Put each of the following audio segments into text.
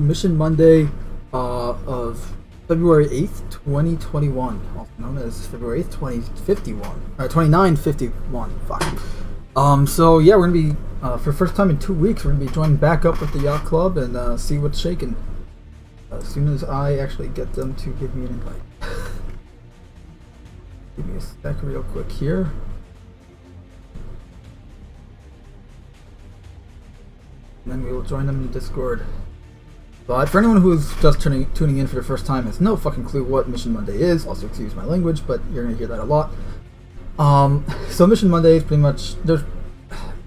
Mission Monday of February 8th, 2021, also known as February 8th, 2051, 2951, fuck. So yeah, we're gonna be, for the first time in 2 weeks, we're gonna be joining back up with the Yacht Club and see what's shaking. As soon as I actually get them to give me an invite. Give me a sec real quick here. And then we will join them in Discord. But for anyone who's just tuning in for the first time, has no fucking clue what Mission Monday is, also excuse my language, but you're gonna hear that a lot. So Mission Monday is pretty much, the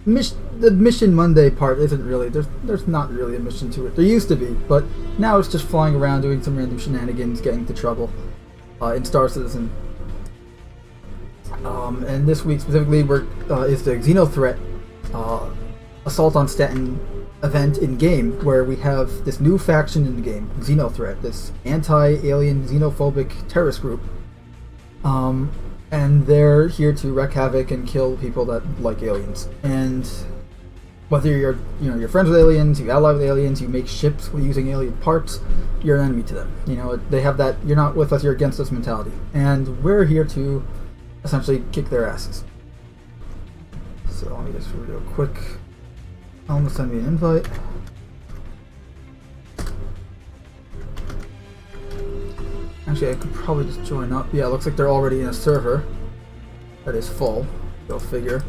Mission Monday part isn't really, there's not really a mission to it. There used to be, but now it's just flying around doing some random shenanigans, getting into trouble in Star Citizen. And this week specifically is the XenoThreat Assault on Staten event in game, where we have this new faction in the game, XenoThreat, this anti-alien xenophobic terrorist group, and they're here to wreak havoc and kill people that like aliens. And whether you're friends with aliens, you ally with aliens, you make ships using alien parts, you're an enemy to them. You know, they have that "you're not with us, you're against us" mentality, and we're here to essentially kick their asses. So let me just real quick. I'm gonna send me an invite. Actually, I could probably just join up. Yeah, it looks like they're already in a server that is full. Go figure.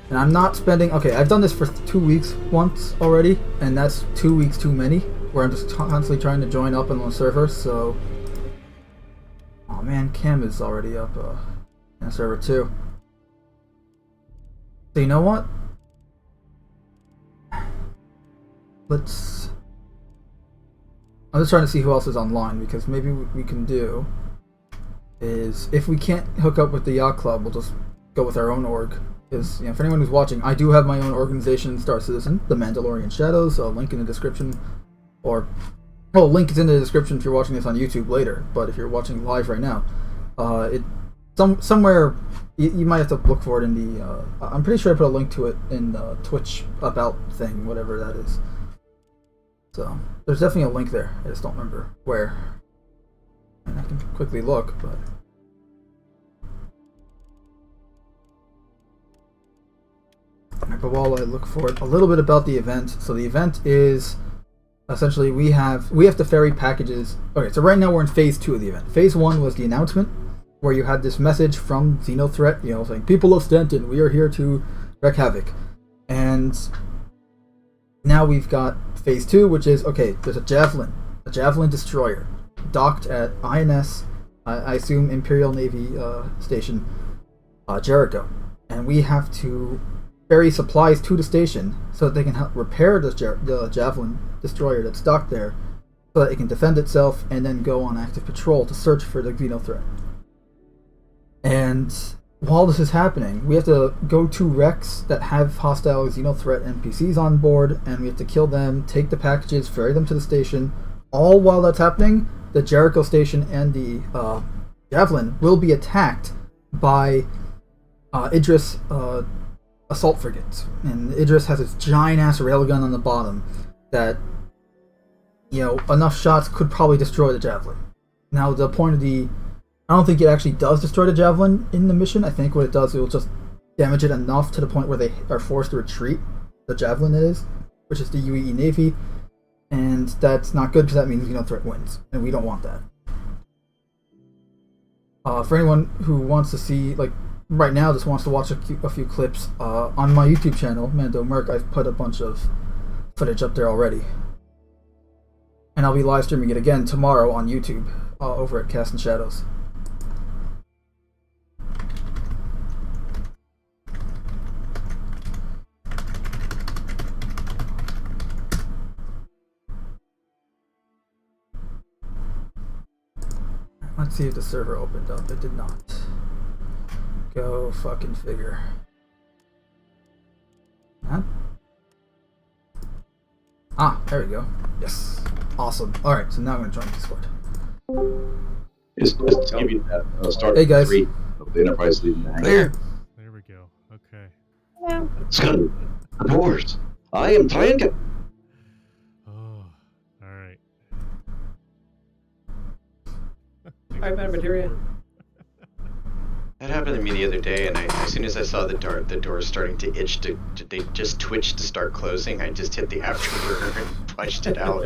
And I'm not spending... Okay, I've done this for 2 weeks once already, and that's 2 weeks too many, where I'm just constantly trying to join up on the server, so... Oh man, Cam is already up in a server too. So you know what? I'm just trying to see who else is online, because maybe what we can do is, if we can't hook up with the Yacht Club, we'll just go with our own org. Because, you know, for anyone who's watching, I do have my own organization, Star Citizen, the Mandalorian Shadows. So link in the description, or link is in the description if you're watching this on YouTube later. But if you're watching live right now, somewhere you might have to look for it in the. I'm pretty sure I put a link to it in the Twitch about thing, whatever that is. So there's definitely a link there. I just don't remember where. And I can quickly look, but. But while I look for it, a little bit about the event. So the event is essentially we have to ferry packages. Okay, so right now we're in phase 2 of the event. Phase 1 was the announcement, where you had this message from XenoThreat, you know, saying, "People of Stanton, we are here to wreak havoc." And now we've got phase 2, which is, okay, there's a Javelin destroyer docked at INS, I assume Imperial Navy station, Jericho, and we have to ferry supplies to the station so that they can help repair the Javelin destroyer that's docked there, so that it can defend itself and then go on active patrol to search for the XenoThreat. And while this is happening, we have to go to wrecks that have hostile XenoThreat NPCs on board, and we have to kill them, take the packages, ferry them to the station. All while that's happening, the Jericho station and the Javelin will be attacked by Idris assault frigates. And Idris has its giant-ass railgun on the bottom that, you know, enough shots could probably destroy the Javelin. Now, the point of the... I don't think it actually does destroy the Javelin in the mission. I think what it does, it will just damage it enough to the point where they are forced to retreat. The Javelin is, which is the UAE Navy, and that's not good because that means XenoThreat wins, and we don't want that. For anyone who wants to see, like, right now just wants to watch a few clips, on my YouTube channel, Mando Merc, I've put a bunch of footage up there already. And I'll be live streaming it again tomorrow on YouTube, over at Cast and Shadows. Let's see if the server opened up. It did not. Go fucking figure. Huh? Ah, there we go. Yes. Awesome. Alright, so now I'm going to join Discord. Just to give you that start. Hey guys. The Enterprise leading the hangar. There we go. Okay. It's good. Of course. I am trying to. Oh, all Alright, man, materia. That happened to me the other day, and as soon as I saw the door starting to itch they just twitched to start closing, I just hit the afterburner and punched it out.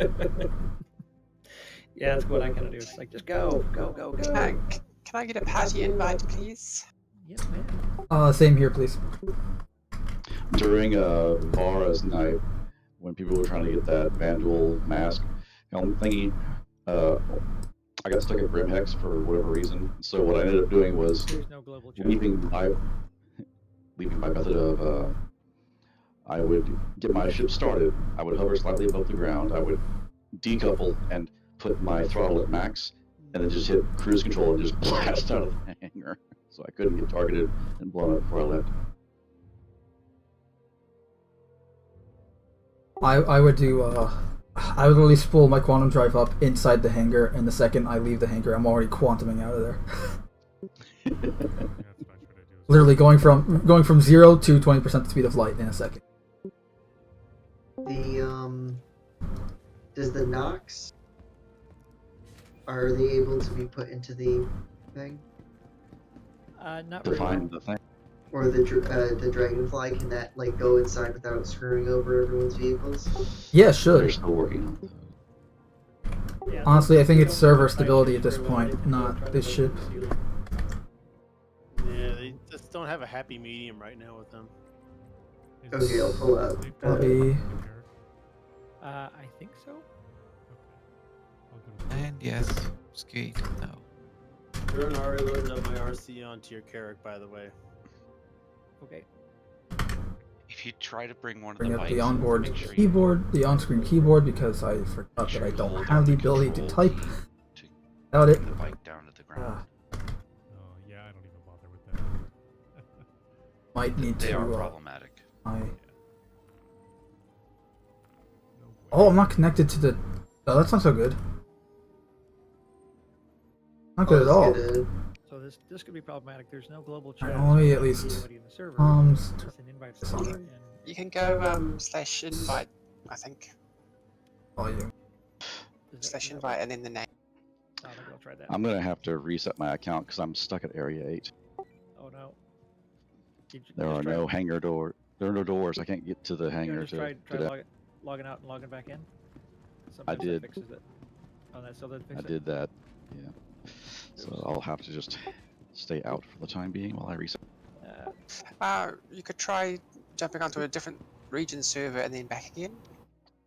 Yeah, that's what I kind of do. It's like, just go. Can I get a party invite, please? Yes, man. Same here, please. During Vara's night, when people were trying to get that Vandal mask helmet thingy, I got stuck at Brimhex for whatever reason. So what I ended up doing was There's no global chat. leaving my method of I would get my ship started. I would hover slightly above the ground. I would decouple and put my throttle at max, and then just hit cruise control and just blast out of the hangar. So I couldn't get targeted and blown up before I left. I would do I would really spool my quantum drive up inside the hangar, and the second I leave the hangar, I'm already quantuming out of there. Yeah, that's what I try to do. Literally going from 0 to 20% the speed of light in a second. Does the Nox, are they able to be put into the thing? Not Define really. the thing. Or the Dragonfly, can that like go inside without screwing over everyone's vehicles? Yeah, They're should. still working on it. Yeah, Honestly, I think it's don't server really try stability to at this very well. They point, can go not try to this play ship. with the ceiling. Yeah, they just don't have a happy medium right now with them. Okay, I'll pull up. Lobby. I think so. And yes, skate. No. Vern already loaded up my RC onto your Carrack, by the way. Okay. If you try to bring one of Bring the up bikes, the onboard make sure you keyboard, the on-screen keyboard, because I forgot that I don't have the ability to type without it. bring the bike down to the ground. Oh, yeah, I don't even bother with that. Might need They to. are problematic. Oh, I'm not connected to the. Oh, that's not so good. Not good at all. So this could be problematic. There's no global chat. Alright, well, let me at so least anybody in the server send an invite this to on. me, and You can go /invite, I think. Volume. does that- /invite and then the name. Oh, maybe I'll try that. I'm gonna have to reset my account because I'm stuck at Area 8. Oh no. There are no hangar door. There are no doors. I can't get to the hangar Just to. try to logging out and logging back in. I Sometimes that did. fixes it. Oh, that still didn't fix I it. did that. Yeah. So I'll have to just stay out for the time being while I reset. You could try jumping onto a different region server and then back again.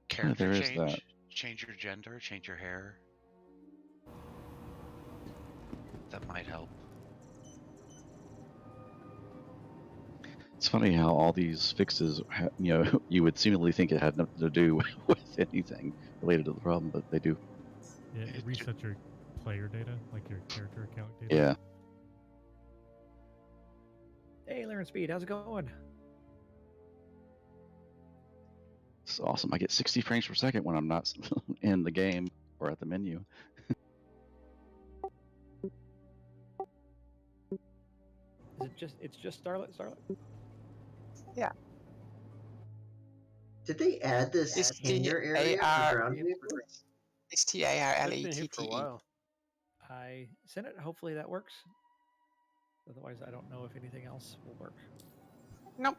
Character there is change, that. change your gender, change your hair. That might help. It's funny how all these fixes, you would seemingly think it had nothing to do with anything related to the problem, but they do. Yeah, it resets your player data, like your character account data. Yeah. Hey, Lauren Speed, how's it going? It's awesome. I get 60 frames per second when I'm not in the game or at the menu. It's just Starlet? Yeah. Did they add this hangar area for ground vehicles? It's been here for a STARLETTE. while. I sent it. Hopefully that works. Otherwise, I don't know if anything else will work. Nope.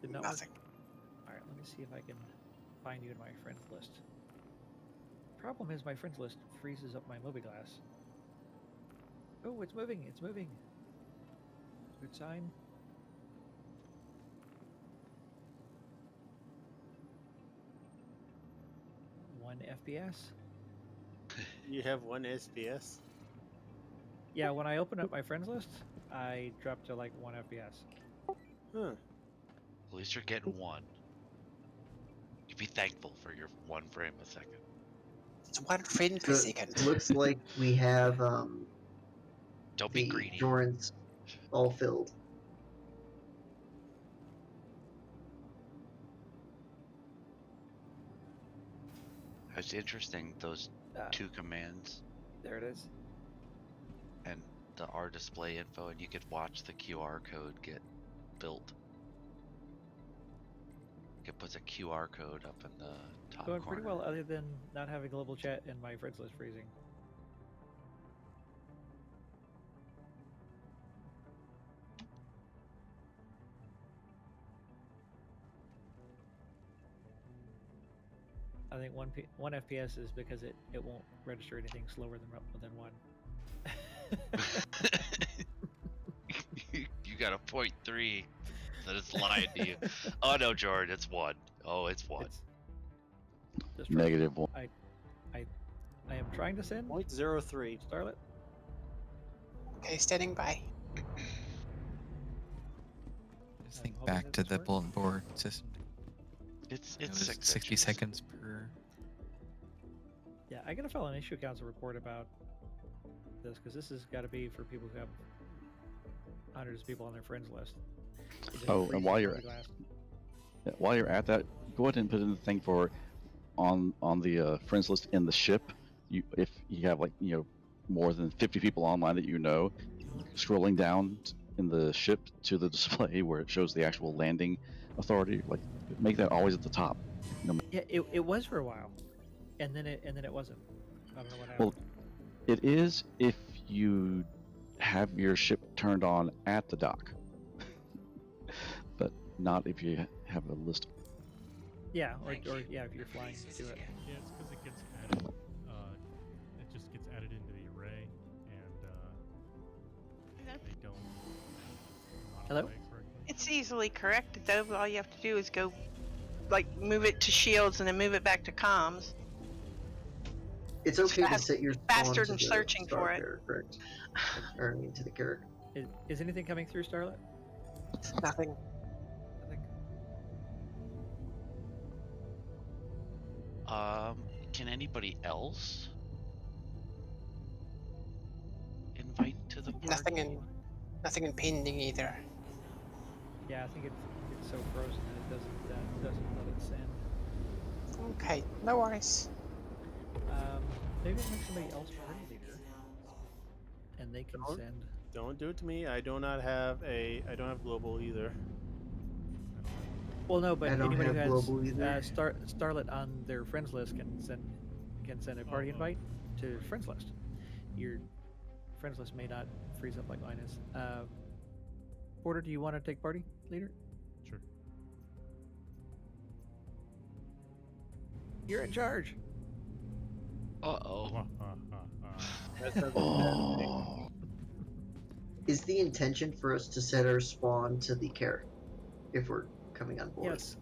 Did not Nothing. work. All right, let me see if I can find you in my friends list. Problem is, my friends list freezes up my mobiGlass. Oh, it's moving! It's moving. Good sign. One FPS. You have one SPS? Yeah, when I open up my friends list, I drop to like 1 FPS. Huh. At least you're getting one. You be thankful for your 1 frame a second. It's 1 frame per second. Looks like we have Don't be the greedy. endurance all filled. It's interesting, those 2 commands There it is. and the R display info, and you could watch the QR code get built. It puts a QR code up in the top Going corner. pretty well, other than not having global chat and my friends list freezing. I think one FPS is because it won't register anything slower than 1. You got a 0.3 that it's lying to you. Oh no, Jordan, it's 1. Oh, it's 1. It's just right. -1. I am trying to send 0.03. Starlet. Okay, standing by. Just think hoping back that to this the works. bulletin board system. It's It was 60 seconds per. Yeah, I gotta file an issue council report about this because this has got to be for people who have hundreds of people on their friends list. It just Oh, and freezes while you're plexiglass. While you're at that, go ahead and put in the thing for on the friends list in the ship. If you have more than 50 people online that you know, scrolling down in the ship to the display where it shows the actual landing authority, make that always at the top. Yeah, it was for a while, and then it wasn't. I don't know what happened. Well, it is if you have your ship turned on at the dock, but not if you have a list. Yeah, or yeah, if you're flying to it. Yeah, it's because it gets added. It just gets added into the array, and they don't. Hello? modify it correctly. It's easily corrected though. All you have to do is go, move it to shields and then move it back to comms. It's okay to set your faster spawn than to the searching star for it. pair, correct? Or I mean, to the carrot. Is anything coming through, Starlet? Nothing. Nothing. Can anybody else invite to the party? Nothing in pending either. Yeah, I think it's so frozen that it doesn't let it send. Okay, no worries. Maybe I'll make somebody else party leader, and they can send. Don't do it to me. I don't have global either. Well, no, but I don't anybody who have has global either. Starlet on their friends list can send a party invite to friends list. Your friends list may not freeze up like mine is. Porter, do you want to take party leader? Sure. You're in charge. Uh-oh. Oh. Is the intention for us to set our spawn to the carrot if we're coming on board? Yes.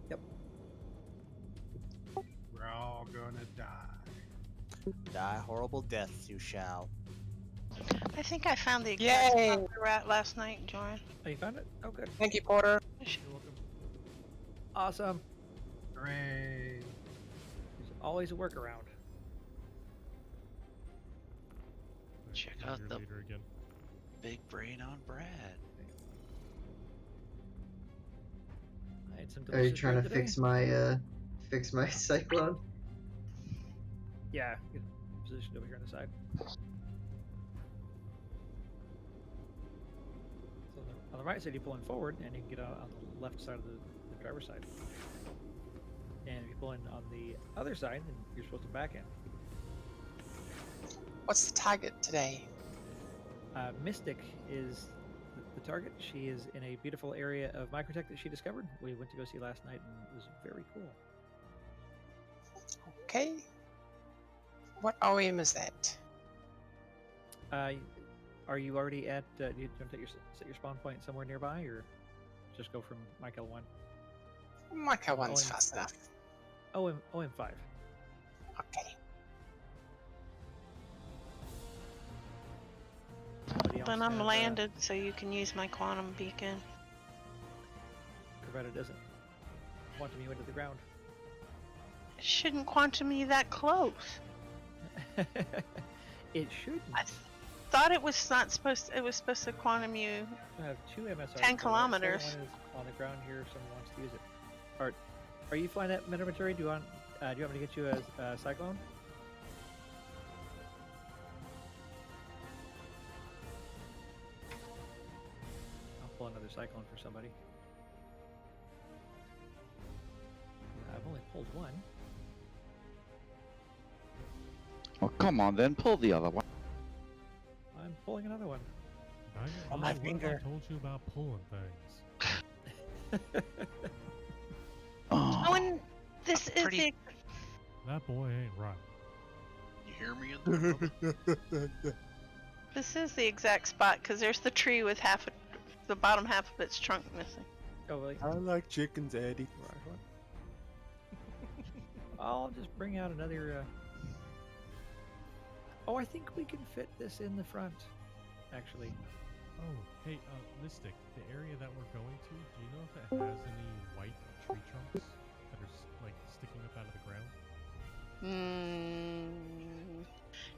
Yep. We're all gonna die. Die horrible deaths, you shall. I think I found the exact Yay! spot we were at last night, Joanne. Oh, you found it? Oh, good. Thank you, Porter. You're welcome. Awesome. Hooray! There's always a workaround. Check Your out the leader again. big brain on Brad. I had some Are you delicious trying bread to today. fix my cyclone? Yeah, get positioned over here on the side. So on the right side, you're pulling forward, and you can get out on the left side of the driver's side. And if you pull in on the other side, then you're supposed to back in. What's the target today? Mystic is the target. She is in a beautiful area of microtech that she discovered. We went to go see last night, and it was very cool. Okay. What OEM is that? Are you already at? Do you want to set your spawn point somewhere nearby, or just go from Mike L1? Mike L1's fast enough. OM5. Okay. Then I'm landed, so you can use my quantum beacon. Provided it doesn't quantum you into the ground. It shouldn't quantum me that close. It shouldn't. I thought it was not supposed. It was supposed to quantum you. I have 2 MSRs. 10 kilometers. One is on the ground here if someone wants to use it. Are you flying that Planetary? Do you want me to get you a Cyclone? I'll pull another Cyclone for somebody. I've only pulled one. Oh, come on then, pull the other one. I'm pulling another one. On my finger. I told you about pulling things. Oh, and This is the That boy ain't right. You hear me in there? this is the exact spot because there's the tree with the bottom half of its trunk missing. Oh, really? I like chickens, Eddie. I'll just bring out another. Oh, I think we can fit this in the front, actually. Oh, hey, Mystic, the area that we're going to, do you know if it has any white tree trunks that are like sticking up out of the ground?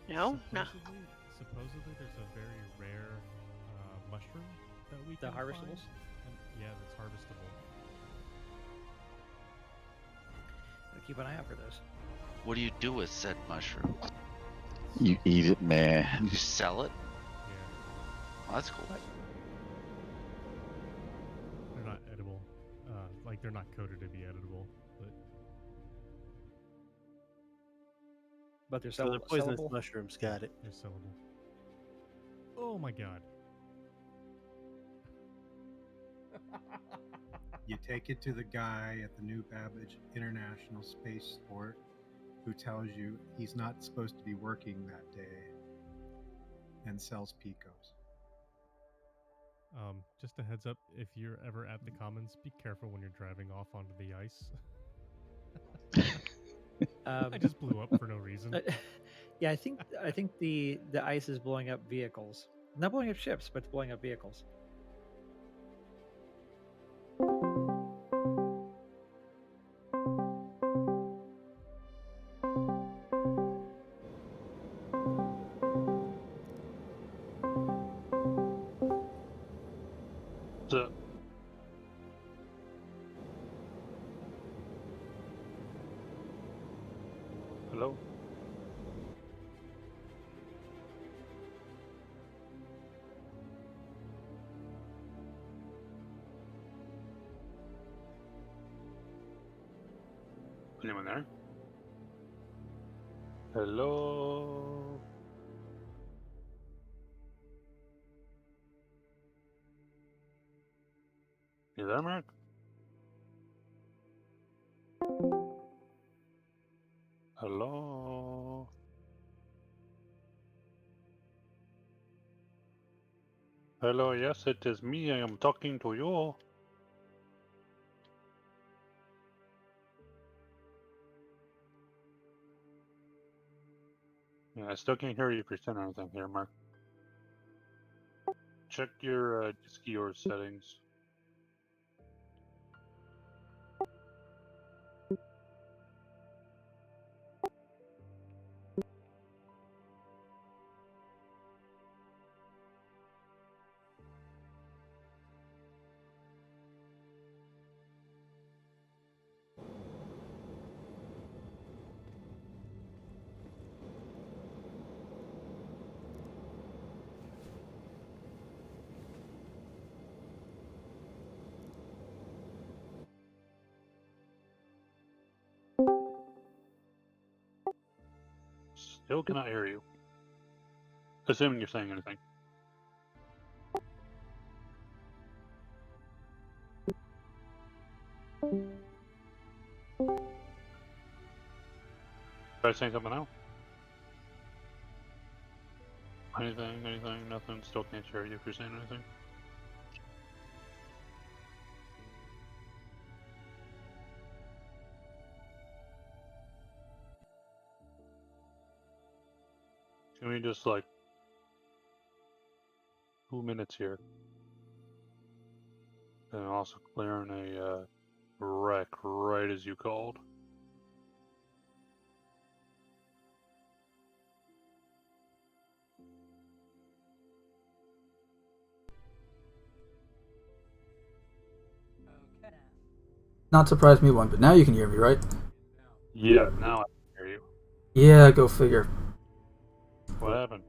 No. Supposedly there's a very rare mushroom that we can harvestables? find. Yeah, that's harvestable. Gotta keep an eye out for those. What do you do with said mushroom? You eat it, man. You sell it? Yeah. Oh, that's cool. They're not edible. Like they're not coded to be editable, But they're So they're poisonous sellable. mushrooms. Got it. they're sellable. Oh my god. You take it to the guy at the New Babbage International Spaceport who tells you he's not supposed to be working that day and sells picos. Just a heads up, if you're ever at the Commons, be careful when you're driving off onto the ice. I just blew up for no reason. Yeah, I think the ice is blowing up vehicles. Not blowing up ships, but it's blowing up vehicles. So, hello? Anyone there? Hello? You there, Merc? Hello? Hello, yes, it is me. I am talking to you. Yeah, I still can't hear you if you're saying anything here, Mark. Check your Discord settings. Still cannot hear you. Assuming you're saying anything. Try saying something now? Anything, nothing, still can't hear you if you're saying anything. Can we just like 2 minutes here? And also clearing a wreck right as you called. Not surprised me one, but now you can hear me, right? Yeah, now I can hear you. Yeah, go figure. What happened?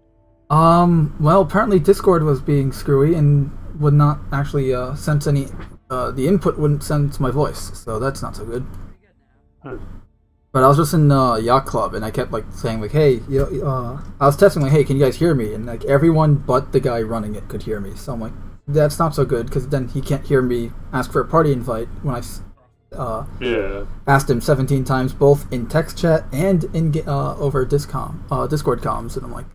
Well, apparently Discord was being screwy and would not actually sense any. The input wouldn't sense my voice, so that's not so good. But I was just in Yacht Club, and I kept like saying like, "Hey, I was testing like, hey, can you guys hear me?" And like everyone but the guy running it could hear me. So I'm like, that's not so good because then he can't hear me ask for a party invite when I Yeah. Asked him 17 times, both in text chat and in over Discord comms, and I'm like,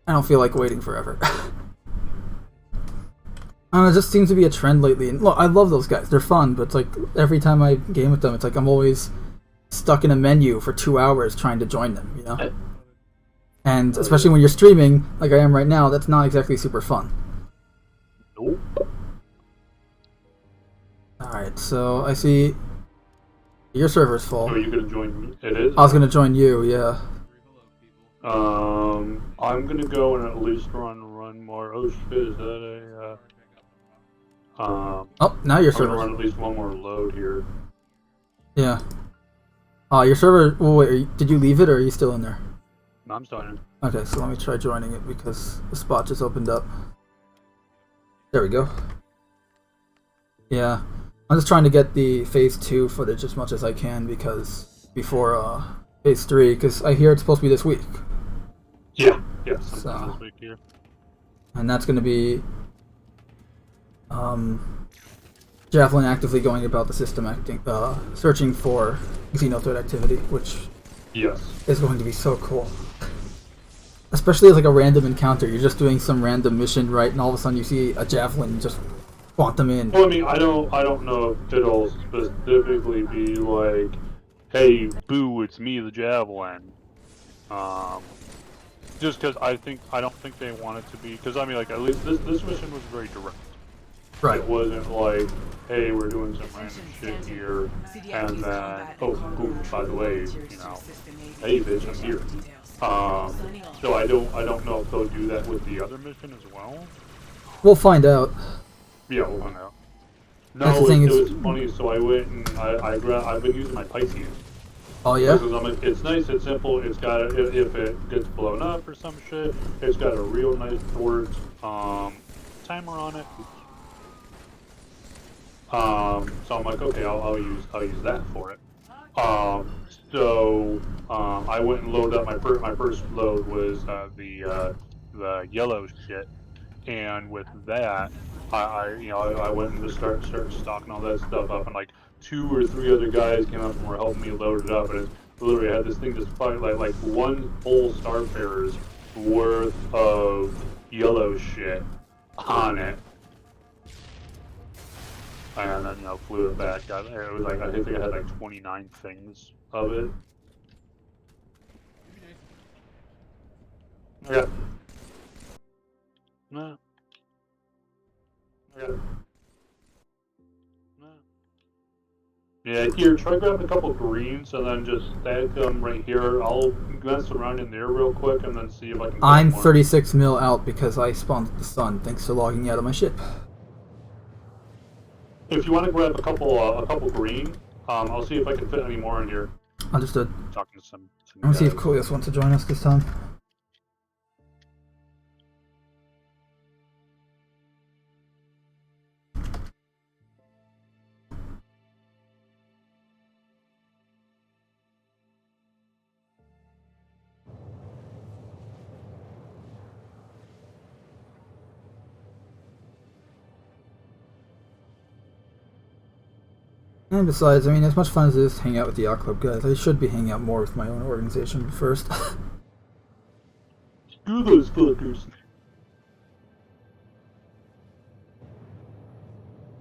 I don't feel like waiting forever. It just seems to be a trend lately. And look, I love those guys; they're fun. But it's like every time I game with them, it's like I'm always stuck in a menu for 2 hours trying to join them. You know. And especially when you're streaming, like I am right now, that's not exactly super fun. Nope. Alright, so I see your server's full. Oh, you gonna join me? It is? I was gonna join you, yeah. I'm gonna go and at least run more. Oh shit, is that a, oh, now your I'm gonna server's... run at least one more load here. Yeah. Your server... Well, wait, did you leave it or are you still in there? No, I'm still in. Okay, so let me try joining it because the spot just opened up. There we go. Yeah. I'm just trying to get the Phase 2 footage as much as I can because before Phase 3, because I hear it's supposed to be this week. Yeah, sometime this week here. And that's going to be Javelin actively going about the system, searching for XenoThreat activity, which is going to be so cool. Especially as like a random encounter, you're just doing some random mission, right, and all of a sudden you see a Javelin just quantum in. Well, I mean, I don't know if it'll specifically be like, hey, boo, it's me, the Javelin. Just because I don't think they want it to be, because I mean, like, at least this mission was very direct. Right. It wasn't like, hey, we're doing some random shit here, and then, oh, ooh, by the way, you know, hey, bitch, I'm here. So I don't know if they'll do that with the other mission as well. We'll find out. Yeah, we'll find out. That's No, the thing it is... was funny, so I went and I've been using my Pisces. Oh, yeah? Because I'm like, it's nice, it's simple, it's got, if it gets blown up or some shit, it's got a real nice short, timer on it. So I'm like, okay, I'll use that for it. So I went and loaded up my first load was the yellow shit, and with that, I went and just started stocking all that stuff up, and like 2 or 3 other guys came up and were helping me load it up, and it literally had this thing just fight like one whole Starfarer's worth of yellow shit on it. And then, flew it back. It was like, I think I had like 29 things of it. Yeah. No. Yeah. No. Yeah, here, try grabbing a couple greens and then just stack them right here. I'll mess around in there real quick and then see if I can. I'm 36 mil out because I spawned at the sun thanks to logging out of my ship. If you want to grab a couple green, I'll see if I can fit any more in here. Understood. Talking to some I'm gonna see if guys. Coolius wants to join us this time. And besides, I mean, as much fun as it is to hang out with the Yacht Club guys, I should be hanging out more with my own organization first. Screw those fuckers.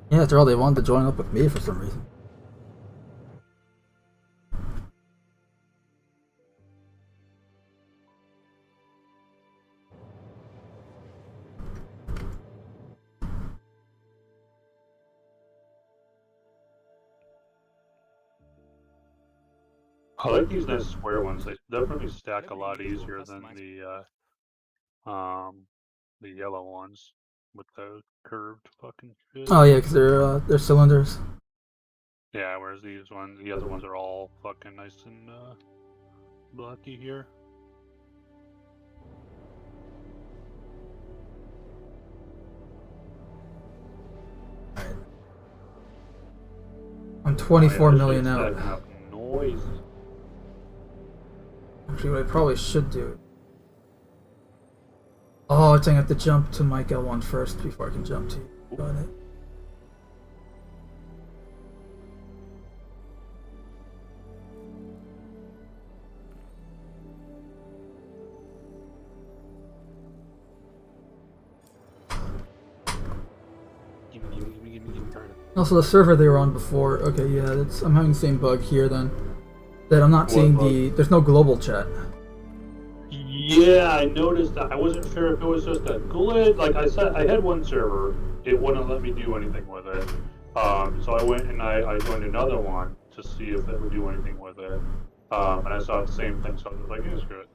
Yeah, after all, they wanted to join up with me for some reason. I like these nice square ones. They definitely stack a lot easier than the yellow ones with the curved fucking shit. Oh yeah, because they're cylinders. Yeah, whereas the other ones are all fucking nice and blocky here. I'm 24 million out. Up noise. Actually, what I probably should do. Oh, it's saying I have to jump to Mike L1 first before I can jump to you. Got it. Also, the server they were on before. Okay, yeah, I'm having the same bug here then. That I'm not seeing there's no global chat. Yeah, I noticed that. I wasn't sure if it was just a glitch. Like I had one server, it wouldn't let me do anything with it. So I went and I joined another one to see if it would do anything with it. And I saw the same thing, so I was like, yeah, screw it.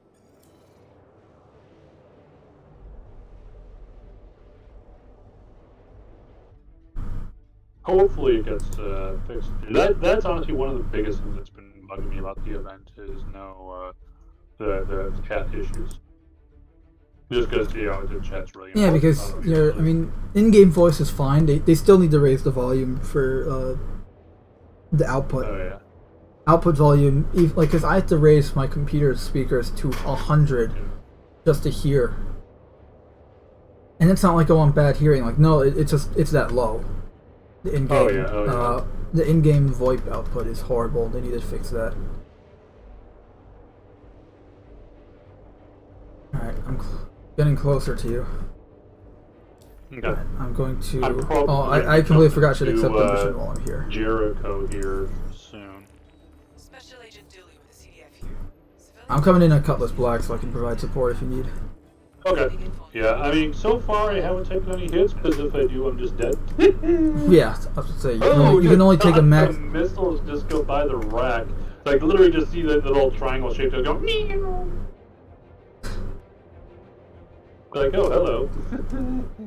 Hopefully it gets fixed. That's honestly one of the biggest things that's been bugging me about the event is the chat issues. Just because the chat's really yeah, because I mean, in-game voice is fine. They still need to raise the volume for the output. Oh yeah. Output volume, like, because I have to raise my computer speakers to 100 just to hear. And it's not like I want bad hearing. Like, no, it's that low. The in-game, the in-game VoIP output is horrible. They need to fix that. All right, I'm getting closer to you. Okay. Right, I'm going to. I completely forgot I should accept the mission while I'm here. Jericho here soon. Special Agent Dooley with the CDF here. I'm coming in at Cutlass Black so I can provide support if you need. Okay. Yeah, I mean, so far I haven't taken any hits because if I do, I'm just dead. Yeah, I was gonna say you can only take a max. The missiles just go by the rack. Like literally, just see the little triangle shape that go. Like, oh, hello.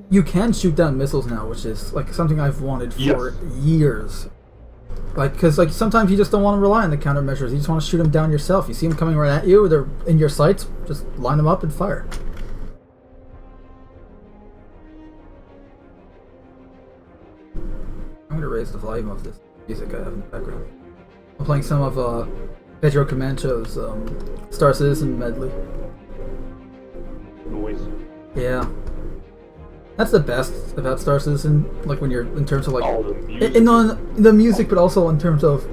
You can shoot down missiles now, which is like something I've wanted for years. Like, because like sometimes you just don't want to rely on the countermeasures. You just want to shoot them down yourself. You see them coming right at you, they're in your sights. Just line them up and fire. I'm gonna raise the volume of this music I have in the background. I'm playing some of Pedro Camacho's Star Citizen medley. Noise. Yeah. That's the best about Star Citizen, like when you're in terms of like the music, but also in terms of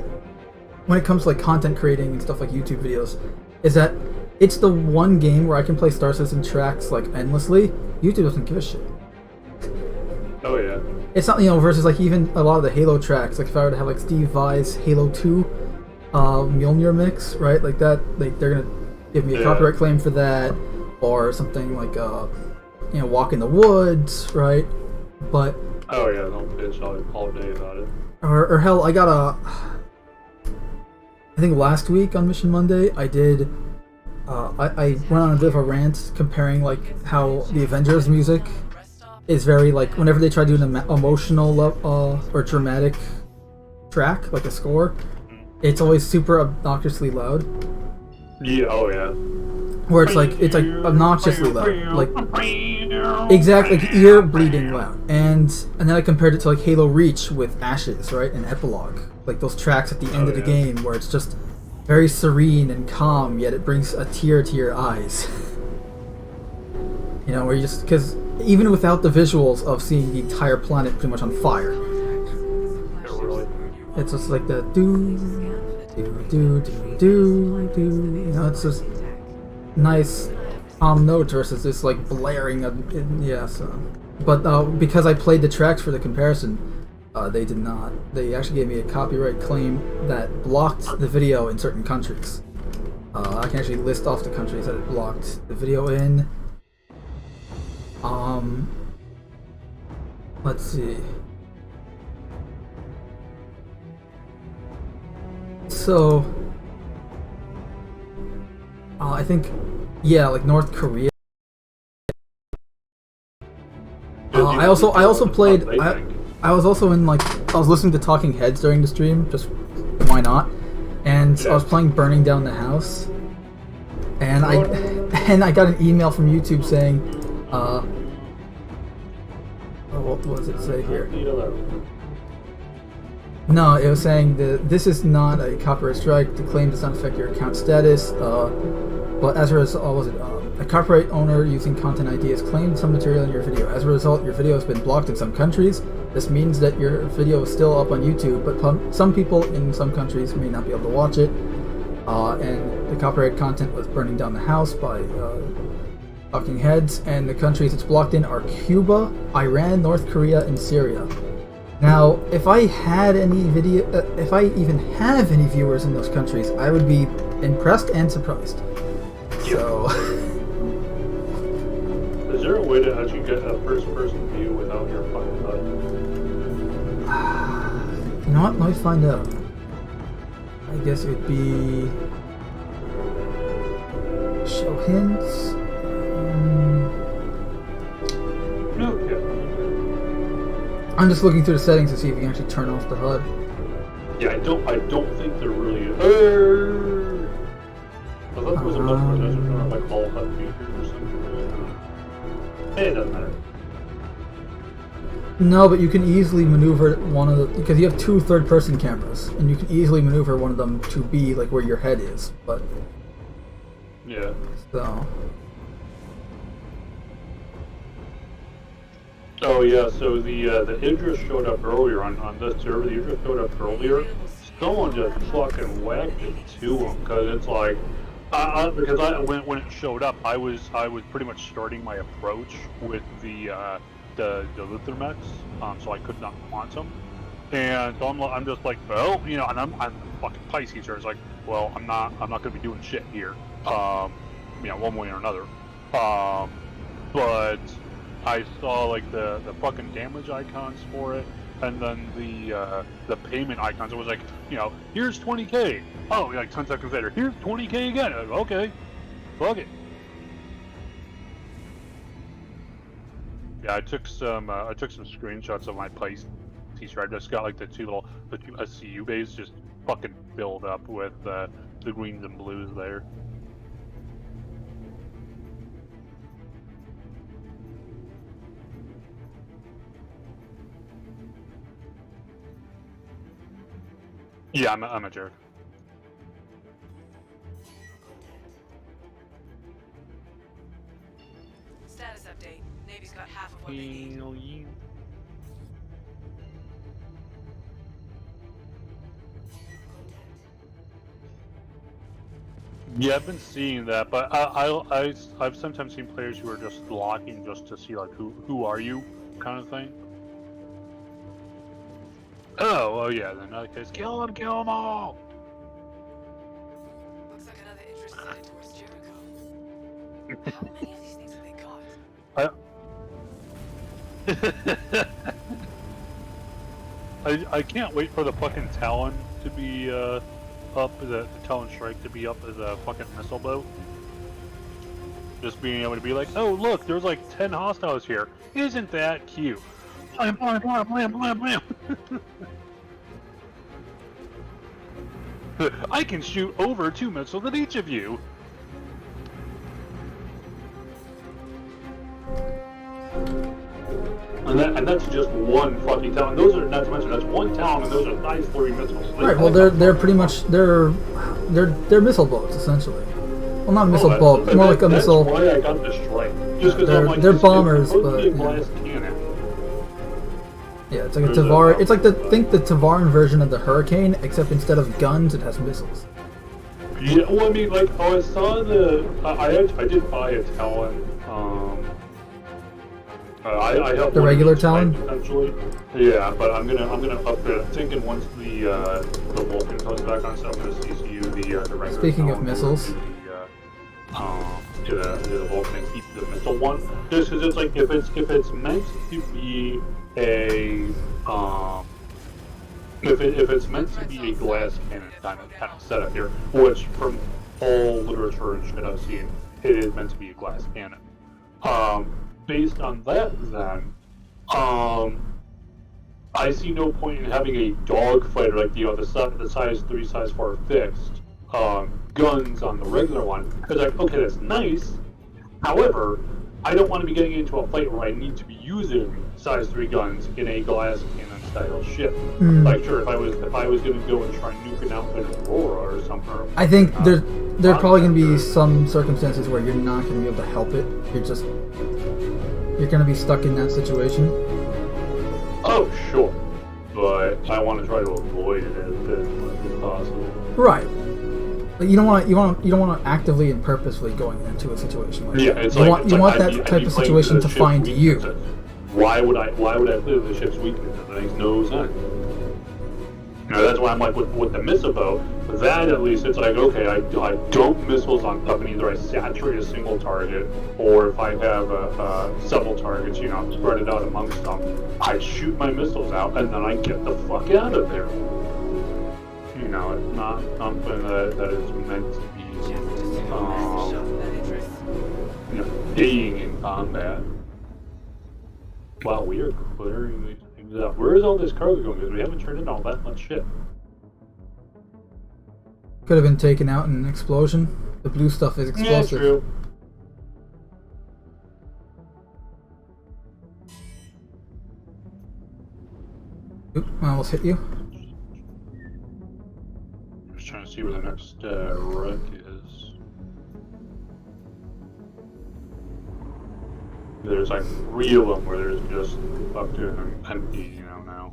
when it comes to like content creating and stuff like YouTube videos, is that it's the one game where I can play Star Citizen tracks like endlessly. YouTube doesn't give a shit. Oh yeah. It's not, versus like even a lot of the Halo tracks. Like if I were to have like Steve Vai's Halo 2 Mjolnir mix, right? Like that, like they're gonna give me a copyright claim for that, or something like Walk in the Woods, right? But oh yeah, don't bitch all day about it. Or hell, I got I think last week on Mission Monday, I did. I went on a bit of a rant comparing like how the Avengers music is very like whenever they try to do an emotional or dramatic track like a score, it's always super obnoxiously loud. Yeah. Oh yeah. Where it's like obnoxiously loud, like exactly like ear bleeding loud, and then I compared it to like Halo Reach with Ashes, right, and Epilogue, like those tracks at the end of the game where it's just very serene and calm, yet it brings a tear to your eyes. Where you just because even without the visuals of seeing the entire planet pretty much on fire, it's just like the do do do do do do. It's just nice notes versus this like blaring but because I played the tracks for the comparison, they did not. They actually gave me a copyright claim that blocked the video in certain countries. I can actually list off the countries that it blocked the video in. Let's see. So I think, like North Korea. I also played. I was also in like I was listening to Talking Heads during the stream. Just why not? And I was playing Burning Down the House, and I got an email from YouTube saying, what was it say here? No, it was saying that this is not a copyright strike. The claim does not affect your account status. But as a result, a copyright owner using content ID has claimed some material in your video. As a result, your video has been blocked in some countries. This means that your video is still up on YouTube, but some people in some countries may not be able to watch it. And the copyright content was Burning Down the House by Talking Heads, and the countries it's blocked in are Cuba, Iran, North Korea, and Syria. Now, if I had any video, if I even have any viewers in those countries, I would be impressed and surprised. So. Is there a way to actually get a first-person view without your fucking HUD? You know what? Let me find out. I guess it would be show hints. Okay. I'm just looking through the settings to see if you can actually turn off the HUD. Yeah, I don't think there really is. I thought there was a button where there's turn on like all HUD features or something. Hey, it doesn't matter. No, but you can easily maneuver one of the, because you have two third-person cameras, and you can easily maneuver one of them to be like where your head is. But yeah. So. Oh yeah, so the Idris showed up earlier on this server. The Idris showed up earlier. Someone just fucking whacked it to him because it's like, because when it showed up, I was pretty much starting my approach with the Luther mechs, so I could not quantum, and so I'm just like, well, you know, and I'm fucking Pisces here. It's like, well, I'm not gonna be doing shit here, you know, one way or another, but I saw like the fucking damage icons for it, and then the payment icons. It was like, you know, here's 20K. Oh, like 10 seconds later, here's 20K again. Like, okay, fuck it. Yeah, I took some screenshots of my Pisces. I just got like the two SCU bays just fucking filled up with the greens and blues there. Yeah, I'm a jerk. Status update. Navy's got half of what they need. Yeah, I've been seeing that, but I've sometimes seen players who are just blocking just to see like who are you kind of thing. Oh yeah, then in that case, kill them all! Looks like another interest headed towards Jericho. How many of these things have they got? I can't wait for the fucking Talon to be up, the Talon Strike to be up as a fucking missile boat. Just being able to be like, oh look, there's like 10 hostiles here. Isn't that cute? Blam, blam, blam, blam, blam, blam. I can shoot over 2 missiles at each of you. And that's just one fucking Talon. Those are, not to mention, that's one Talon, and those are size 3 missiles. So right. Well, they're pretty much they're missile boats essentially. Well, not a missile boat, more like a missile. That's why I got the strike. Just because I'm like, they're bombers, but yeah, it's like a Tavar. It's like think the Tavaran version of the Hurricane, except instead of guns, it has missiles. Yeah, well, I mean, like, I saw the. I did buy a Talon. I have the regular Talon. Potentially. Yeah, but I'm gonna upgrade. I'm thinking once the Vulcan comes back on, so I'm gonna CCU the regular. Speaking Talon of missiles. To the Vulcan and keep the missile one. Just because it's like if it's meant to be a if it's meant to be a glass cannon kind of setup here, which from all literature and shit I've seen, it is meant to be a glass cannon. Based on that, then, I see no point in having a dogfighter like the size 3, size 4 fixed guns on the regular one. Because like, okay, that's nice. However, I don't want to be getting into a fight where I need to be using size 3 guns in a glass cannon style ship. Like, sure, if I was going to go and try nuking out an Aurora or something. I think there's probably going to be some circumstances where you're not going to be able to help it. You're going to be stuck in that situation. Oh, sure. But I want to try to avoid it as much as possible. Right. But you don't want to actively and purposefully going into a situation like that. It's you want that type of situation to find you. why would I play the ship's weakness? That makes no sense. You know, that's why I'm like with the missile bow. That at least it's like, okay, I dump missiles on stuff and either I saturate a single target, or if I have several targets, you know, spread it out amongst them, I shoot my missiles out and then I get the fuck out of there. You know, it's not something that is meant to be, you know, staying in combat. Wow, we are clearing these things up. Where is all this cargo going? Because we haven't turned in all that much shit. Could have been taken out in an explosion. The blue stuff is explosive. Yeah, true. Oop, I almost hit you. I'm just trying to see where the next wreck is. There's like 3 of them where there's just up to an empty, you know, now.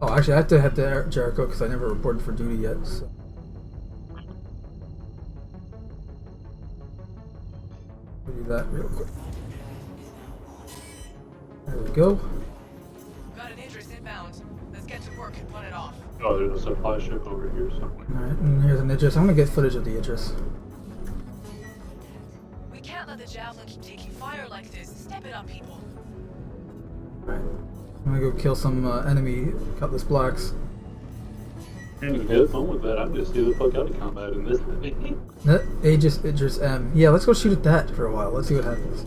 Oh, actually, I have to head to Jericho because I never reported for duty yet. So. I'll do that real quick. There we go. Got an interest inbound. Let's get to work and run it off. Oh, there's a supply ship over here somewhere. Alright, and here's an Idris. I'm gonna get footage of the Idris. We can't let the Javelin keep taking fire like this. Step it up, people. Alright. I'm gonna go kill some enemy Cutlass Blacks. Have fun with that. I'm gonna stay the fuck out of combat in this thing. Idris M. Yeah, let's go shoot at that for a while. Let's see what happens.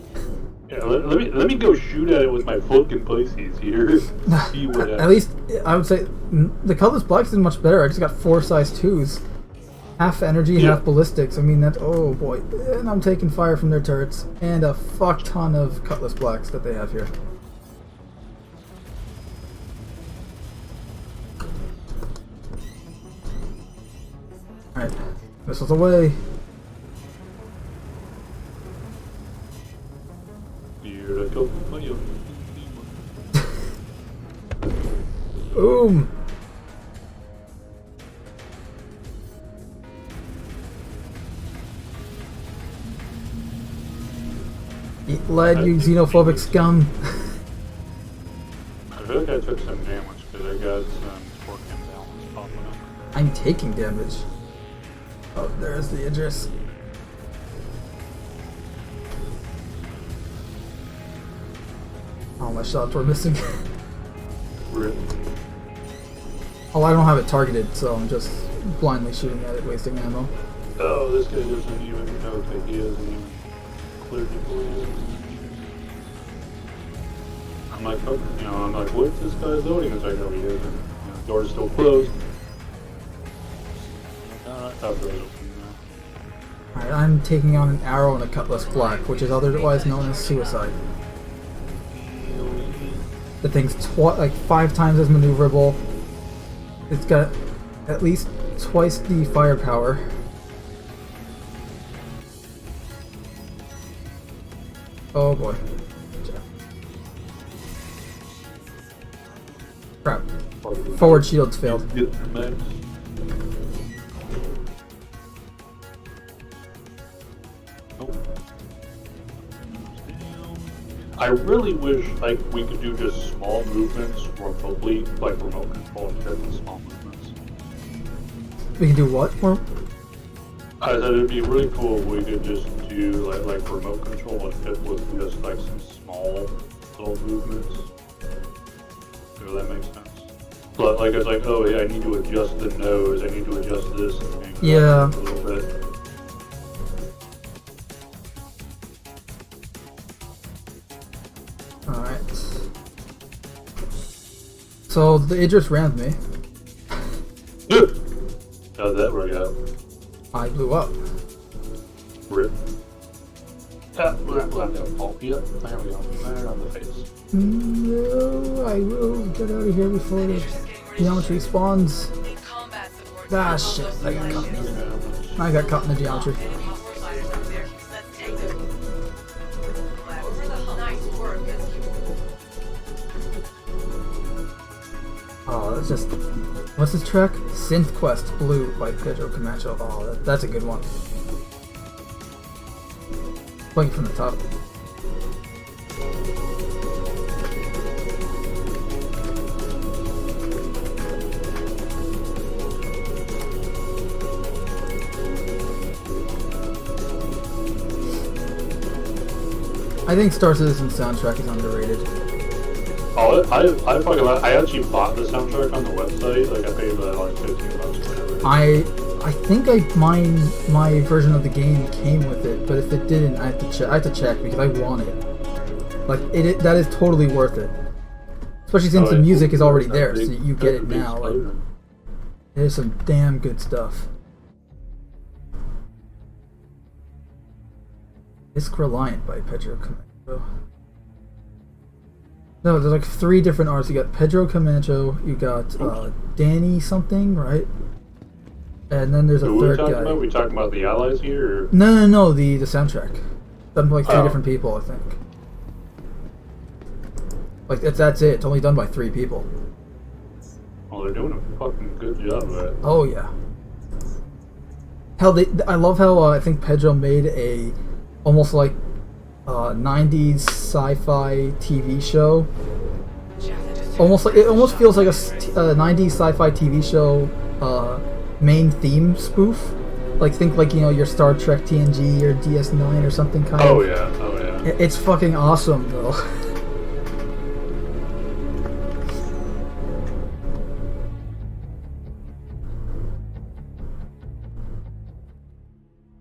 Yeah, let me go shoot at it with my fucking Pisces here. See what happens. At least, I would say, the Cutlass Blacks is much better. I just got 4 size 2s. Half energy, half ballistics. I mean, that's, oh boy. And I'm taking fire from their turrets. And a fuck ton of Cutlass Blacks that they have here. Alright, missiles away. Boom! Eat lead, you xenophobic scum! I feel like I took some damage because I got some torque imbalance popping up. I'm taking damage. Oh, there's the Idris. All my shots were missing. Rip. Oh, I don't have it targeted, so I'm just blindly shooting at it, wasting ammo. Oh, this guy doesn't even know that he hasn't even cleared the police. I'm like, oh, you know, I'm like, what's this guy loading? It's like, oh, he isn't. You know, the door's still closed. Alright, I'm taking on an arrow and a Cutlass Black, which is otherwise known as suicide. The thing's like 5 times as maneuverable. It's got at least twice the firepower. Oh boy. Crap. Forward shields failed. I really wish like we could do just small movements remotely, like remote control and small movements. We can do what? I said it'd be really cool if we could just do like remote control and fit with just like some small little movements. If that makes sense. But like it's like, oh yeah, I need to adjust the nose, I need to adjust this and yeah. A little bit. Alright. So the Idris rammed me. How'd that work out? I blew up. Rip. Oh, yep, there we go. Right on the face. No, I will get out of here before the geometry spawns. Ah shit, I got caught. I got caught in the geometry. Oh, that's just... What's this track? Synth Quest Blue by Pedro Camacho. Oh, that's a good one. Playing from the top. I think Star Citizen's soundtrack is underrated. Oh, I actually bought the soundtrack on the website. Like I paid like $15 or whatever. I think my version of the game came with it, but if it didn't, I have to check because I want it. Like that is totally worth it. Especially since the music is already there, so you get it now. Like, there's some damn good stuff. Disc Reliant by Pedro Camacho. No, there's like 3 different artists. You got Pedro Camacho, you got Danny something, right? And then there's a third guy. Are we talking about the allies here? Or? No, the soundtrack. Done by like 3 different people, I think. Like that's it. It's only done by 3 people. Oh, they're doing a fucking good job of it. Oh yeah. Hell, I love how I think Pedro made a almost like 90s sci-fi TV show. It almost feels like a 90s sci-fi TV show main theme spoof. Like think like your Star Trek TNG or DS9 or something kind of. Oh yeah. It's fucking awesome though.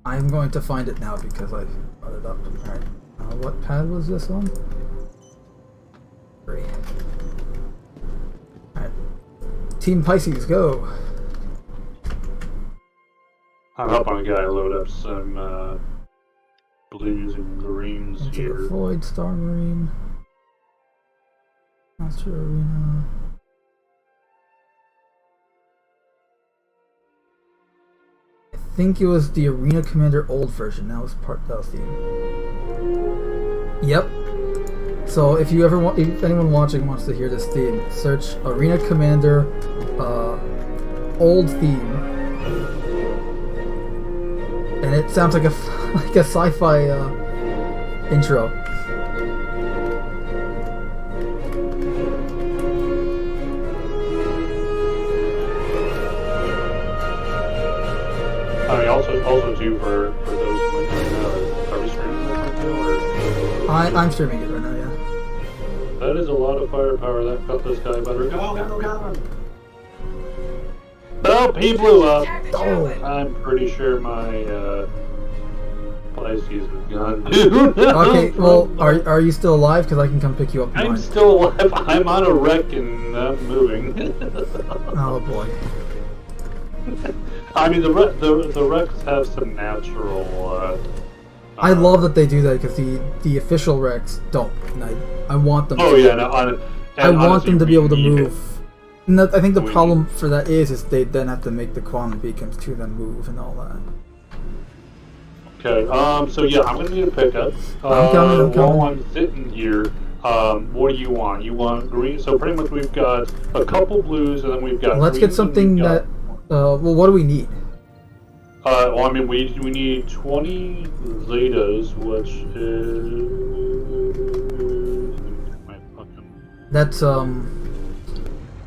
I'm going to find it now because I brought it up. Alright. What pad was this on? 3. Alright. Team Pisces, go! I'm helping a guy load up some blues and greens Into here. the Void, Star Marine. Master Arena. I think it was the Arena Commander old version. That was the theme. Yep. So if anyone watching wants to hear this theme, search Arena Commander old theme, and it sounds like a sci-fi intro. I mean, also too for those who might not know, are we streaming this right now, or? I'm streaming it right now, yeah. That is a lot of firepower. That cut this guy better. Go! Oh, he blew up. Oh. I'm pretty sure my Pisces is gone. Okay, well, are you still alive? Because I can come pick you up. I'm still alive. I'm on a wreck and not moving. Oh boy. I mean, the wrecks have some natural. I love that they do that because the official wrecks don't. And I want them. Oh to, yeah, no, I want them to be able to move. And I think the We problem for that is they then have to make the quantum beacons to then move and all that. Okay. So yeah, I'm gonna need a pickup. I'm coming. While I'm sitting here, what do you want? You want green? So pretty much we've got a couple blues, and then we've got. Let's get something that. Well, what do we need? Well, I mean, we need 20 Zetas, which is my fucking. That's So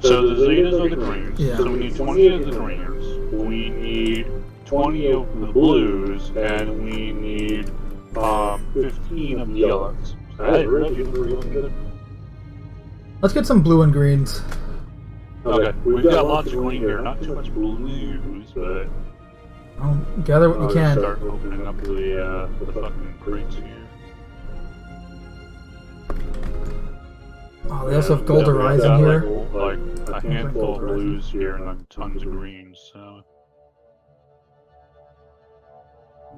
the Zetas are the greens. Yeah. So we need 20 of the greens. We need 20 of the blues, and we need 15 of the yellows. Hey, Let's get some blue and greens. Okay, we've got lots of green here, not too much blues, but. Gather what you I'll can. start opening up the fucking crates here. Oh, they also have Gold We've Horizon got, here. Like a handful of blues here and like tons of greens. So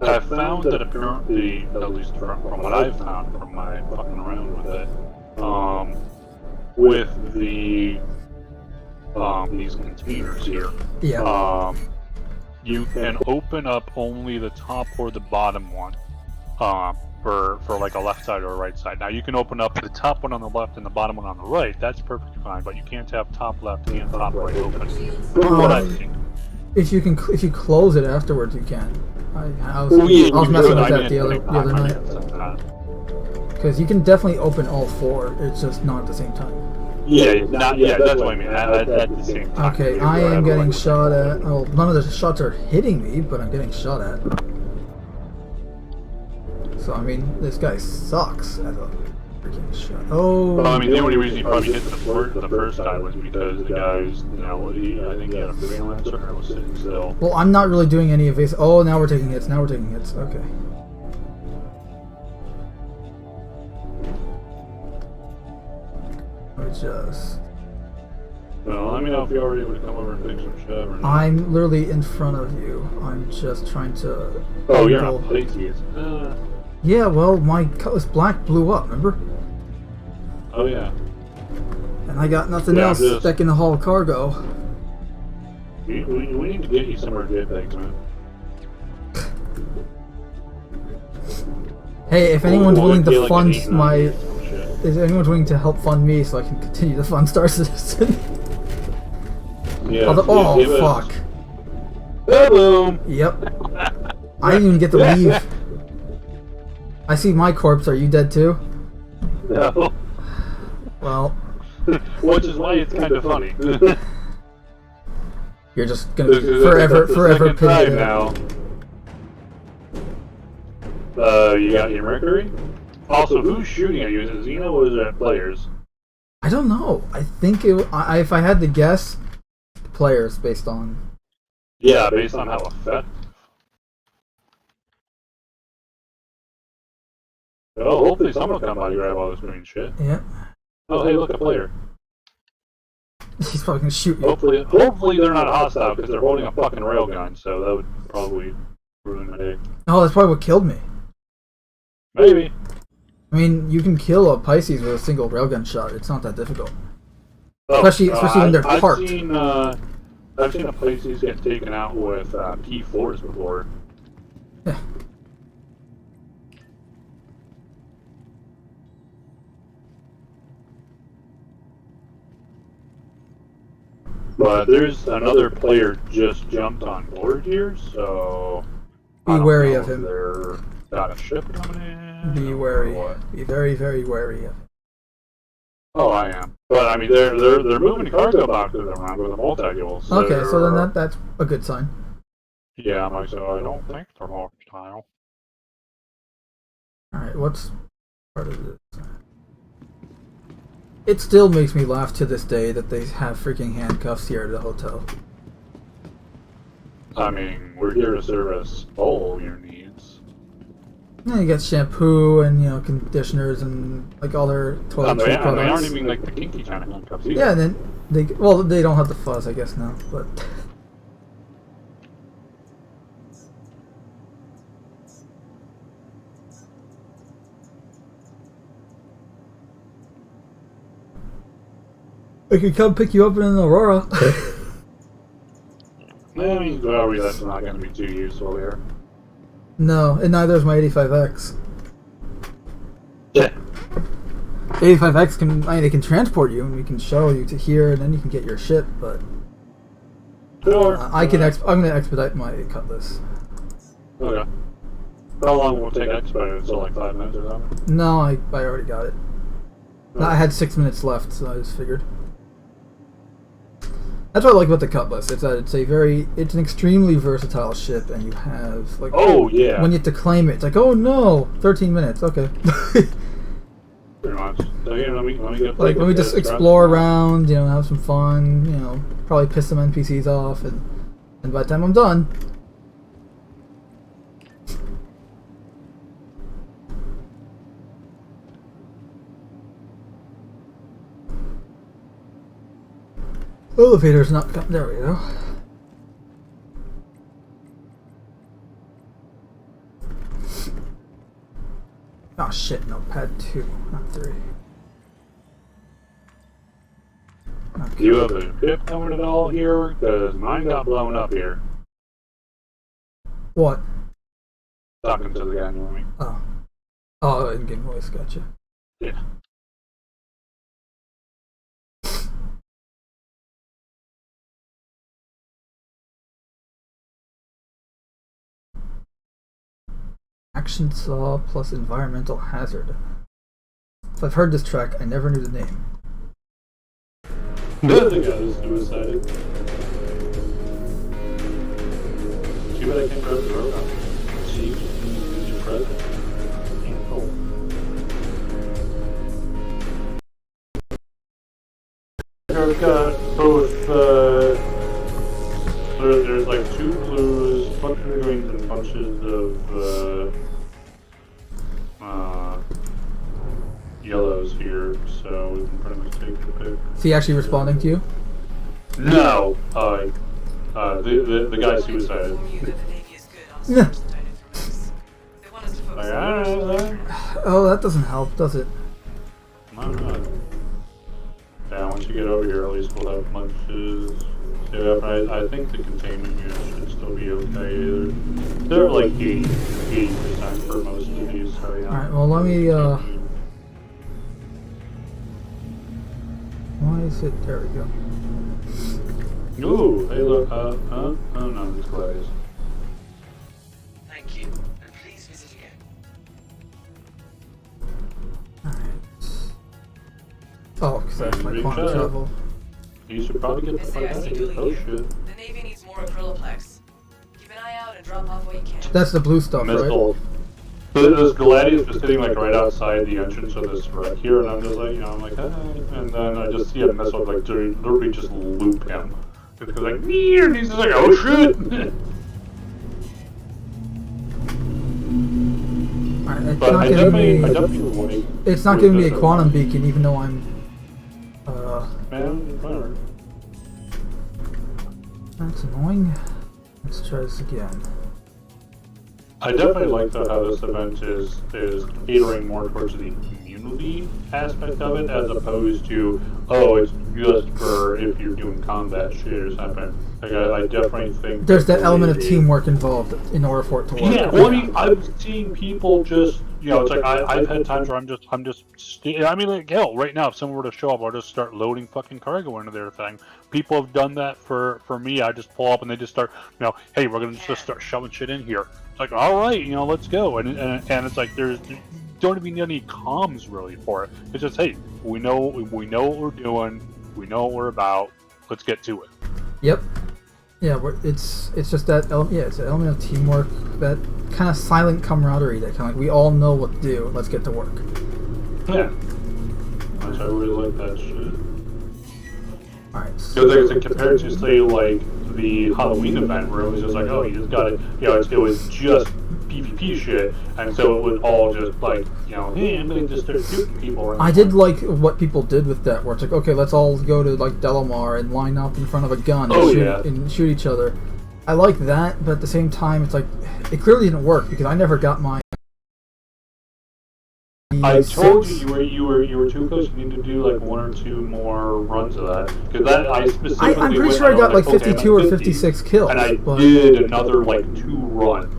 I found that apparently, at least from what I've found from my fucking around with it, with the these containers here, you can open up only the top or the bottom one, for like a left side or a right side. Now you can open up the top one on the left and the bottom one on the right. That's perfectly fine, but you can't have top left and top right open. From what I've seen. If you close it afterwards, you can. I was messing with that the other night. Because you can definitely open all 4, it's just not at the same time. Yeah, that's what I mean. At the same time. Okay, I am getting shot at. Oh, none of the shots are hitting me, but I'm getting shot at. So, I mean, this guy sucks as a freaking shot. Oh. Well, I mean, the only reason he probably hit the first time was because the guy's, I think he had a freelancer and was sitting still. Well, I'm not really doing any evasive. Oh, now we're taking hits. Okay. Just. Well, let me know if you already would come over and pick some shit or not. I'm literally in front of you. I'm just trying to. Oh, you're not places. Yeah, well, my Cutlass Black blew up, remember? Oh, yeah. And I got nothing else that can haul cargo. We need to get you some more JPEGs, man. Hey, if anyone's willing to fund my. Is anyone's willing to help fund me so I can continue to fund Star Citizen? Yeah. Fuck. Boom! Yep. I didn't even get to leave. I see my corpse. Are you dead too? No. Well. Which is why it's kind of funny. You're just gonna be forever pitted now. You got your Mercury? Also, who's shooting at you? Is it Xeno or is it players? I don't know. I think if I had to guess, players based on. Yeah, based on how effective. Oh, hopefully someone will come by to grab all this green shit. Yeah. Oh, hey, look, a player. He's probably gonna shoot you. Hopefully they're not hostile because they're holding a fucking railgun, so that would probably ruin the day. Oh, that's probably what killed me. Maybe. I mean, you can kill a Pisces with a single railgun shot. It's not that difficult. Oh, especially when they're parked. I've seen a Pisces get taken out with P4s before. Yeah. But there's another player just jumped on board here, so be wary of him. They're got a ship coming in. Be wary. Be very, very wary of him. Oh, I am. But I mean, they're moving cargo boxes around with a multi-fuel. So okay, so then that's a good sign. Yeah, so I don't think they're hostile. All right, what's part of this? It still makes me laugh to this day that they have freaking handcuffs here at the hotel. I mean, we're here to service all your needs. Yeah, you got shampoo and conditioners and like all their toiletry products. They aren't even like the kinky kind of handcuffs either. Yeah, and then they don't have the fuzz, I guess now, but. I could come pick you up in an Aurora. I mean, well, that's not going to be too useful here. No, and neither is my 85X. Yeah. 85X they can transport you, and we can shuttle you to here, and then you can get your ship. But I'm going to expedite my Cutlass. Okay. How long will it take expedite? It's like 5 minutes or something? No, I already got it. Okay. I had 6 minutes left, so I just figured. That's what I like about the Cutlass. It's that it's an extremely versatile ship, and you have like when you have to claim it, it's like 13 minutes, okay. Pretty much. So let me get let me just explore around, have some fun, probably piss some NPCs off, and by the time I'm done. Elevator's not coming. There we go. Oh shit, no, pad 2, not 3. Okay. Do you have a ship coming at all here? Because mine got blown up here. What? Talking to the guy near me. Oh, in-game voice, gotcha. Yeah. Action saw plus environmental hazard. If I've heard this track, I never knew the name. The guy was suicided. Too bad I can't grab the robot. See, you present. Can't go. I've got both, there's like 2 blues, a bunch of greens, and bunches of, yellows here, so we can pretty much take the pick. Is he actually responding to you? No! The guy suicided. Like, oh, that doesn't help, does it? no. Yeah, once you get over here, at least we'll have lunches. Yeah, but I think the containment unit should still be okay. They're like 80% for most of these, so yeah. Alright, well let me, why is it, there we go. Ooh, hey look, oh no, it's Gladius. Thank you, and please visit again. Oh, because that's my quantum travel. You should probably get the fuck out of here. Oh shit. The Navy needs more Acryloplex. Keep an eye out and drop off what you can. That's the blue stuff, Missile. right? This Gladius was sitting like right outside the entrance of this wreck here, and I'm just like, I'm like, and then I just see a missile like literally just loop him. It's like, and he's just like, oh shit! Alright, But I definitely want to. It's not giving me a quantum beacon, even though I'm. Man, whatever. That's annoying. Let's try this again. I definitely like though how this event is catering more towards the community aspect of it, as opposed to, oh, it's just for if you're doing combat shit or something. Like I definitely think There's that element of teamwork involved in order for it to work. Yeah, well, I mean, I've seen people just, it's like I've had times where I'm just, I mean, like hell, right now if someone were to show up, I'll just start loading fucking cargo into their thing. People have done that for me. I just pull up and they just start, hey, we're gonna just start shoving shit in here. It's like, all right, let's go, and it's like there don't even need any comms really for it. It's just, hey, we know what we're doing, we know what we're about. Let's get to it. Yep. Yeah, it's just that it's an element of teamwork, that kind of silent camaraderie, that kind of like we all know what to do. Let's get to work. Yeah. I really like that shit. Alright. So compared to say like the Halloween event where it was just like, oh, you just got it, it was just PvP shit, and so it was all just like, hey, I'm gonna just start shooting people. I did like what people did with that, where it's like, okay, let's all go to like Delamar and line up in front of a gun and shoot each other. I like that, but at the same time, it's like it clearly didn't work because I never got my. I told you were too close. You need to do like 1 or 2 more runs of that, because that I specifically. I'm pretty sure I got like 52 or 56 kills, and I but... did another like 2 runs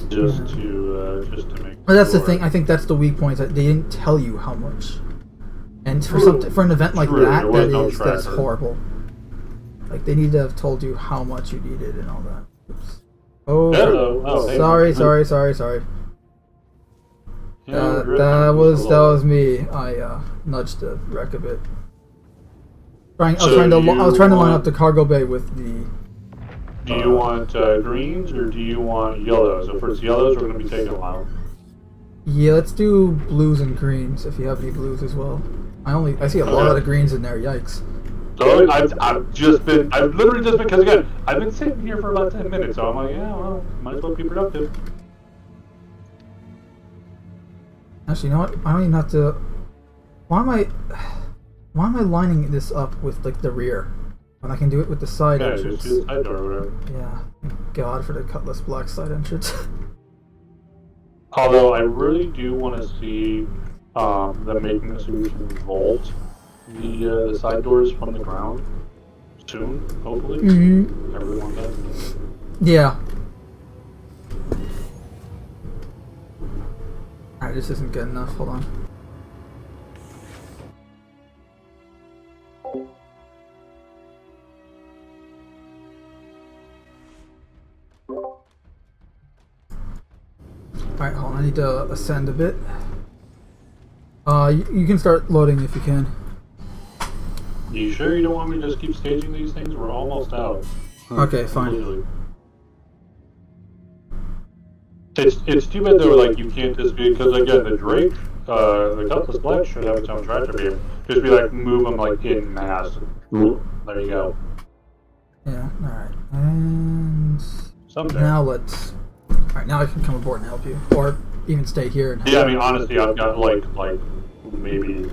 just to make. But that's the thing. I think that's the weak point. That they didn't tell you how much, and for an event like that's horrible. Like they need to have told you how much you needed and all that. Oops. Oh, sorry. That was me. I nudged the wreck a bit. I was trying to line up the cargo bay with the. Do you want greens or do you want yellows? If it's yellows, we're going to be taking a while. Yeah, let's do blues and greens if you have any blues as well. I see a lot of greens in there. Yikes. So I've literally just been, because again, I've been sitting here for about 10 minutes, so I'm like, yeah, well, might as well be productive. Actually, you know what? I don't even have to. Why am I lining this up with like the rear when I can do it with the side entrance? Just use the side door or whatever. Yeah, thank God for the Cutlass Black side entrance. Although I really do want to see them making a solution vault the side doors from the ground soon, hopefully. Mm-hmm. Everyone does. Yeah. Alright, this isn't good enough. Hold on. Alright, hold on. I need to ascend a bit. You can start loading if you can. You sure you don't want me to just keep staging these things? We're almost out. Okay, fine. Literally. It's too bad though, like you can't just be, because again, the Drake, the Cutlass Black should have its own tractor beam. Just be like, move them like in mass. There you go. Yeah, alright. And Someday. now let's... Alright, now I can come aboard and help you. Or even stay here and help Yeah, I you. mean, honestly, I've got like maybe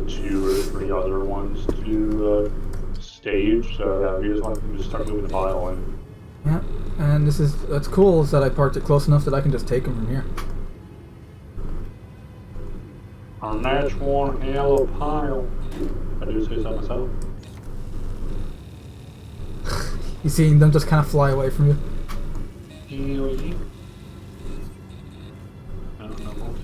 2 or 3 other ones to stage. So yeah, we just want to just start moving the pile in. Yeah, and what's cool is that I parked it close enough that I can just take them from here. A nice one hell of pile. I do say so myself. You seeing them just kind of fly away from you? Hell yeah. I don't know.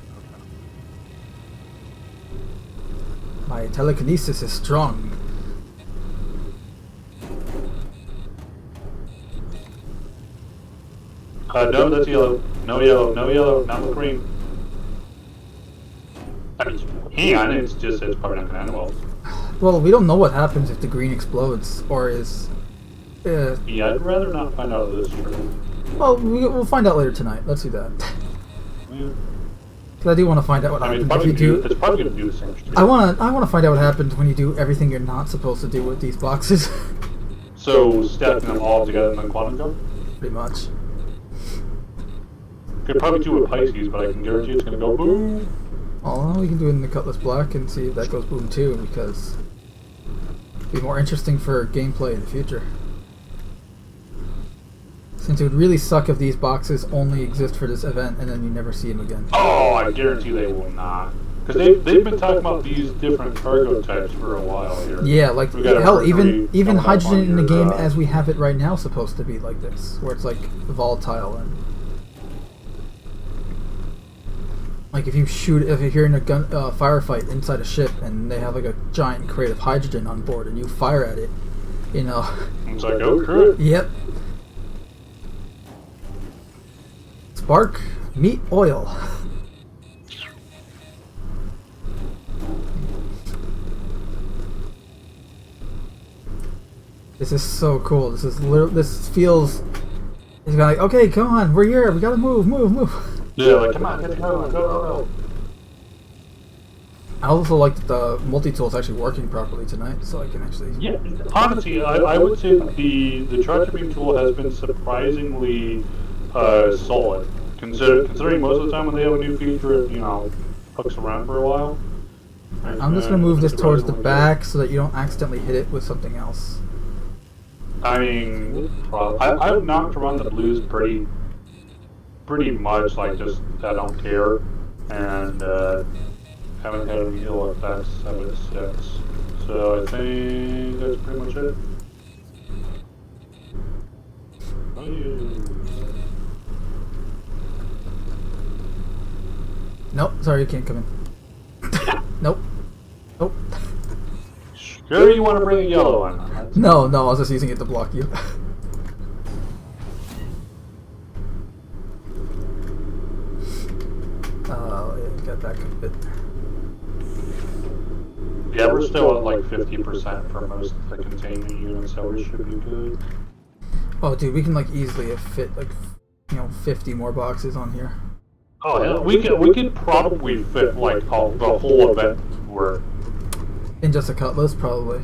My telekinesis is strong. No, that's yellow. No yellow, no yellow, not the green. I mean, hang on, it's probably not gonna end well. Well, we don't know what happens if the green explodes, or is... Yeah, I'd rather not find out this true. Well, we'll find out later tonight. Let's do that. Yeah. Because I do want to find out what happens if you do... It's probably gonna do the same shit. I want to find out what happens when you do everything you're not supposed to do with these boxes. So, stacking them all together and then quantum jump? Pretty much. Could probably do it with Pisces, but I can guarantee it's gonna go boom. Oh, we can do it in the Cutlass Black and see if that goes boom too, because it'd be more interesting for gameplay in the future. Since it would really suck if these boxes only exist for this event and then you never see them again. Oh, I guarantee they will not. Because they've been talking about these different cargo types for a while here. Yeah, like, hell, even hydrogen in the game as we have it right now is supposed to be like this, where it's like volatile and... Like if you're in a firefight inside a ship and they have like a giant crate of hydrogen on board and you fire at it, you know. It's like, oh, crap. Yep. Spark, meat, oil. This is so cool. This feels. It's like, okay, come on, we're here. We gotta move. Yeah, like, come on, get going, go. I also like that the multi-tool is actually working properly tonight, so I can actually... Yeah, honestly, I would say that the tractor beam tool has been surprisingly solid. Considering most of the time when they have a new feature, it, hooks around for a while. I'm just going to move this towards the back so that you don't accidentally hit it with something else. I mean, I've knocked around the blues pretty much, like, just, I don't care, and haven't had any ill effects of it since. So I think that's pretty much it. Oh, yeah. Nope, sorry, you can't come in. Nope. Sure you want to bring a yellow one? No, I was just using it to block you. Got back a bit. Yeah, we're still at like 50% for most of the containment units, so we should be good. Oh, dude, we can like easily fit like 50 more boxes on here. Oh yeah, we could probably fit like the whole event worth. In just a Cutlass, probably.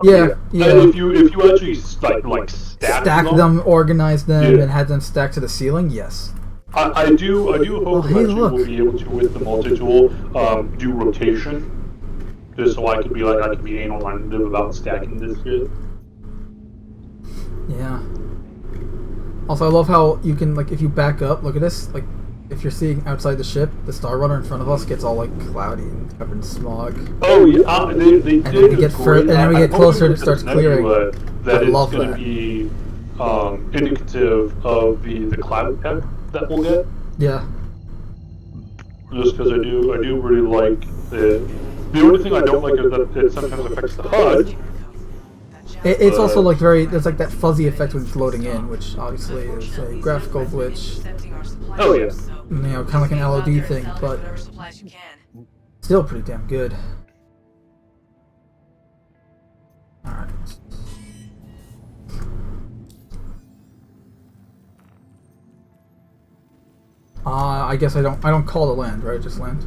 Yeah. And if you actually like stack them, organize them, and had them stacked to the ceiling, yes. I do hope eventually we'll be able to, with the multi-tool, do rotation. Just so I could be anal-minded about stacking this shit. Yeah. Also, I love how you can, like, if you back up, look at this, like, if you're seeing outside the ship, the Star Runner in front of us gets all, like, cloudy and covered in smog. Oh, yeah, they and then we get closer and it starts clearing. That I love going to be indicative of the cloud tech that we'll get. Yeah. Just because I do really like the only thing I don't like is that it sometimes affects the HUD. It's also like there's like that fuzzy effect when it's loading in, which obviously is a graphical glitch. Oh yeah. You know, kind of like an LOD thing, but still pretty damn good. Alright. I guess I don't call the land, right? Just land.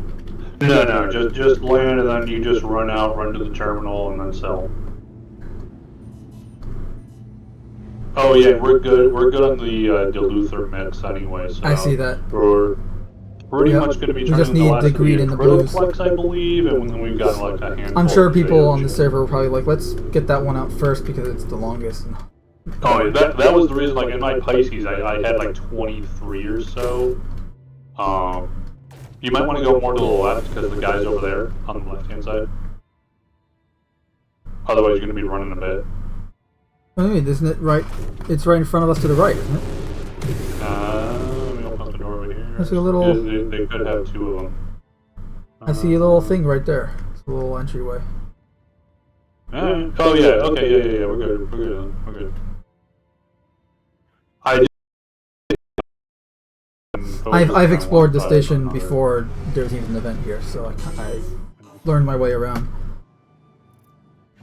No, just land, and then you just run to the terminal, and then sell. Oh yeah, we're good. We're good on the Luther mix anyway. So I see that. We're pretty much going to be we trying just need the green and the blues. Flex, I believe, and then we've got like a handful. I'm sure of people on the potatoes. server were probably like, let's get that one out first because it's the longest. Oh, yeah, that was the reason. Like in my Pisces, I had like 23 or so. You might want to go more to the left because the guy's over there on the left-hand side. Otherwise, you're going to be running a bit. What do you mean? Isn't it right? It's right in front of us to the right, isn't it? Let me open up the door over here. I see a little. They could have two of them. I see a little thing right there. It's a little entryway. Oh yeah. Okay. Yeah. We're good. We're good. I've explored the station before there's even an event here, so I learned my way around.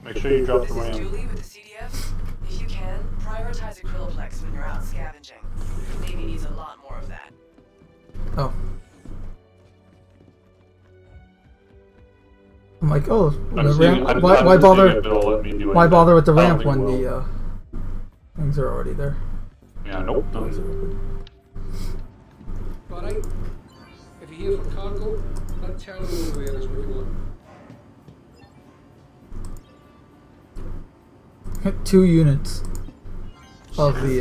Make sure you drop the This is ram. Julie with the CDF. If you can, prioritize acryloplex when you're out scavenging. Navy needs a lot more of that. Oh. I'm like, oh, the ramp. Why bother? Why bother with the ramp when the things are already there? Yeah, nope. Alright. If you're here for cargo, that terminal over there is where you want. 2 units of the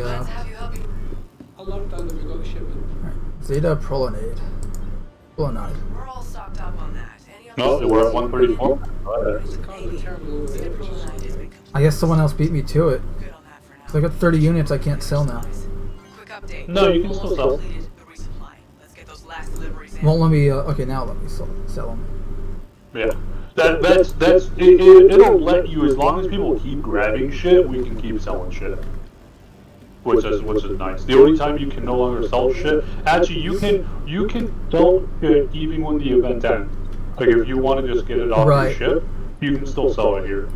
Alert down that we got the shipment. Zeta Prolonade. We're all stocked up on that. No, we're at 134. There's a cargo terminal over there, which is I guess someone else beat me to it. So I got 30 units I can't sell now. No, you can still sell. Won't let me. Okay, now let me sell them. Yeah, that's it'll let you, as long as people keep grabbing shit, we can keep selling shit. Which is nice. The only time you can no longer sell shit, actually you can sell shit even when the event ends. Like if you want to just get it off your ship, you can still sell it here.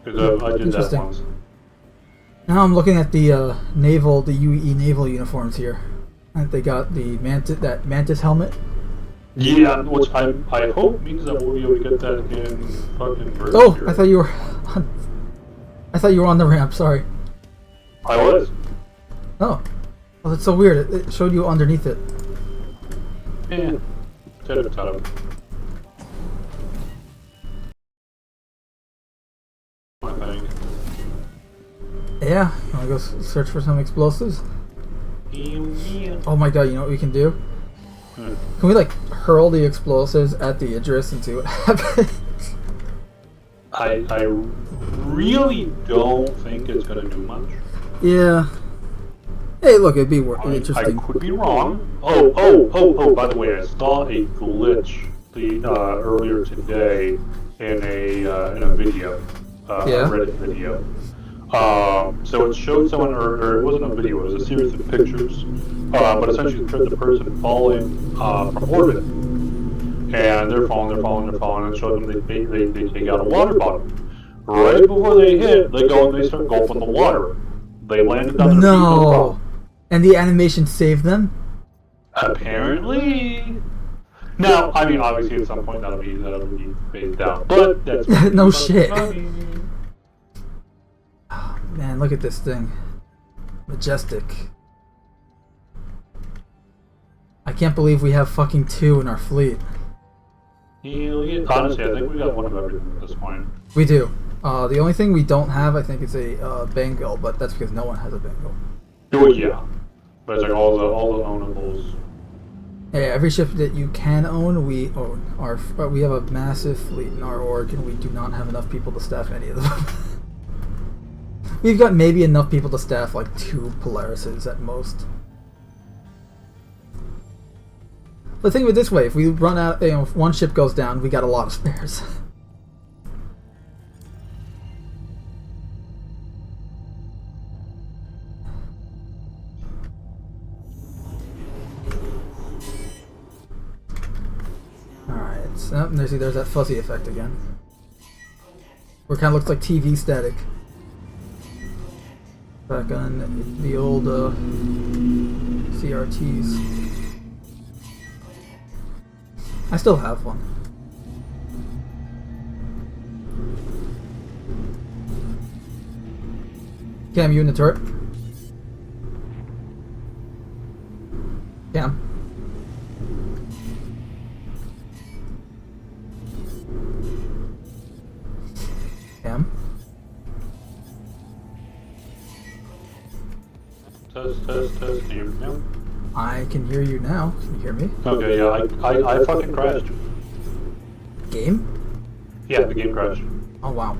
Because I did that once. Now I'm looking at the UE naval uniforms here. And they got the mantis helmet. Yeah, which I hope means that we'll be able to get that in fucking Merc. Oh, I thought you were. I thought you were on the ramp. Sorry. I was. Oh, well, that's so weird. It showed you underneath it. Yeah. Ta-da. Yeah, you wanna go search for some explosives? Oh my god, you know what we can do? Can we like hurl the explosives at the Idris and see what happens? I really don't think it's gonna do much. Yeah. Hey, look, it'd be interesting. I could be wrong. Oh, by the way, I saw a glitch earlier today in a video, a Reddit video. So it showed someone, or it wasn't a video, it was a series of pictures, but essentially it showed the person falling from orbit. And they're falling, and showed them they take out a water bottle. Right before they hit, they go and they start gulping the water. They landed on their feet, no problem. And the animation saved them? Apparently. Now, I mean, obviously at some point that'll be phased out, but that's no shit. Oh, man, look at this thing. Majestic. I can't believe we have fucking 2 in our fleet. Honestly, I think we got one of everything at this point. We do. The only thing we don't have, I think, is a Bengal, but that's because no one has a Bengal. Oh yeah, but it's like all the ownables. Yeah, every ship that you can own, we own. We have a massive fleet in our org, and we do not have enough people to staff any of them. We've got maybe enough people to staff like 2 Polarises at most. But think of it this way: if we run out, if one ship goes down, we got a lot of spares. Nice. Oh, and there's that fuzzy effect again. Where it kind of looks like TV static. Back on the old CRTs. I still have one. Cam, you in the turret? Cam. Cam. Test. Can you hear me now? I can hear you now. Can you hear me? Okay, yeah, I fucking crashed. Game? Yeah, the game crashed. Oh wow.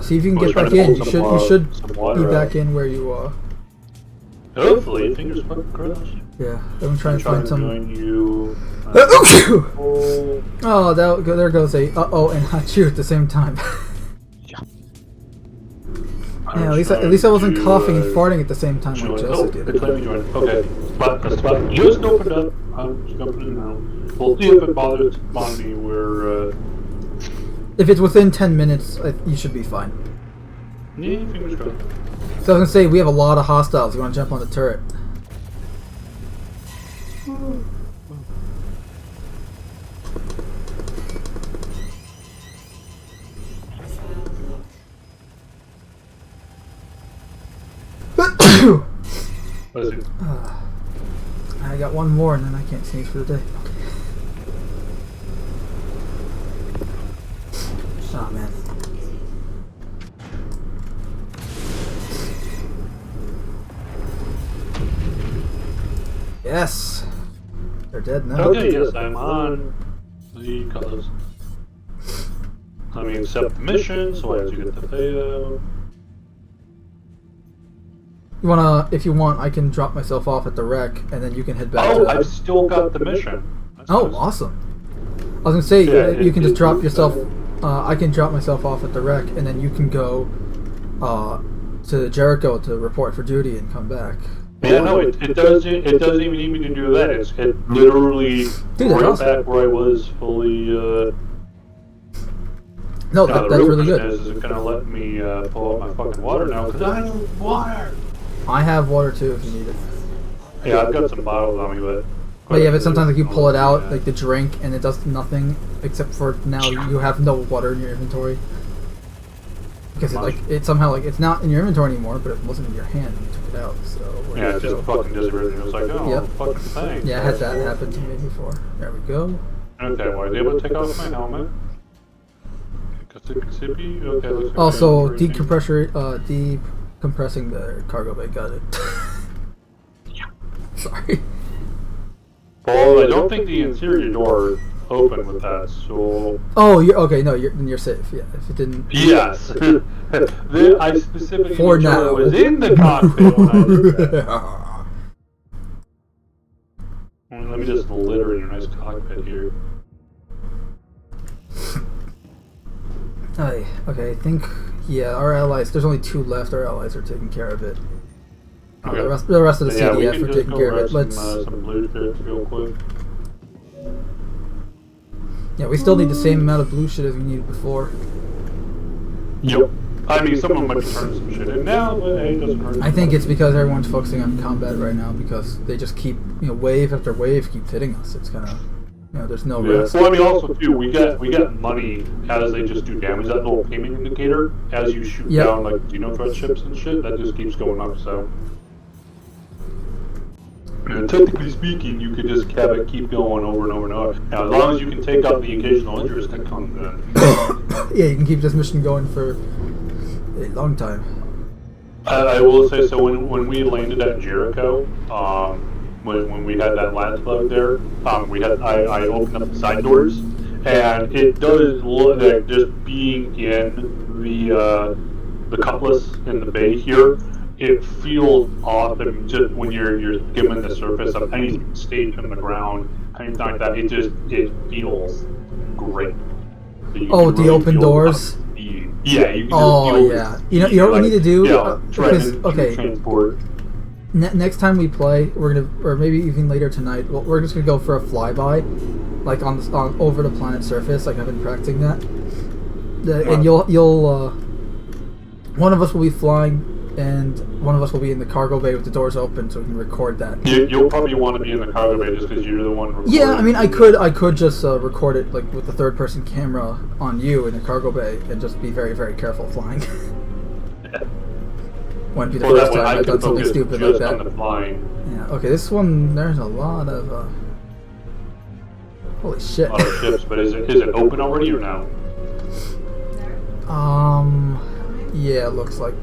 See if you can get back in. You should be back in where you are. Hopefully, fingers crossed. Yeah, I'm trying to find some. You, oh, there goes a uh-oh and hachoo at the same time. Yeah, at least I wasn't coughing and farting at the same time like Joseph did. Okay, but the spot just opened up. I'm just jumping in now. We'll see if it bothers to spawn me where. If it's within 10 minutes, you should be fine. Yeah, fingers crossed. So I was gonna say, we have a lot of hostiles. You wanna jump on the turret? I got one more and then I can't sneeze for the day. Oh man. Yes! They're dead now. Okay, yes, I'm on the colors. Let me accept the mission so I have to get the payout. You wanna, if you want, I can drop myself off at the wreck and then you can head back to Oh, I've still got the mission. Oh, awesome. I was gonna say, Yeah, you can just drop yourself, I can drop myself off at the wreck and then you can go to Jericho to report for duty and come back. Yeah, no, it doesn't even need me to do that. It literally right awesome. back where I was fully. No, that's really good. Is it gonna let me pull out my fucking water now? Because I need water. I have water too if you need it. Yeah, I've got some bottles on me, but yeah, but sometimes like you pull it out, like the drink, and it does nothing except for now you have no water in your inventory. Because it somehow it's not in your inventory anymore, but it wasn't in your hand when you took it out. So yeah, it just fucking disappeared. It was like, oh, yep. fucking thanks. Yeah, I had that happen to me before. There we go. Okay, well, I was able to take off my helmet. Okay, looks also, decompressing the cargo bay. Got it. Sorry. Well, I don't think the interior door opened with that, so. Oh, you're okay. No, you're safe. Yeah, if it didn't. Yes. I specifically for now. Sure I was in the cockpit when I did that. Let me just litter in your nice cockpit here. Okay, I think our allies. There's only 2 left. Our allies are taking care of it. Okay. The rest of the CDF are just taking care of it. Let's. Some blue shit real quick. Yeah, we still need the same amount of blue shit as we needed before. Yep. I mean, someone might be turning some shit in now, but hey, it doesn't hurt. I think it's because everyone's focusing on combat right now because they just keep, wave after wave keeps hitting us. It's kind of, there's no rest. Well, I mean, also too, we get money as they just do damage. That little payment indicator as you shoot down like XenoThreat ships and shit, that just keeps going up. So, technically speaking, you could just have it keep going over and over and over. Now, as long as you can take out the occasional injuries that come. Yeah, you can keep this mission going for a long time. I will say so. When we landed at Jericho, when we had that last bug there, I opened up the side doors, and it does look like just being in the cutlass in the bay here. It feels awesome just when you're skimming the surface of any stage on the ground, anything like that. It feels great. So the open doors. Yeah. You can yeah. You know what we need to do? Okay. Transport. Next time we play, we're gonna, or maybe even later tonight, we're just gonna go for a flyby, like on over the planet's surface. Like I've been practicing that. And you'll one of us will be flying, and one of us will be in the cargo bay with the doors open, so we can record that. You'll probably want to be in the cargo bay just because you're the one recording. Yeah, I mean, I could just record it like with the third-person camera on you in the cargo bay, and just be very, very careful flying. Wouldn't be the first time I've done something stupid like that. Yeah. Okay, this one there's a lot of holy shit. A lot of ships, but is it open already or no? Yeah, it looks like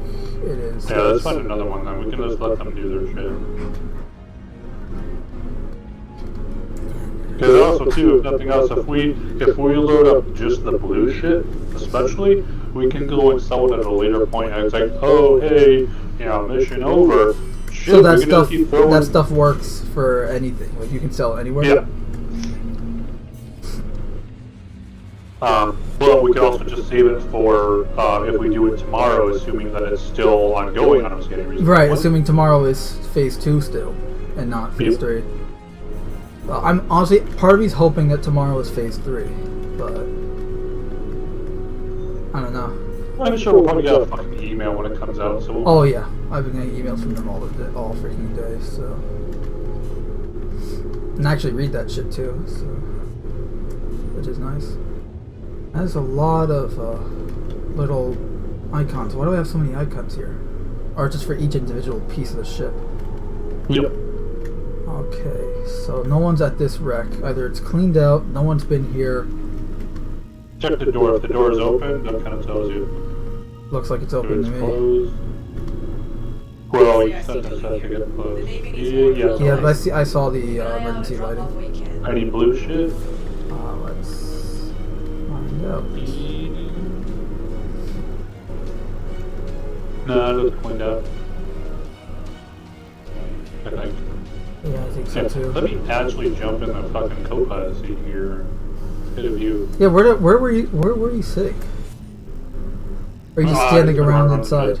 it is. Yeah, let's find another one then. We can just let them do their shit. Because also too, if nothing else, if we load up just the blue shit, especially, we can go and sell it at a later point. And it's like, oh hey, mission over. Shit, so that stuff works for anything. Like you can sell it anywhere. Yeah. But we could also just save it for if we do it tomorrow, assuming that it's still ongoing. I don't see any reason. Right, assuming tomorrow is phase 2 still, and not phase 3. I'm honestly, part of me's hoping that tomorrow is phase 3, but I don't know. I'm sure we'll probably get a fucking email when it comes out. So oh yeah, I've been getting emails from them all freaking day. So, and actually read that shit too, so which is nice. There's a lot of little icons. Why do I have so many icons here? Or just for each individual piece of the ship? Yep. Okay, so no one's at this wreck. Either it's cleaned out, no one's been here. Check the door. If the door is open, that kind of tells you. Looks like it's open to me. Closed. Well, you said to get closed. Yeah, but I saw the emergency lighting. Any blue shit? Let's find out. No, it looks cleaned up. I think. Yeah, I think so too. Let me actually jump in the fucking co-pilot seat here. Get a view. Yeah, where were you sitting? Or are you just standing around inside?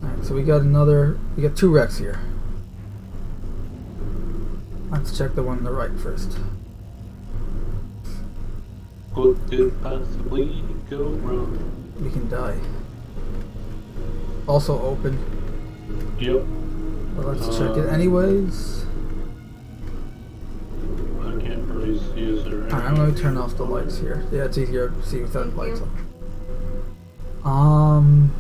Alright, so we got 2 wrecks here. Let's check the one on the right first. What could possibly go wrong? We can die. Also open. Yep. Well, let's check it anyways. I can't really see is there. Alright, I'm going to turn off the lights here. Yeah, it's easier to see without the lights on.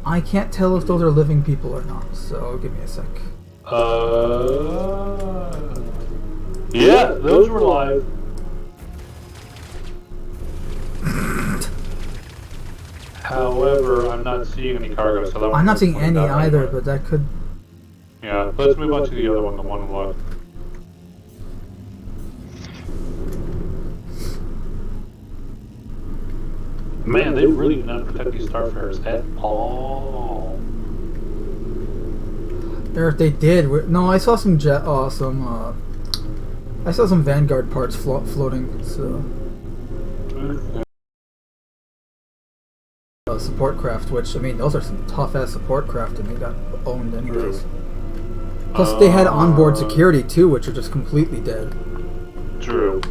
I can't tell if those are living people or not, so give me a sec. Yeah, those were live. However, I'm not seeing any cargo, so that I'm not seeing any either, but that could... Yeah, let's move on to the other one, the one left. Man, they really did not protect these starfarers at all. Or if they did, no, I saw some I saw some Vanguard parts floating, so... Support craft, which, I mean, those are some tough-ass support craft, and they got owned anyways. Plus, they had onboard security, too, which are just completely dead. True.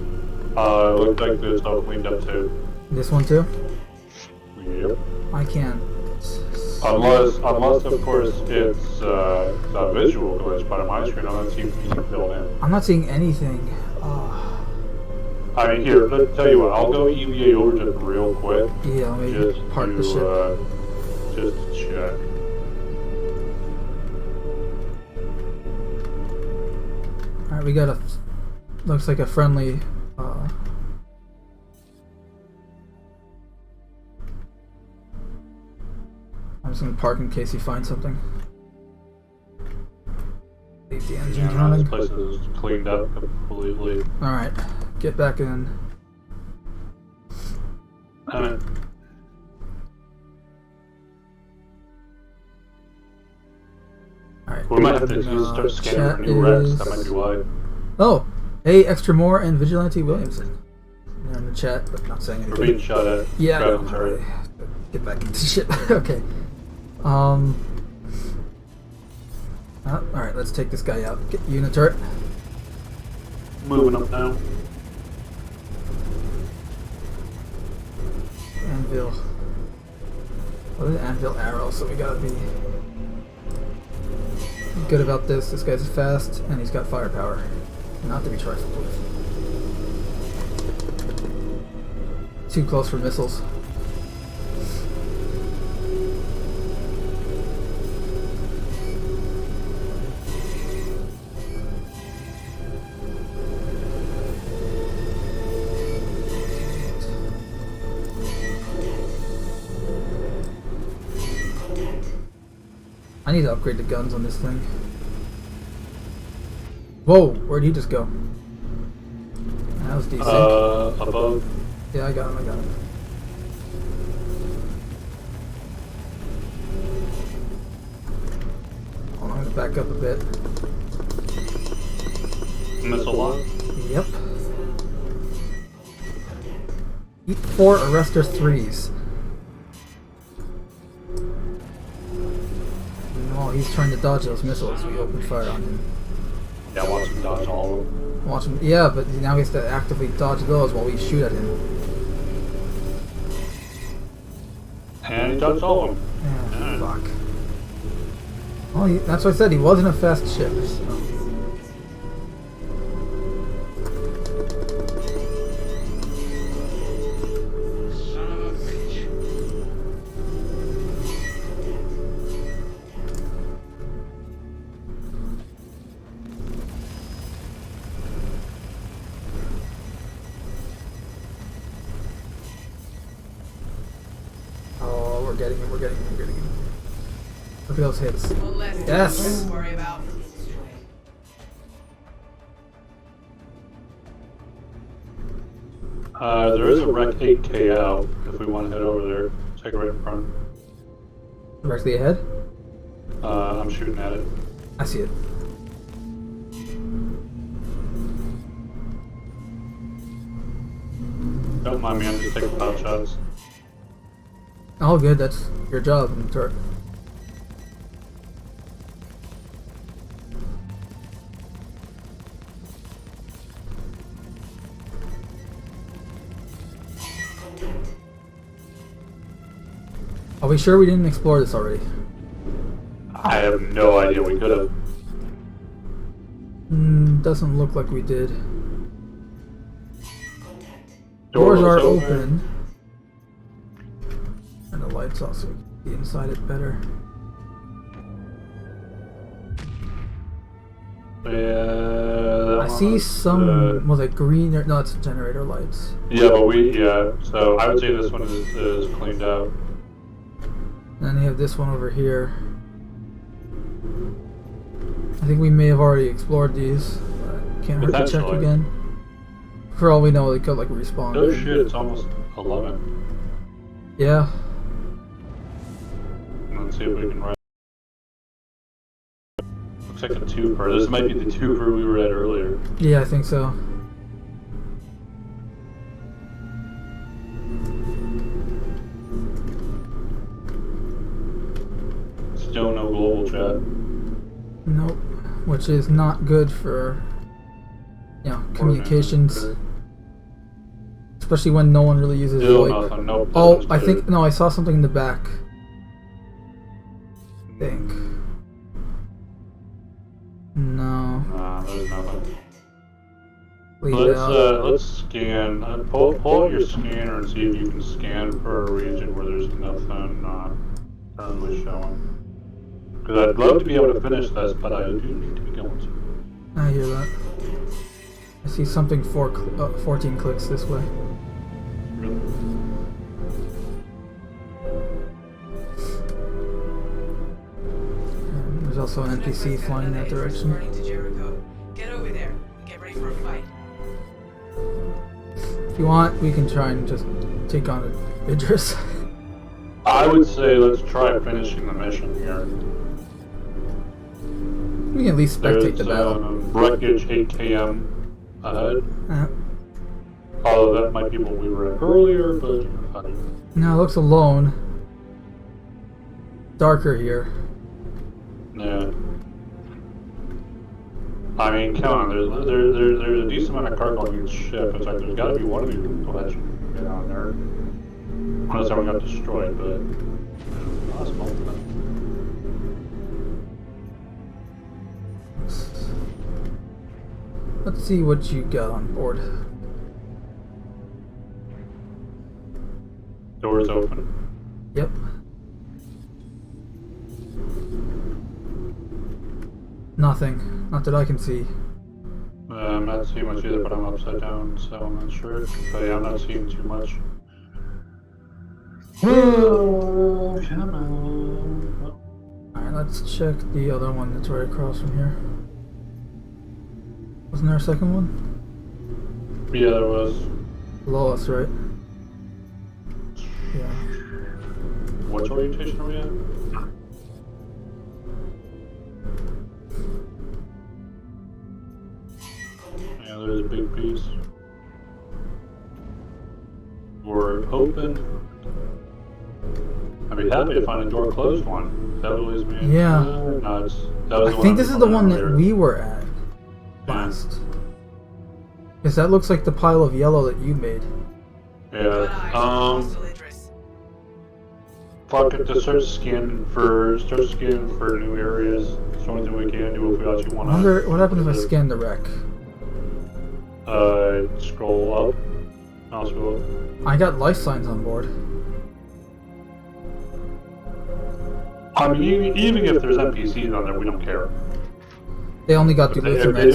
Looked like this all cleaned up, too. This one, too? Yep. I can't... Unless of course, it's a visual glitch, but on my screen, I'm not seeing anything filled in. I'm not seeing anything. I mean, here, let's tell you what, I'll go EVA over just real quick. Yeah, let me just park the ship. Just to check. Alright, we got looks like a friendly, I'm just gonna park in case he finds something. Leave the engine running. This place is cleaned up completely. Alright, get back in. Alright. We might have to start scanning for new wrecks, that might be why. Oh! Hey, Extra Moore and Vigilante Williamson. They're in the chat, but not saying anything. We're being shot at. Yeah, no, get back into shit. Okay. Alright, let's take this guy out. Get unit turret. Moving up now. Anvil. What is it? Anvil arrow, so we gotta be good about this. This guy's fast, and he's got firepower. Not to be trifled with. Too close for missiles. I need to upgrade the guns on this thing. Whoa, where'd he just go? That was decent. Above. Yeah, I got him, Hold on, I'm gonna back up a bit. Missile lock? Yep. Eat 4 arrestor 3s. While he's trying to dodge those missiles, we open fire on him. Yeah, watch him dodge all of them. Watch him. Yeah, but now he has to actively dodge those while we shoot at him. And he dodged all of them. Yeah, fuck. Well, that's what I said. He wasn't a fast ship. So. We're getting him. Look at those hits. Yes! There is a Rec 8K out if we want to head over there. Take it right in front. Directly ahead? I'm shooting at it. I see it. Don't mind me, I'm just taking pot shots. All good, that's your job in the turret. Are we sure we didn't explore this already? I have no idea, we could have. Doesn't look like we did. Doors are open. And the lights off so we can see inside it better. Yeah, I see some, was it green or, no, it's generator lights. Yeah, but so I would say this one is cleaned out. Then you have this one over here. I think we may have already explored these. But can't hurt to check again. For all we know, they could like respawn. Oh shit, it's almost 11. Yeah. Let's see if we can run. Looks like a twofer. This might be the twofer we were at earlier. Yeah, I think so. Still no global chat. Nope. Which is not good for, you know, communications. Especially when no one really uses VoIP. Nothing. Nope, oh, I think, no, I saw something in the back. I think. No. Nah, there's nothing. Leave Let's scan. Pull out your scanner and see if you can scan for a region where there's nothing currently showing. Because I'd love to be able to finish this, but I do need to be going to. I hear that. I see something 14 clicks this way. Really? There's also an NPC flying in that direction. Get over there and get ready for a fight. If you want, we can try and just take on Idris. I would say let's try finishing the mission here. We can at least spectate the battle. Wreckage 8 km ahead. Although that might be what we were at earlier, but No, it looks alone. Darker here. yeah. I mean, come on, there's a decent amount of cargo on each ship. It's like, there's got to be one of you people that should get on there. Unless everyone got destroyed, but possible. Let's see what you got on board. Doors open. Yep. Nothing. Not that I can see. I'm not seeing much either, but I'm upside down, so I'm not sure. But yeah, I'm not seeing too much. Oh, come on. Alright, let's check the other one that's right across from here. Wasn't there a second one? Yeah, there was. Below us, right? Yeah. Which orientation are we at? Yeah, there's a big piece. We're open. I'd be happy to find a door closed one. That would leave me. Yeah. Nuts. That was I think this is the one that we were at last. Because that looks like the pile of yellow that you made. Yeah. Fuck it, to start scanning for new areas. It's the only thing we can do if we actually want to. I wonder what happens if I scan the wreck. Scroll up. I'll scroll up. I got life signs on board. I mean, even if there's NPCs on there, we don't care. They only got the luther mix.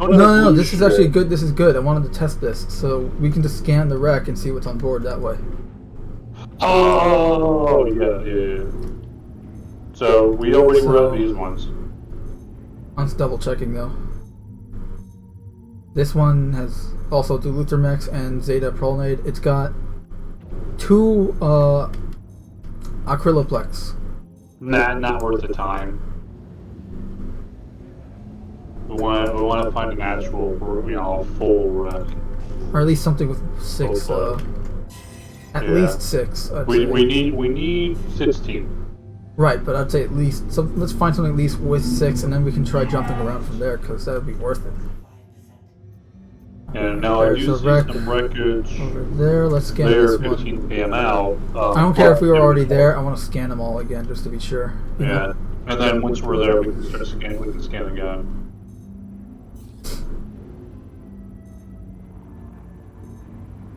No, this is actually good. This is good. I wanted to test this, so we can just scan the wreck and see what's on board that way. Oh, yeah. So we already were at these ones. I'm just double checking though. This one has also Duluthor Mechs and Zeta Prolnade. It's got 2 Acryloplex. Not worth the time. We want to find an actual, full wreck. Or at least something with 6. At least 6. We need 16. Right, but I'd say at least let's find something at least with 6, and then we can try jumping around from there because that would be worth it. And now I do see some wreckage over there. Let's scan there, this 15 one. PM out. I don't care if we were already there. I want to scan them all again just to be sure. Yeah, and then once we're there, we can start scanning. We can scan again.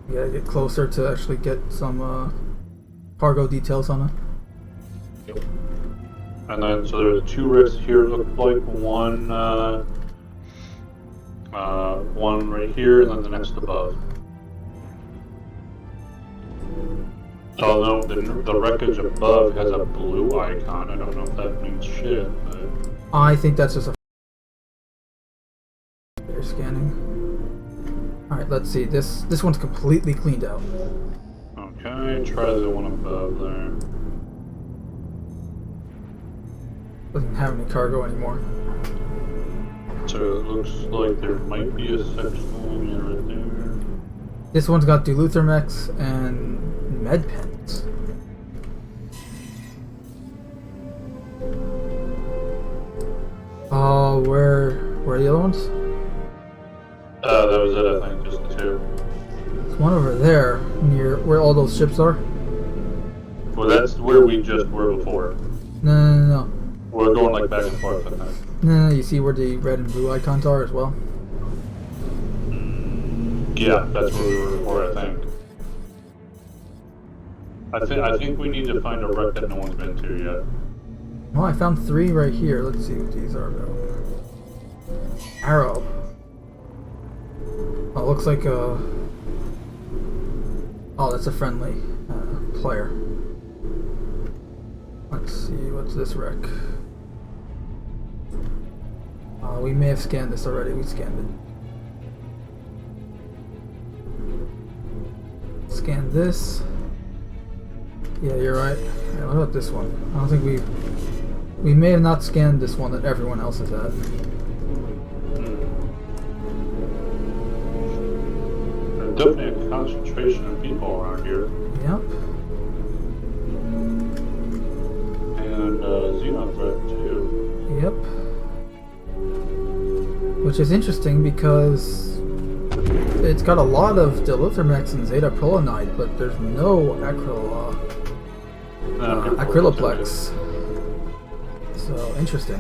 We gotta get closer to actually get some cargo details on it. Yep. And then, so there's 2 wrecks here. Look like one right here, and then the next above. Oh no, the wreckage above has a blue icon. I don't know if that means shit, but... I think that's just a... You're scanning. Alright, let's see. This one's completely cleaned out. Okay, try the one above there. Doesn't have any cargo anymore. So it looks like there might be a section right there. This one's got Duluthor Mechs and med pens. Where are the other ones? That was it, I think, just the 2. There's one over there, near where all those ships are. Well, that's where we just were before. No. We're going like back and forth, I think. No, you see where the red and blue icons are as well? Yeah, that's where we were before, I think. I think we need to find a wreck that no one's been to yet. Well, I found 3 right here. Let's see what these are though. Arrow. Oh, looks like a... Oh, that's a friendly player. Let's see, what's this wreck? We may have scanned this already. We scanned it. Scan this. Yeah, you're right. Right, what about this one? I don't think we may have not scanned this one that everyone else is at. There's definitely a concentration of people around here. Yep. And XenoThreat too. Yep. which is interesting because it's got a lot of dilithium and Zeta Prolonite, but there's no acryloplex. So interesting.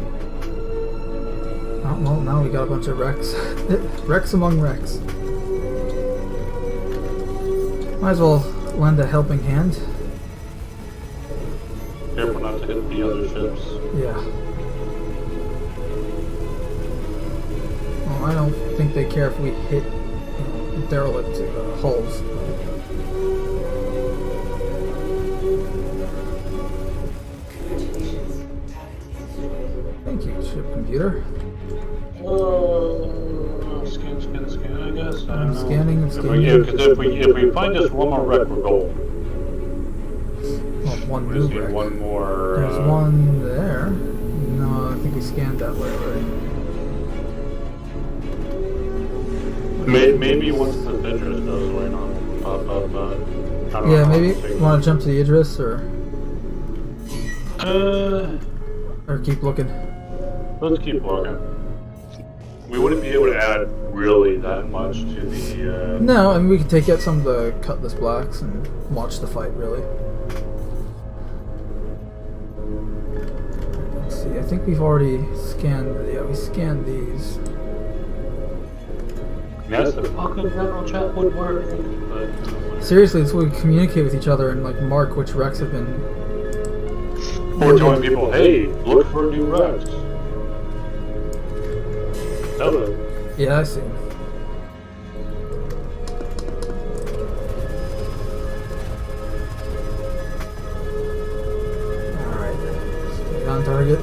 Oh, well, now we got a bunch of wrecks. Wrecks among wrecks. Might as well lend a helping hand. Careful not to hit the other ships. Yeah. Well, I don't think they care if we hit derelict hulls. Thank you, ship computer. Scan, I guess. I'm scanning. If we find just one more wreck, we're gold. Well, one new wreck. One more. There's one there. No, I think we scanned that way already. Maybe once the Idris goes away, not pop up. I don't Yeah, know. maybe. Want to jump to the Idris or keep looking? Let's keep looking. We wouldn't be able to add really that much to the. No, I mean we could take out some of the Cutlass Blacks and watch the fight. Really. Let's see. I think we've already scanned. Yeah, we scanned these. Yes, the fucking general chat would work. But, Seriously, so we can communicate with each other and like mark which wrecks have been. or telling people, hey, look for new wrecks. Yeah, I see. Alright. Stay on target.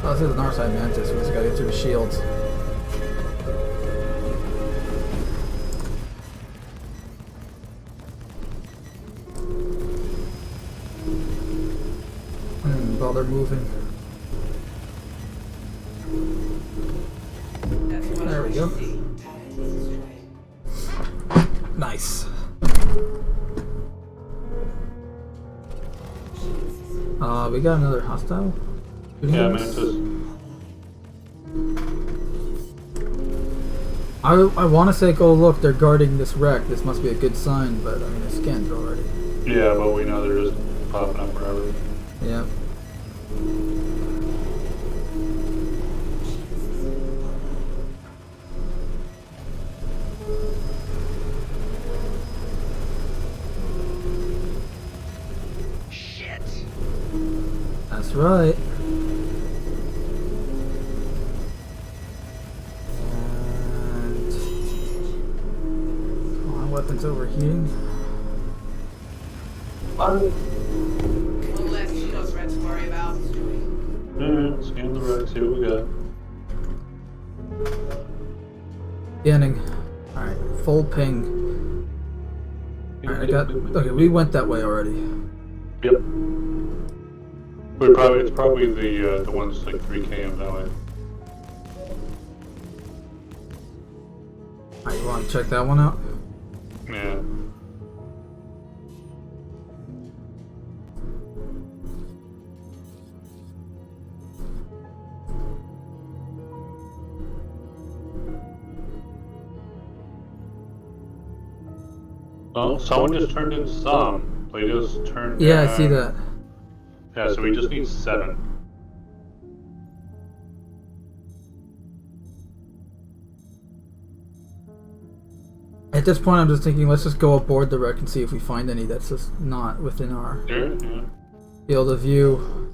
Oh, this is an Arside Mantis. We just gotta get through the shields. While they're moving. There we go. Nice. We got another hostile. Yeah, Mantis. I want to say, oh look, they're guarding this wreck. This must be a good sign, but I mean, I scanned it already. Yeah, but we know they're just popping up forever. Yeah. Shit. That's right. And my weapon's overheating. One less XenoThreat to worry about. Alright, scan the wreck, see what we got. Scanning. Alright, full ping. Alright, I got. Okay, we went that way already. Yep. It's probably the ones like 3 km that way. Alright, you want to check that one out? Yeah. Oh, someone just turned in some. They just turned. Yeah, I see that. Yeah, so we just need 7. At this point, I'm just thinking, let's just go aboard the wreck and see if we find any that's just not within our field of view.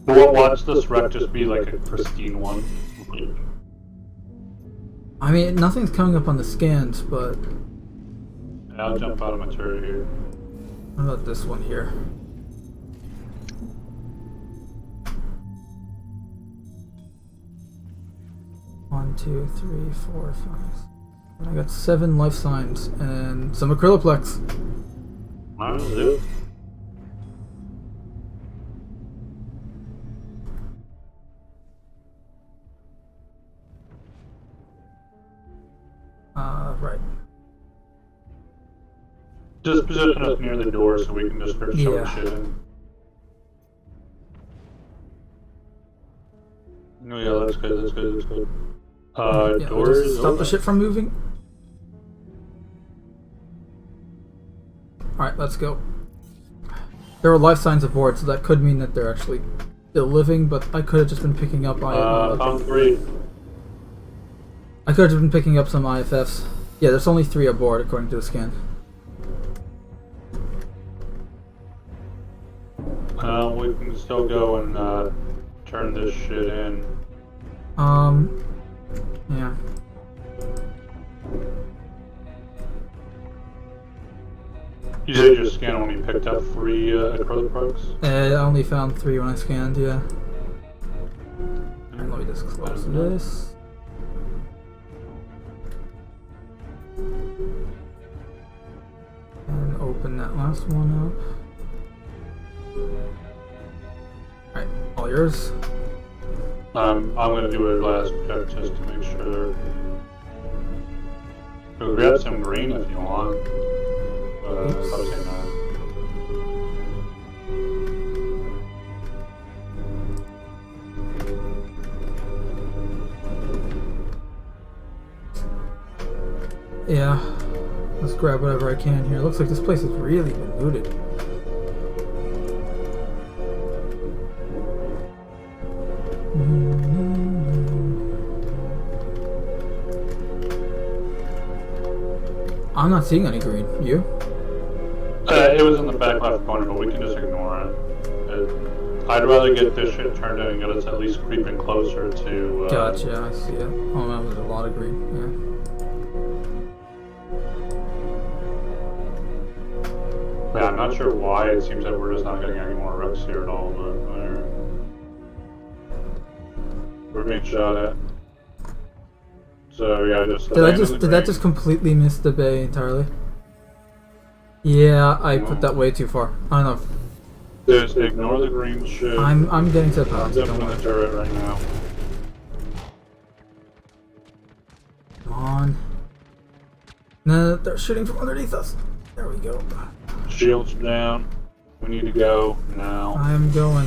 We'll watch this wreck just be like a pristine one. I mean, nothing's coming up on the scans, but... I'll jump out of my turret here. What about this one here? One, 2, 3, 4, 5. I got 7 life signs and some acryloplex. Mine's it. Right. Just position us near the door so we can just start shoving Yeah. shit in. Oh yeah, that's good, that's good, that's good. Yeah, we'll Doors just stop the shit from moving. Alright, let's go. There were life signs aboard, so that could mean that they're actually still living, but I could have just been picking up found 3. I could have just been picking up some IFFs. Yeah, there's only 3 aboard according to the scan. We can still go and turn this shit in. Yeah. You said your scan only picked up 3 acrylic products? I only found 3 when I scanned, yeah. Alright, let me just close this. And open that last one up. Alright, all yours. I'm gonna do a last check just to make sure. Go grab some green if you want. Probably say no. Yeah. Let's grab whatever I can here. Looks like this place has really been looted. I'm not seeing any green. You? It was in the back left corner, but we can just ignore it. I'd rather get this shit turned in and get us at least creeping closer to. Gotcha, I see it. Oh man, there's a lot of green. Yeah. Yeah, I'm not sure why. It seems that we're just not getting any more wrecks here at all, but we're being shot at. So yeah, just did that just completely miss the bay entirely? Yeah, I put that way too far. I don't know. Just ignore the green shit. I'm getting to the path. I'm jumping in the turret right now. Come on. No, they're shooting from underneath us. There we go. Shields down. We need to go now. I'm going.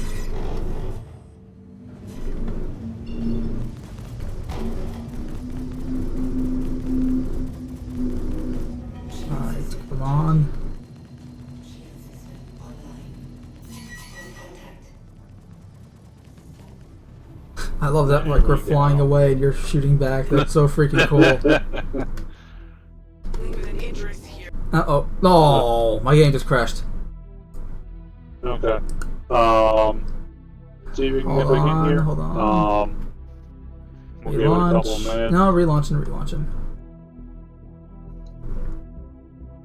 Alright, come on. I love that, like, we're flying away and you're shooting back. That's so freaking cool. Uh-oh. No, my game just crashed. Okay. See if we can get back in here. Hold on. We'll give it a couple of Relaunch. minutes. No, relaunching.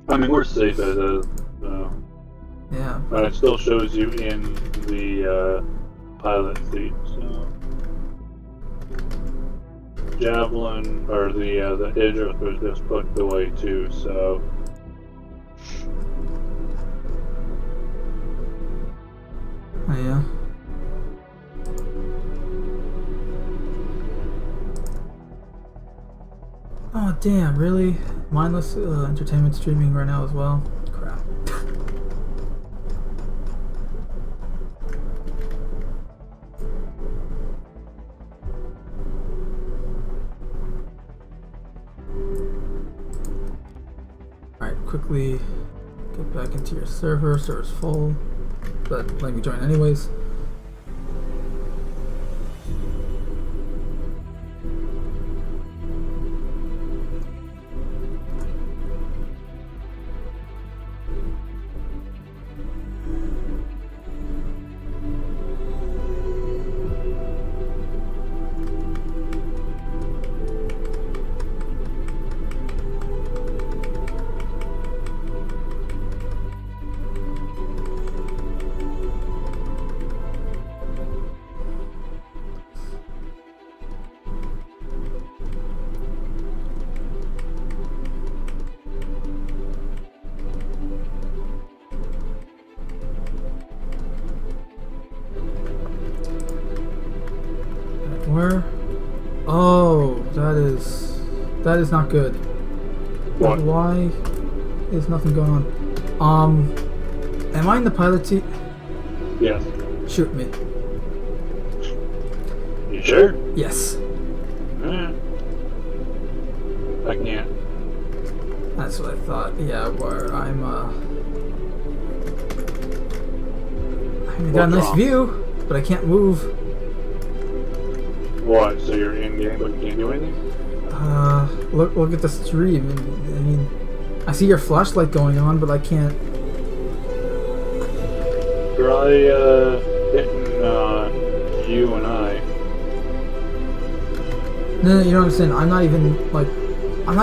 I mean, we're safe as is. Yeah. But it still shows you in the pilot seat, so. Javelin, or the edge earth was just put away too, so. Oh, yeah. Oh damn, really? Mindless entertainment streaming right now as well? Crap. Alright, quickly get back into your server. Server's full, but let me join anyways. Where? Oh, that is not good. What? Why is nothing going on? Am I in the pilot seat? Yes. Shoot me. You sure? Yes. I can't. That's what I thought. Yeah, where I got a nice view, but I can't move. What? So you're in game but you can't do anything? Look at the stream. I mean, I see your flashlight going on, but I can't. Try hitting you and I. No, you know what I'm saying? I'm not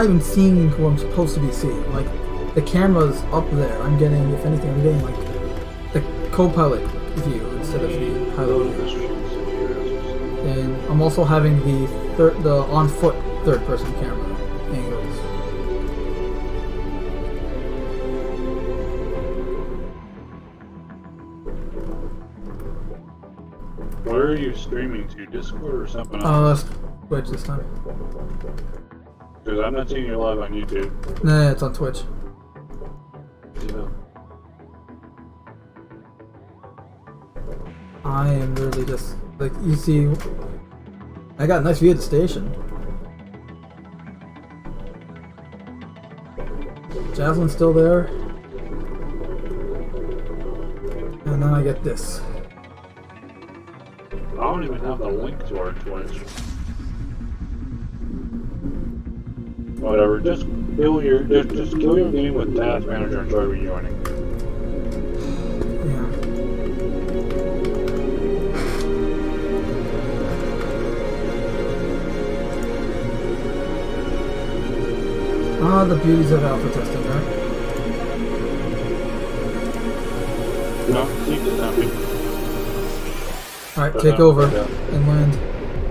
even seeing who I'm supposed to be seeing. Like, the camera's up there. I'm getting, if anything, I'm getting like the co-pilot view instead of the pilot view. And I'm also having the on-foot third-person camera angles. Where are you streaming to? Discord or something else? Twitch this time. Because I'm not seeing you live on YouTube. Nah, it's on Twitch. Yeah. I am really just, like, you see, I got a nice view of the station. Javelin's still there. And then I get this. I don't even have the link to our Twitch. Whatever, just kill your game with Task Manager and try rejoining. The beauties of alpha testing, right? No, keep it empty. Alright, take over and land.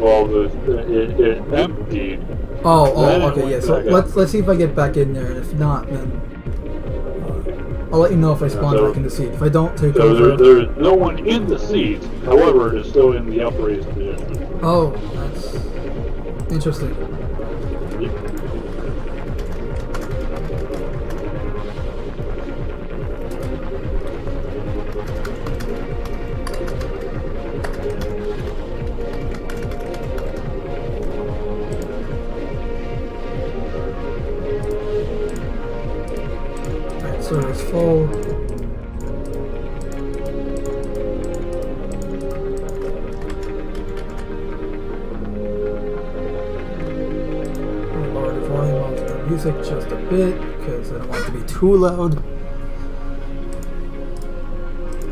Well, it emptied. Oh, okay, yeah. So let's see if I get back in there, and if not, then I'll let you know if I spawn back in the seat. If I don't, take over. There's no one in the seat. However, it is still in the upraised position. Oh, that's interesting. Server's full. I'll lower the volume of the music just a bit because I don't want it to be too loud.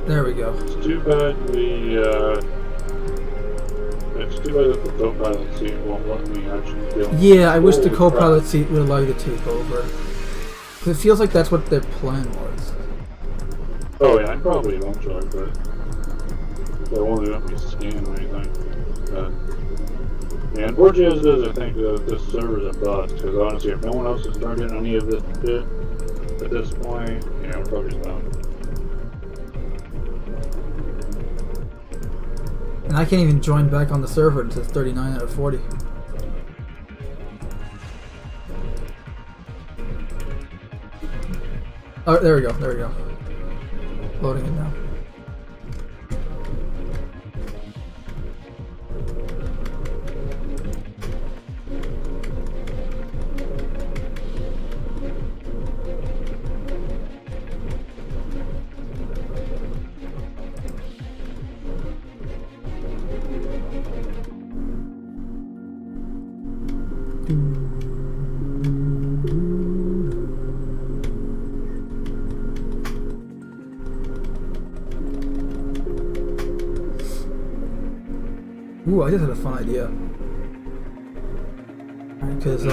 There we go. It's too bad that the co-pilot seat won't let me actually film. Yeah, I wish the co-pilot seat would allow you to take over. It feels like that's what their plan was. Oh yeah, I'd probably eventually, but they won't let me scan or anything. Yeah, unfortunately as it is, I think this server's a bust, because honestly, if no one else has started any of this shit at this point, yeah, we're probably just done. And I can't even join back on the server until 39 out of 40. Oh, there we go, there we go. Loading it now. Ooh, I just had a fun idea. Because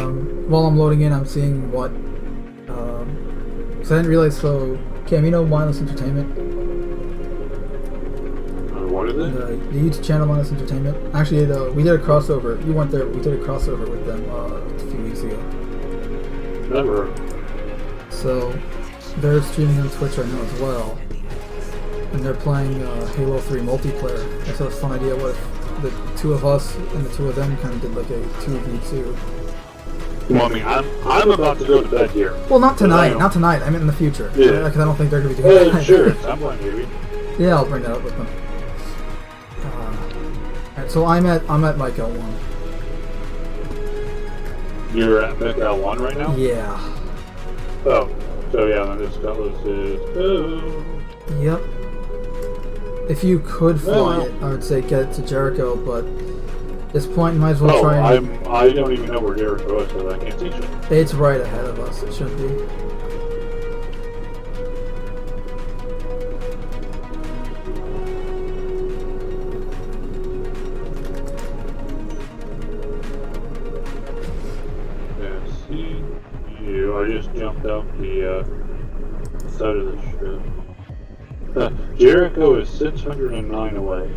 while I'm loading in, I'm seeing what. Because I didn't realize. So, Cam, you know Mindless Entertainment? What is it? The YouTube channel Mindless Entertainment. Actually, we did a crossover. You weren't there. We did a crossover with them a few weeks ago. Never. So, they're streaming on Twitch right now as well. And they're playing Halo 3 multiplayer. That's a fun idea. What if the two of us and the two of them kind of did like a 2v2. Well, I mean, I'm about to go to bed here. Well, not tonight. Not tonight. I mean in the future. Yeah. Because I don't think they're going to be doing that. Sure. At some point, maybe. Yeah, I'll bring that up with them. Alright, so I'm at like L1. You're at Mech L1 right now? Yeah. Oh. So yeah, then this Cutlass is... Yep. If you could fly it, I would say get it to Jericho, but at this point you might as well try and... I don't even know where Jericho is, so I can't teach it. It's right ahead of us, it should be. I just jumped out the side of the ship. Jericho is 609 away,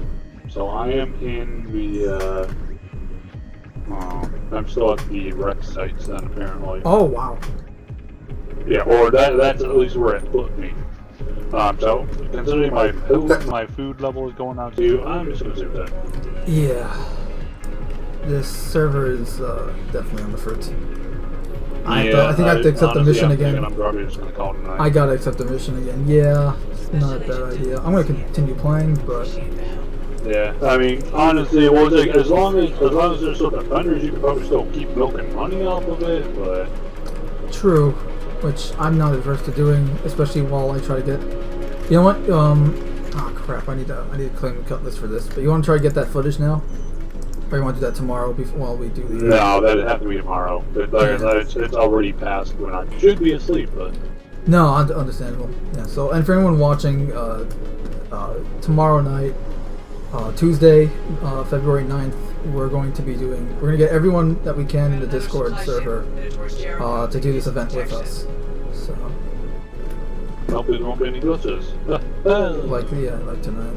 so I am in the. I'm still at the wreck sites then, apparently. Oh wow. Yeah, or that's at least where it put me. So considering my food level is going down too, I'm just gonna save that. Yeah. This server is definitely on the fruit. I think I have to accept the mission again. I'm probably just gonna call it tonight. I gotta accept the mission again. Yeah, it's not a bad idea. I'm gonna continue playing, but yeah, I mean, honestly, well, like, as long as there's still defenders, you can probably still keep milking money off of it. But true, which I'm not adverse to doing, especially while I try to get. You know what? Oh crap! I need to claim the Cutlass for this. But you want to try to get that footage now? Or you want to do that tomorrow while we do the... No, that'd have to be tomorrow. It's already past when I should be asleep, but... No, understandable. Yeah, so, and for anyone watching, tomorrow night, Tuesday, February 9th, we're going to get everyone that we can in the Discord server to do this event with us. So... Hopefully there won't be any glitches. like tonight.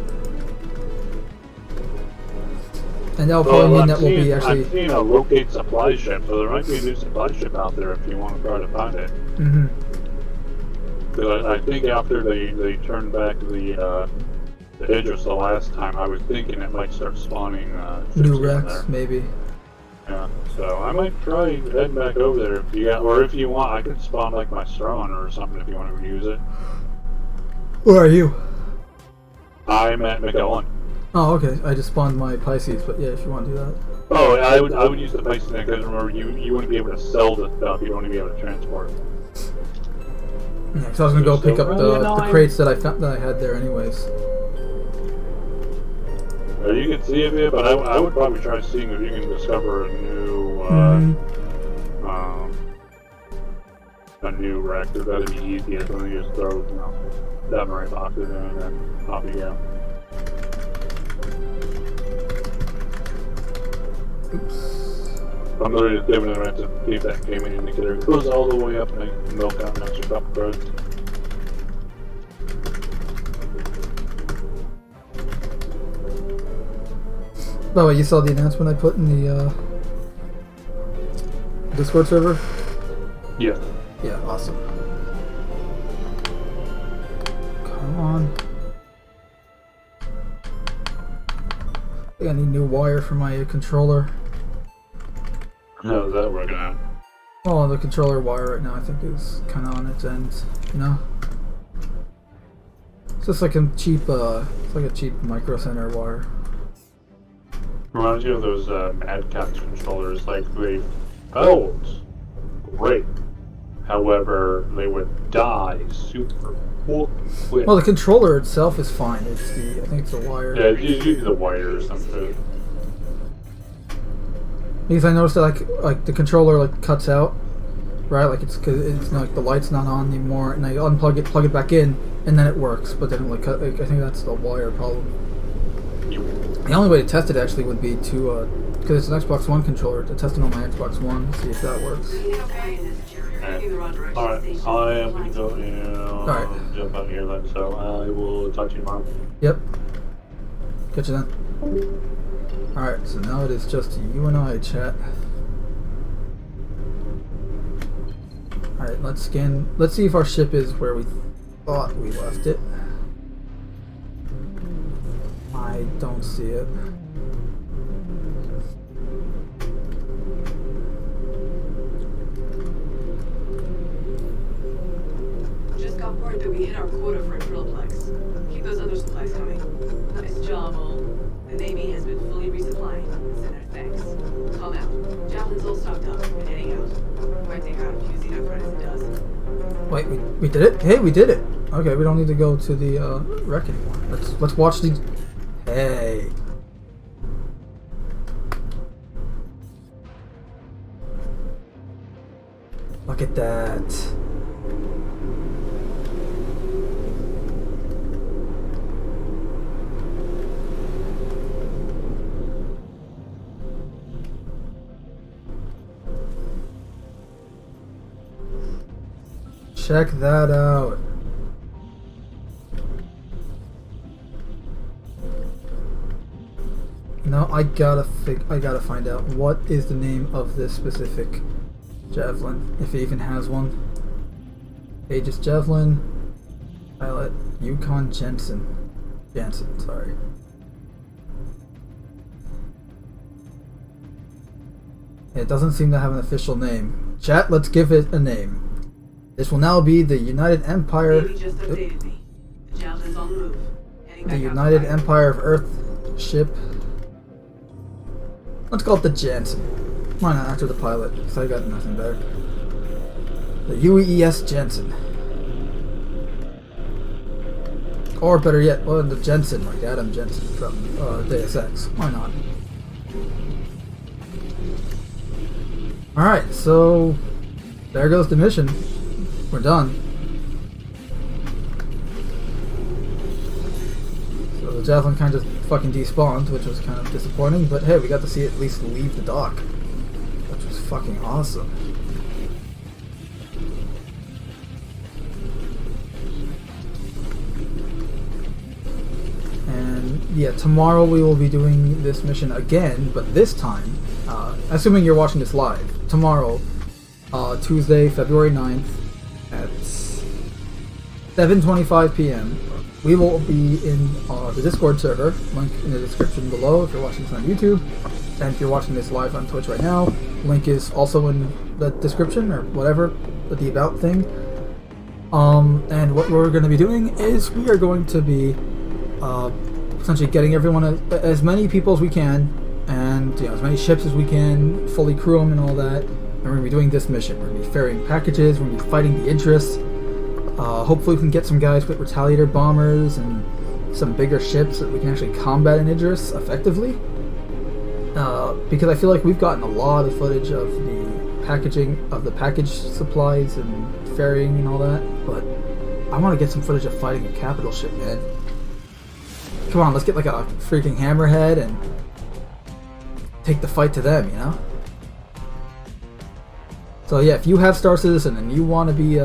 And that'll probably mean that we'll be actually... I've seen a locate supply ship, so there might be a new supply ship out there if you want to try to find it. Mm-hmm. Because I think after they turned back the Idris the last time, I was thinking it might start spawning new wrecks, maybe. Yeah, so I might try heading back over there if you got, or if you want, I could spawn like my Strawn or something if you want to use it. Where are you? I'm at Miguel. Oh, okay. I just spawned my Pisces, but yeah, if you want to do that. Oh, I would use the Pisces then, because remember, you wouldn't be able to sell the stuff, you'd only be able to transport. Yeah, because I was gonna go pick up the crates that I had there, anyways. You can see it, but I would probably try seeing if you can discover a new wreck. That'd be easiest, and then you just throw that marine boxes in, and then off you go. Oops. I'm literally just giving it a rent to see if that gaming indicator goes all the way up and I can milk out an extra couple credits. By the way, you saw the announcement I put in the Discord server? Yeah. Yeah, awesome. Come on. I think I need new wire for my controller. How's that working out? Oh, the controller wire right now I think is kind of on its ends, you know? It's just like a cheap, it's like a cheap Micro Center wire. Reminds you of those Mad Catz controllers, like they felt great. However, they would die super quick. Well, the controller itself is fine. It's the, I think it's the wire. Yeah, it's usually the wire or something. Because I noticed that like the controller like cuts out, right? Like it's like the light's not on anymore, and I unplug it, plug it back in, and then it works. But then like I think that's the wire problem. The only way to test it actually would be to, because it's an Xbox One controller, to test it on my Xbox One, see if that works. Alright, I am going to jump out here then, so I will talk to you tomorrow. Yep. Catch you then. Alright, so now it is just you and I, chat. Alright, let's scan, let's see if our ship is where we thought we left it. I don't see it. Wait, we did it? Hey, we did it! Okay, we don't need to go to the wreck anymore. Let's watch the... Hey! Look at that. Check that out. No, I gotta find out what is the name of this specific javelin, if it even has one. Aegis Javelin, pilot, Yukon Jansen, sorry. It doesn't seem to have an official name. Chat, let's give it a name. This will now be the United Empire. Just updated me. The Javelin's on the move. Heading The back out United to Empire of Earth ship. Let's call it the Jansen. Why not after the pilot? Because I got nothing better. The UES Jansen. Or better yet, well, the Jensen, like Adam Jensen from Deus Ex. Why not? Alright, so there goes the mission. We're done. So the Javelin kind of fucking despawned, which was kind of disappointing, but hey, we got to see it at least leave the dock, which was fucking awesome. And yeah, tomorrow we will be doing this mission again, but this time, assuming you're watching this live, tomorrow, Tuesday, February 9th, at 7:25 p.m. we will be in the Discord server, link in the description below if you're watching this on YouTube, and if you're watching this live on Twitch right now, link is also in the description, or whatever, the about thing. And what we're going to be doing is we are going to be essentially getting everyone, as many people as we can, and as many ships as we can, fully crew them and all that. And we're going to be doing this mission. We're going to be ferrying packages, we're going to be fighting the interests. Hopefully we can get some guys with Retaliator bombers and some bigger ships so that we can actually combat an Idris effectively. Because I feel like we've gotten a lot of footage of the packaging, of the package supplies and ferrying and all that, but I want to get some footage of fighting a capital ship, man. Come on, let's get like a freaking hammerhead and take the fight to them, you know? So yeah, if you have Star Citizen and you want to be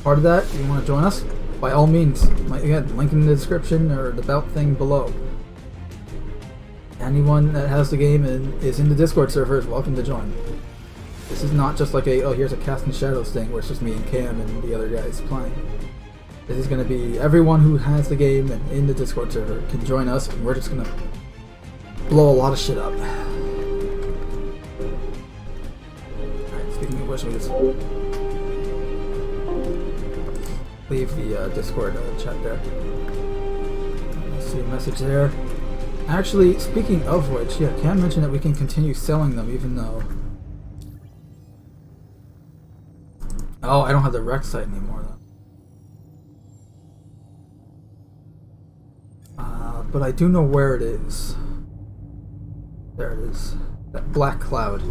part of that, you want to join us, by all means, again, link in the description or the about thing below. Anyone that has the game and is in the Discord server is welcome to join. This is not just like a, oh, here's a Casting Shadows thing where it's just me and Cam and the other guys playing. This is going to be everyone who has the game and in the Discord server can join us, and we're just going to blow a lot of shit up. Alright, speaking of which, we just leave the Discord chat there. I see a message there. Actually, speaking of which, yeah, Cam mentioned that we can continue selling them even though... Oh, I don't have the rec site anymore though. But I do know where it is. There it is. That black cloud.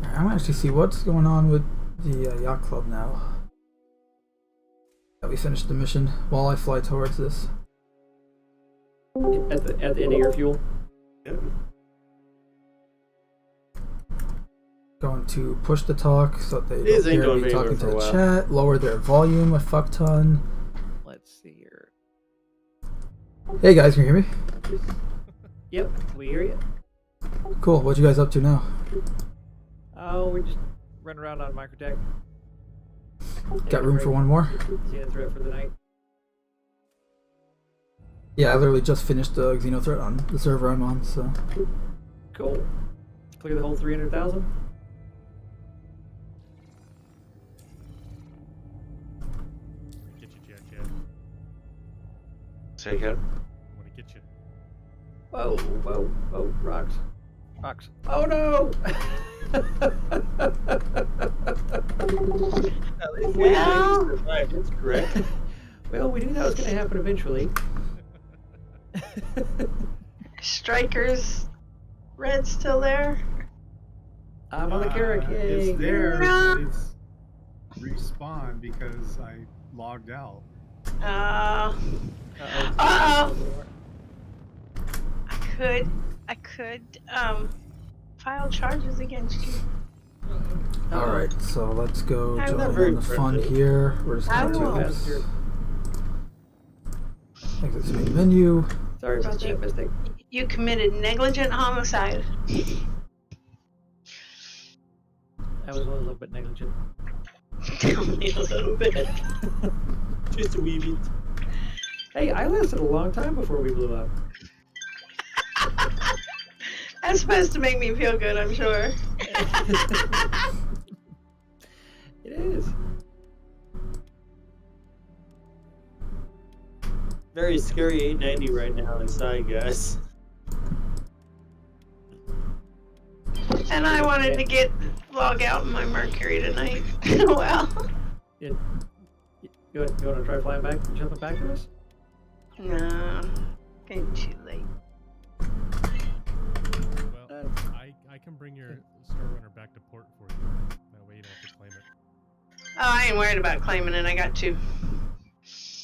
I'm gonna actually see what's going on with the yacht club now. That we finished the mission while I fly towards this. At the end of your fuel. Yep. Going to push the talk so that they It ain't don't going hear me talking to for a the while. chat. Lower their volume a fuck ton. Let's see here. Hey guys, can you hear me? Yep, we hear you. Cool. What you guys up to now? Oh, we just run around on Microtech. Got room for one more? XenoThreat for the night. Yeah, I literally just finished the XenoThreat on the server I'm on, so. Cool. Clear the whole 300,000. Say again? I want to get you. Whoa, whoa, whoa, rocks. Rocks. Oh no! Well, Right, that's correct. Well, we knew that was going to happen eventually. Strikers. Red's still there. I'm on the Carrot King. It's there. No. But it's respawned because I logged out. Uh-oh. I could file charges against you. Alright, so let's go I'm join not in very the fun friendly. here. We're just I going to won't. exit the main menu. Sorry about that, Mystic. You committed negligent homicide. That was a little bit negligent. Only a little bit. Just a wee bit. Hey, I lasted a long time before we blew up. That's supposed to make me feel good, I'm sure. It is. Very scary 890 right now inside, guys. And I wanted to log out in my Mercury tonight. Well. You want to try flying back and jumping back to us? No. Getting too late. Well, I can bring your Star Runner back to port for you. That way you don't have to claim it. Oh, I ain't worried about claiming it. I got two.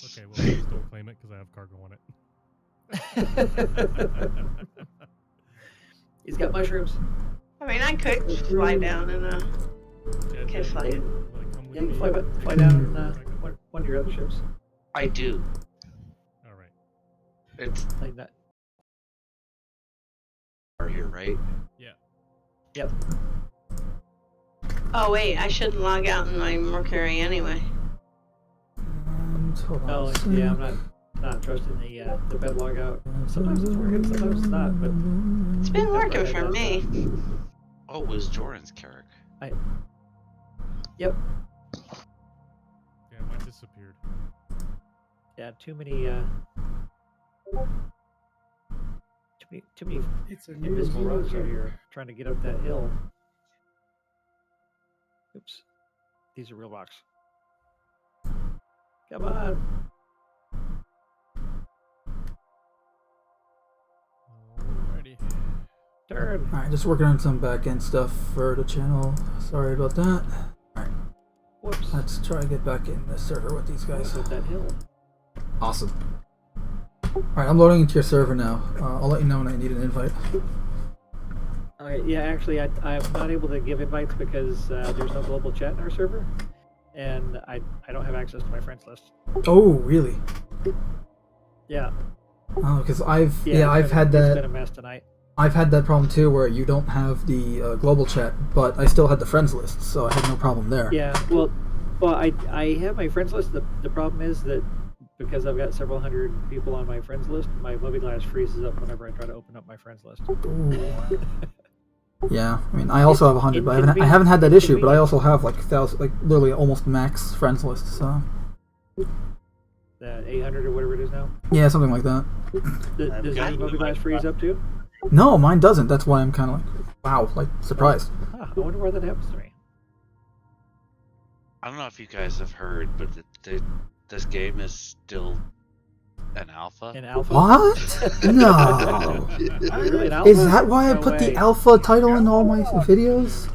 Okay, well, please don't claim it because I have cargo on it. He's got mushrooms. I mean, I could fly down and could fly it. Yeah, you can fly down in one of your other ships. I do. Alright. It's like that. Are here, right? Yeah. Yep. Oh wait, I shouldn't log out in my Mercury anyway. Hold on. Oh, yeah, I'm not trusting the bed log out. Sometimes it's working, sometimes it's not, but It's been working for me. Oh, it was Joran's Carrick. Yep. Yeah, mine disappeared. Yeah, too many It's a invisible new rocks out user. here trying to get up that hill. Oops. These are real rocks. Come on. Alrighty. Turn. Alright, just working on some back end stuff for the channel. Sorry about that. Alright. Whoops. Let's try to get back in the server with these guys. Up that hill. Awesome. Alright, I'm loading into your server now. I'll let you know when I need an invite. Okay, yeah, actually, I'm not able to give invites because there's no global chat in our server, and I don't have access to my friends list. Oh, really? Yeah. Oh, because I've had It's been that. a mess tonight. I've had that problem too, where you don't have the global chat, but I still had the friends list, so I had no problem there. Yeah, well, I have my friends list. The problem is that because I've got several hundred people on my friends list, my movie glass freezes up whenever I try to open up my friends list. Ooh. Yeah, I mean, I also have 100, but I haven't had that issue. But I also have like 1,000, like literally almost max friends list. So The 800 or whatever it is now. yeah, something like that. Does your movie glass freeze up too? No, mine doesn't. That's why I'm kind of like, wow, like surprised. Huh, I wonder why that happens to me. I don't know if you guys have heard, but this game is still an alpha. An alpha? What? No. Really, an alpha? Is that why I No put way. the alpha title in all my videos?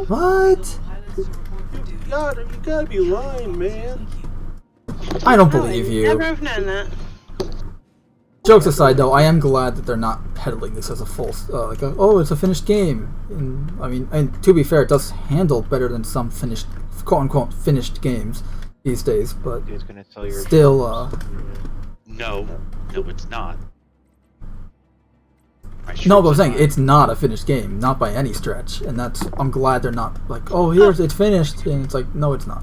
What? You gotta be lying, man. I don't believe you. Never have known that. Jokes aside, though, I am glad that they're not peddling this as a full, oh, it's a finished game. And I mean, and to be fair, it does handle better than some finished, quote-unquote, finished games these days. But still, No, it's not. no, but I'm saying it's not a finished game, not by any stretch. And I'm glad they're not like, oh, it's finished, and it's like, no, it's not.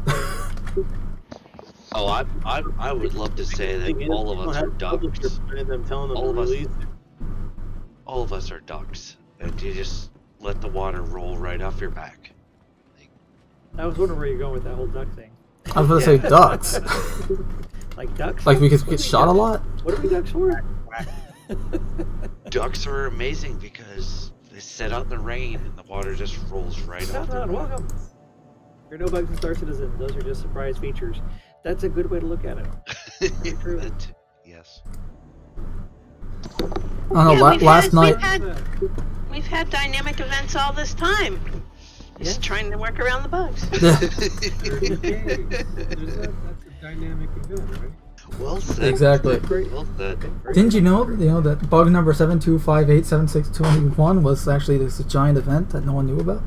Oh, I would love to say that all of us are ducks. All of us are ducks, and you just let the water roll right off your back. I was wondering where you're going with that whole duck thing. I was gonna say ducks. Like ducks? Like we could get shot a lot? What are we ducks for? Ducks are amazing because they set out in the rain and the water just rolls right off. Welcome. There are no bugs in Star Citizen. Those are just surprise features. That's a good way to look at it. True. Yes. Oh no, last night. We've had dynamic events all this time. Just trying to work around the bugs. That's a dynamic event, right? Well said. Exactly. Well said. Didn't you know that bug number 725876221 was actually this giant event that no one knew about?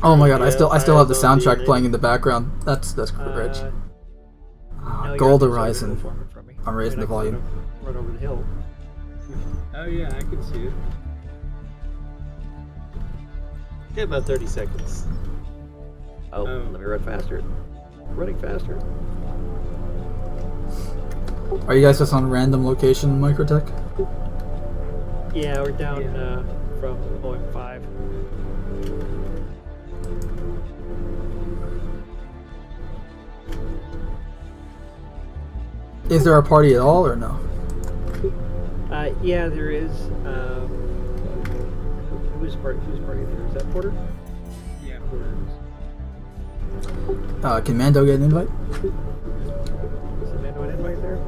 Oh my god, I still have the soundtrack playing in the background. That's great. Gold Horizon. I'm raising the volume. Run over the hill. Oh yeah, I can see it. Get about 30 seconds. Oh, let me run faster. Running faster. Are you guys just on random location in Microtech? Yeah, we're down from OM5. Is there a party at all or no? Yeah, there is. Who's party there? Is that Porter? Yeah, Porter is. Can Mando get an invite? Is Mando an invite there?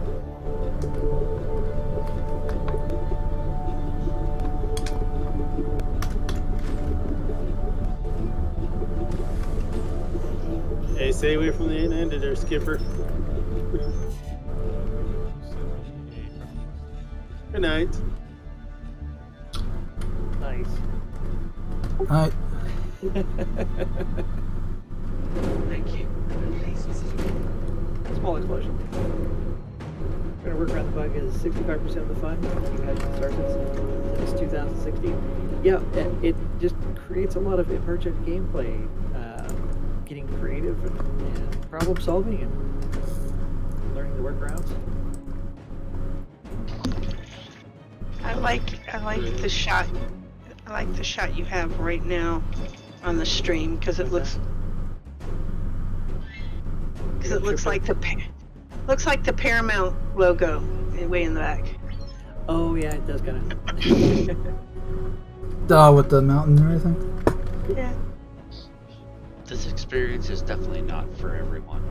Hey, stay away from the end of there, Skipper. Good night. Nice. Alright. Thank you. Small explosion. We're gonna work around the bug is 65% of the fun. You guys can start since 2016. Yeah, it just creates a lot of emergent gameplay, getting creative and problem solving and learning the workarounds. I like the shot. I like the shot you have right now on the stream because it looks like the Paramount logo way in the back. Oh yeah, it does kind of. With the mountain and everything. Yeah. This experience is definitely not for everyone.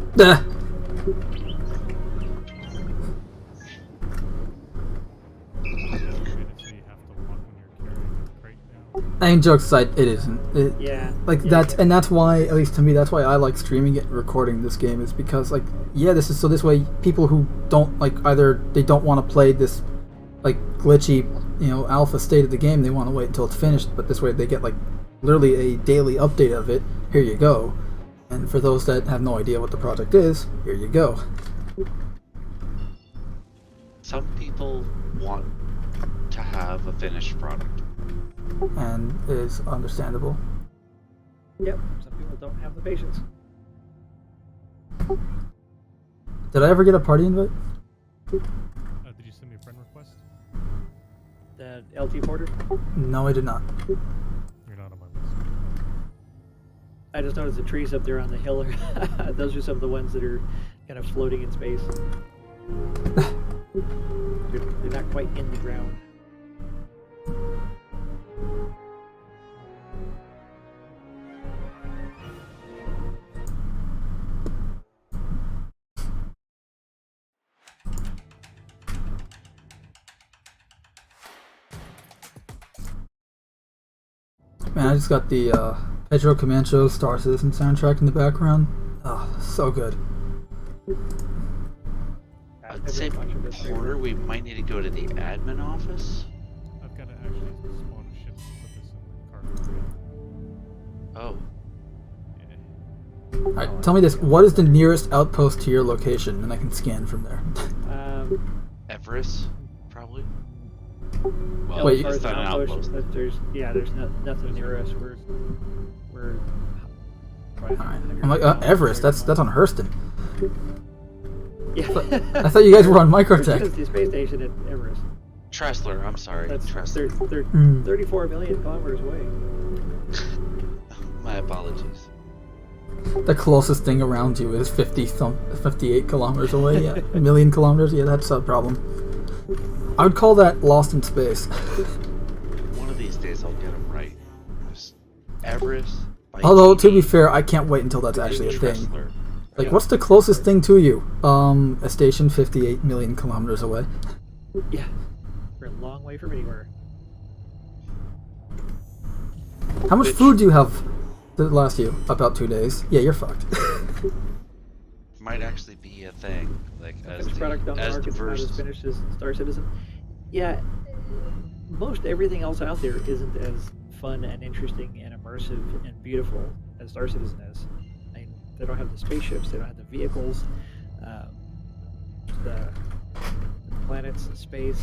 I mean, jokes aside, it isn't. That's why, at least to me, that's why I like streaming it and recording this game, is because, like, yeah, this way people who don't, like, either they don't want to play this, like, glitchy, alpha state of the game, they want to wait until it's finished, but this way they get, like, literally a daily update of it. Here you go. And for those that have no idea what the project is, here you go. Some people want to have a finished product. And is understandable. Yep, some people don't have the patience. Did I ever get a party invite? Did you send me a friend request? The LT Porter? No, I did not. You're not on my list. I just noticed the trees up there on the hill. Those are some of the ones that are kind of floating in space. They're not quite in the ground. Man, I just got the Pedro Camacho Star Citizen soundtrack in the background. Oh, so good. I'd say, Porter, we might need to go to the admin office. I've got to actually spawn a ship to put this in the cargo. Oh. Alright, tell me this. What is the nearest outpost to your location? And I can scan from there. Everest, probably. Well, wait, it's not an outpost. There's nothing near us. We're Alright. I'm like, Everest, that's on Hurston. Yeah. I thought you guys were on Microtech. It's the space station at Everest. Tressler, I'm sorry. That's Tressler. 34 million kilometers away. My apologies. The closest thing around you is 58 kilometers away. Yeah, a million kilometers. Yeah, that's a problem. I would call that lost in space. One of these days I'll get them right. Just Everest. Although, to be fair, I can't wait until that's actually a thing. Like, what's the closest thing to you? A station 58 million kilometers away. Yeah. We're a long way from anywhere. How much food do you have that last you? About 2 days. Yeah, you're fucked. Might actually be a thing. Like, as Finished product on the as market not diverse. as finished as Star Citizen. Yeah, most everything else out there isn't as fun and interesting and immersive and beautiful as Star Citizen is. I mean, they don't have the spaceships, they don't have the vehicles, the planets, the space,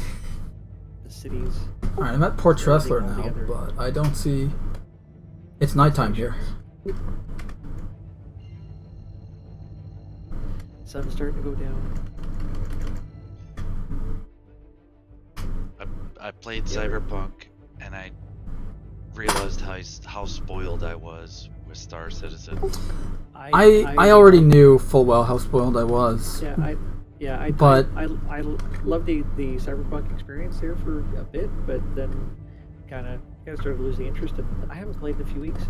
the cities. Alright, I'm at Port Tressler now, but I don't see... It's nighttime here. Sun's starting to go down. I played Cyberpunk, and I realized how spoiled I was with Star Citizen. I already knew full well how spoiled I was. Yeah, I loved the Cyberpunk experience there for a bit, but then kind of started losing interest. And I haven't played in a few weeks.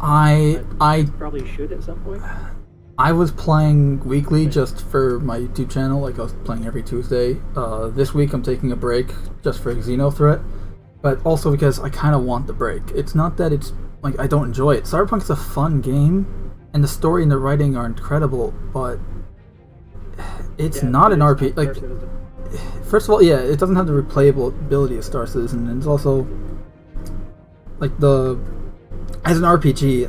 I probably should at some point. I was playing weekly just for my YouTube channel, like I was playing every Tuesday. This week I'm taking a break just for XenoThreat, but also because I kind of want the break. It's not that it's like I don't enjoy it. Cyberpunk is a fun game, and the story and the writing are incredible, but it's not an RPG. Like, first of all, yeah, it doesn't have the replayability of Star Citizen, and it's also like as an RPG,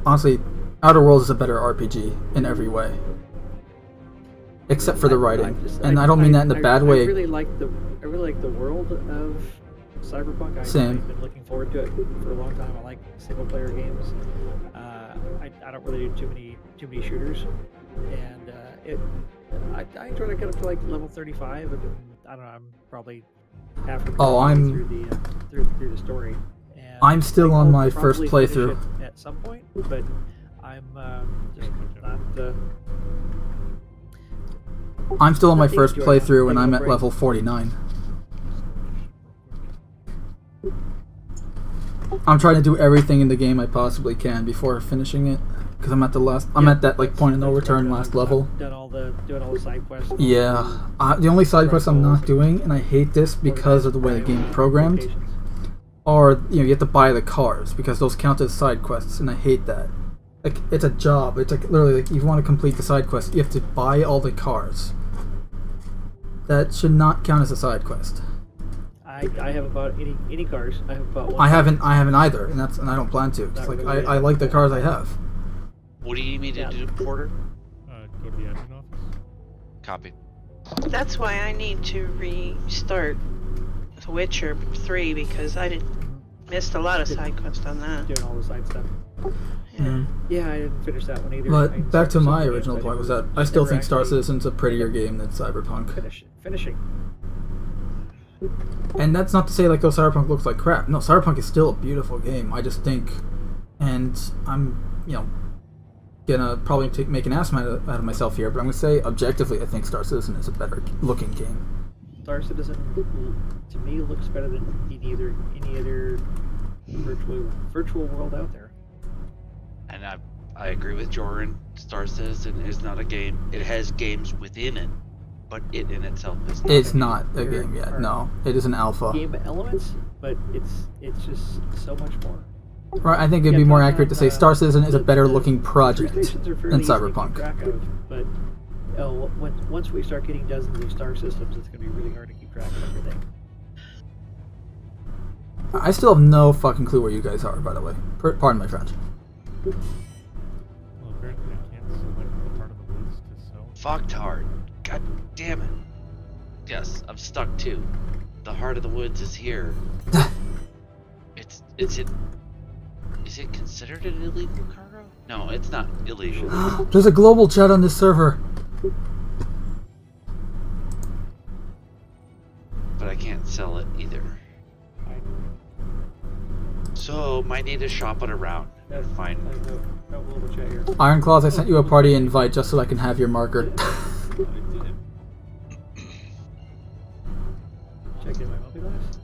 honestly, Outer Worlds is a better RPG in every way, except for the writing, and I don't mean that in a bad way. I really like the world of Cyberpunk. I've been looking forward to it for a long time. I like single player games. I don't really do too many shooters, and I enjoyed it. I got up to like level 35, and I don't know. I'm probably halfway through the story. And I'm still on my first playthrough. At some point, but I'm just not. I'm still on my first playthrough, and I'm at level 49. I'm trying to do everything in the game I possibly can before finishing it, because I'm at that like point of no return, last level. Doing all the side quests. Yeah, the only side quests I'm not doing, and I hate this because of the way the game is programmed, are you have to buy the cars because those count as side quests, and I hate that. Like, it's a job. It's like literally, like, you want to complete the side quest, you have to buy all the cars. That should not count as a side quest. I haven't bought any cars. I haven't bought one. I haven't either, and I don't plan to. It's like really I like the cars I have. What do you need me to do, Porter? Go to the admin office. Copy. That's why I need to restart The Witcher 3 because I missed a lot of side quests on that. Doing all the side stuff. Yeah. Yeah, I didn't finish that one either. But back to my original point was that I still think Star Citizen's a prettier game than Cyberpunk. Finishing. And that's not to say like, oh, Cyberpunk looks like crap. No, Cyberpunk is still a beautiful game. I just think, and I'm, gonna probably make an ass out of myself here, but I'm gonna say objectively, I think Star Citizen is a better looking game. Star Citizen, to me, looks better than any other virtual world out there. And I agree with Jordan. Star Citizen is not a game. It has games within it, but it in itself is not. It's not a game yet. No, it is an alpha. Game elements, but it's just so much more. Right, I think it'd be more accurate to say Star Citizen is a better looking project than Cyberpunk. But once we start getting dozens of star systems, it's going to be really hard to keep track of everything. I still have no fucking clue where you guys are, by the way. Pardon my French. Well, apparently I can't select the part of the woods to sell. Fucked hard. God damn it. Yes, I'm stuck too. The heart of the woods is here. Is it considered an illegal cargo? No, it's not illegal. There's a global chat on this server. But I can't sell it either. So might need to shop it around and find. Iron Claws, I sent you a party invite just so I can have your marker. Checking my mobile glass.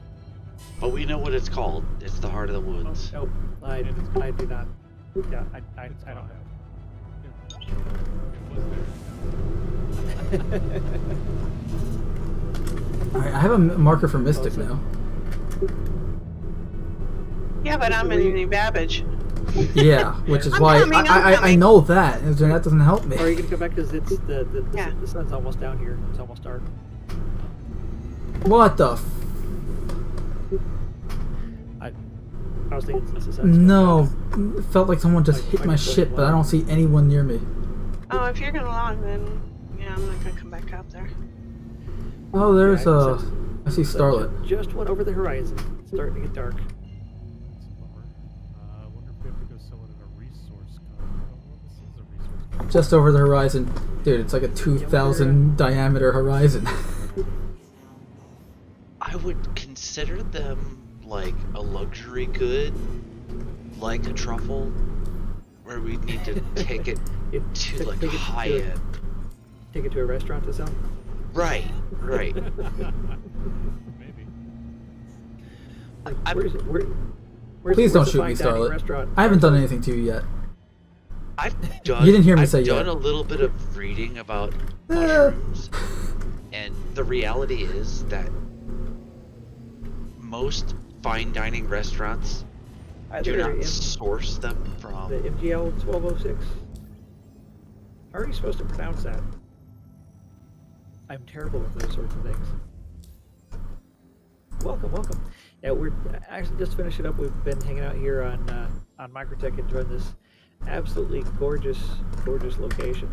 But we know what it's called. It's the Heart of the Woods. Oh, I do not. Yeah, I don't know. Alright, I have a marker for Mystic now. Yeah, but I'm in New Babbage. Yeah, which is I'm why coming, I'm I coming. know that, and that doesn't help me. Or are you gonna come back because it's the Yeah. the sun's almost down here. It's almost dark. What the? I was thinking since the sun's No, it felt like someone just hit my shit, but I don't see anyone near me. Oh, if you're gonna log, then yeah, I'm not gonna come back out there. Oh, there's Yeah, I see Starlet. Just went over the horizon. It's starting to get dark. I wonder if we have to go sell it at a resource code. This is a resource code. Just over the horizon. Dude, it's like a 2,000 diameter horizon. I would consider them like a luxury good, like a truffle, where we need to take it to like high end. Take it to a restaurant to sell. Right. Maybe. Where's Please don't the shoot fine me, dining Starlet. restaurant? I haven't done anything to you yet. I've done. You didn't hear me I've say done yet. a little bit of reading about mushrooms, and the reality is that most fine dining restaurants do Either not source them from. The MGL 1206. How are you supposed to pronounce that? I'm terrible with those sorts of things. Welcome, welcome. Yeah, we're actually just finishing up. We've been hanging out here on Microtech, enjoying this absolutely gorgeous location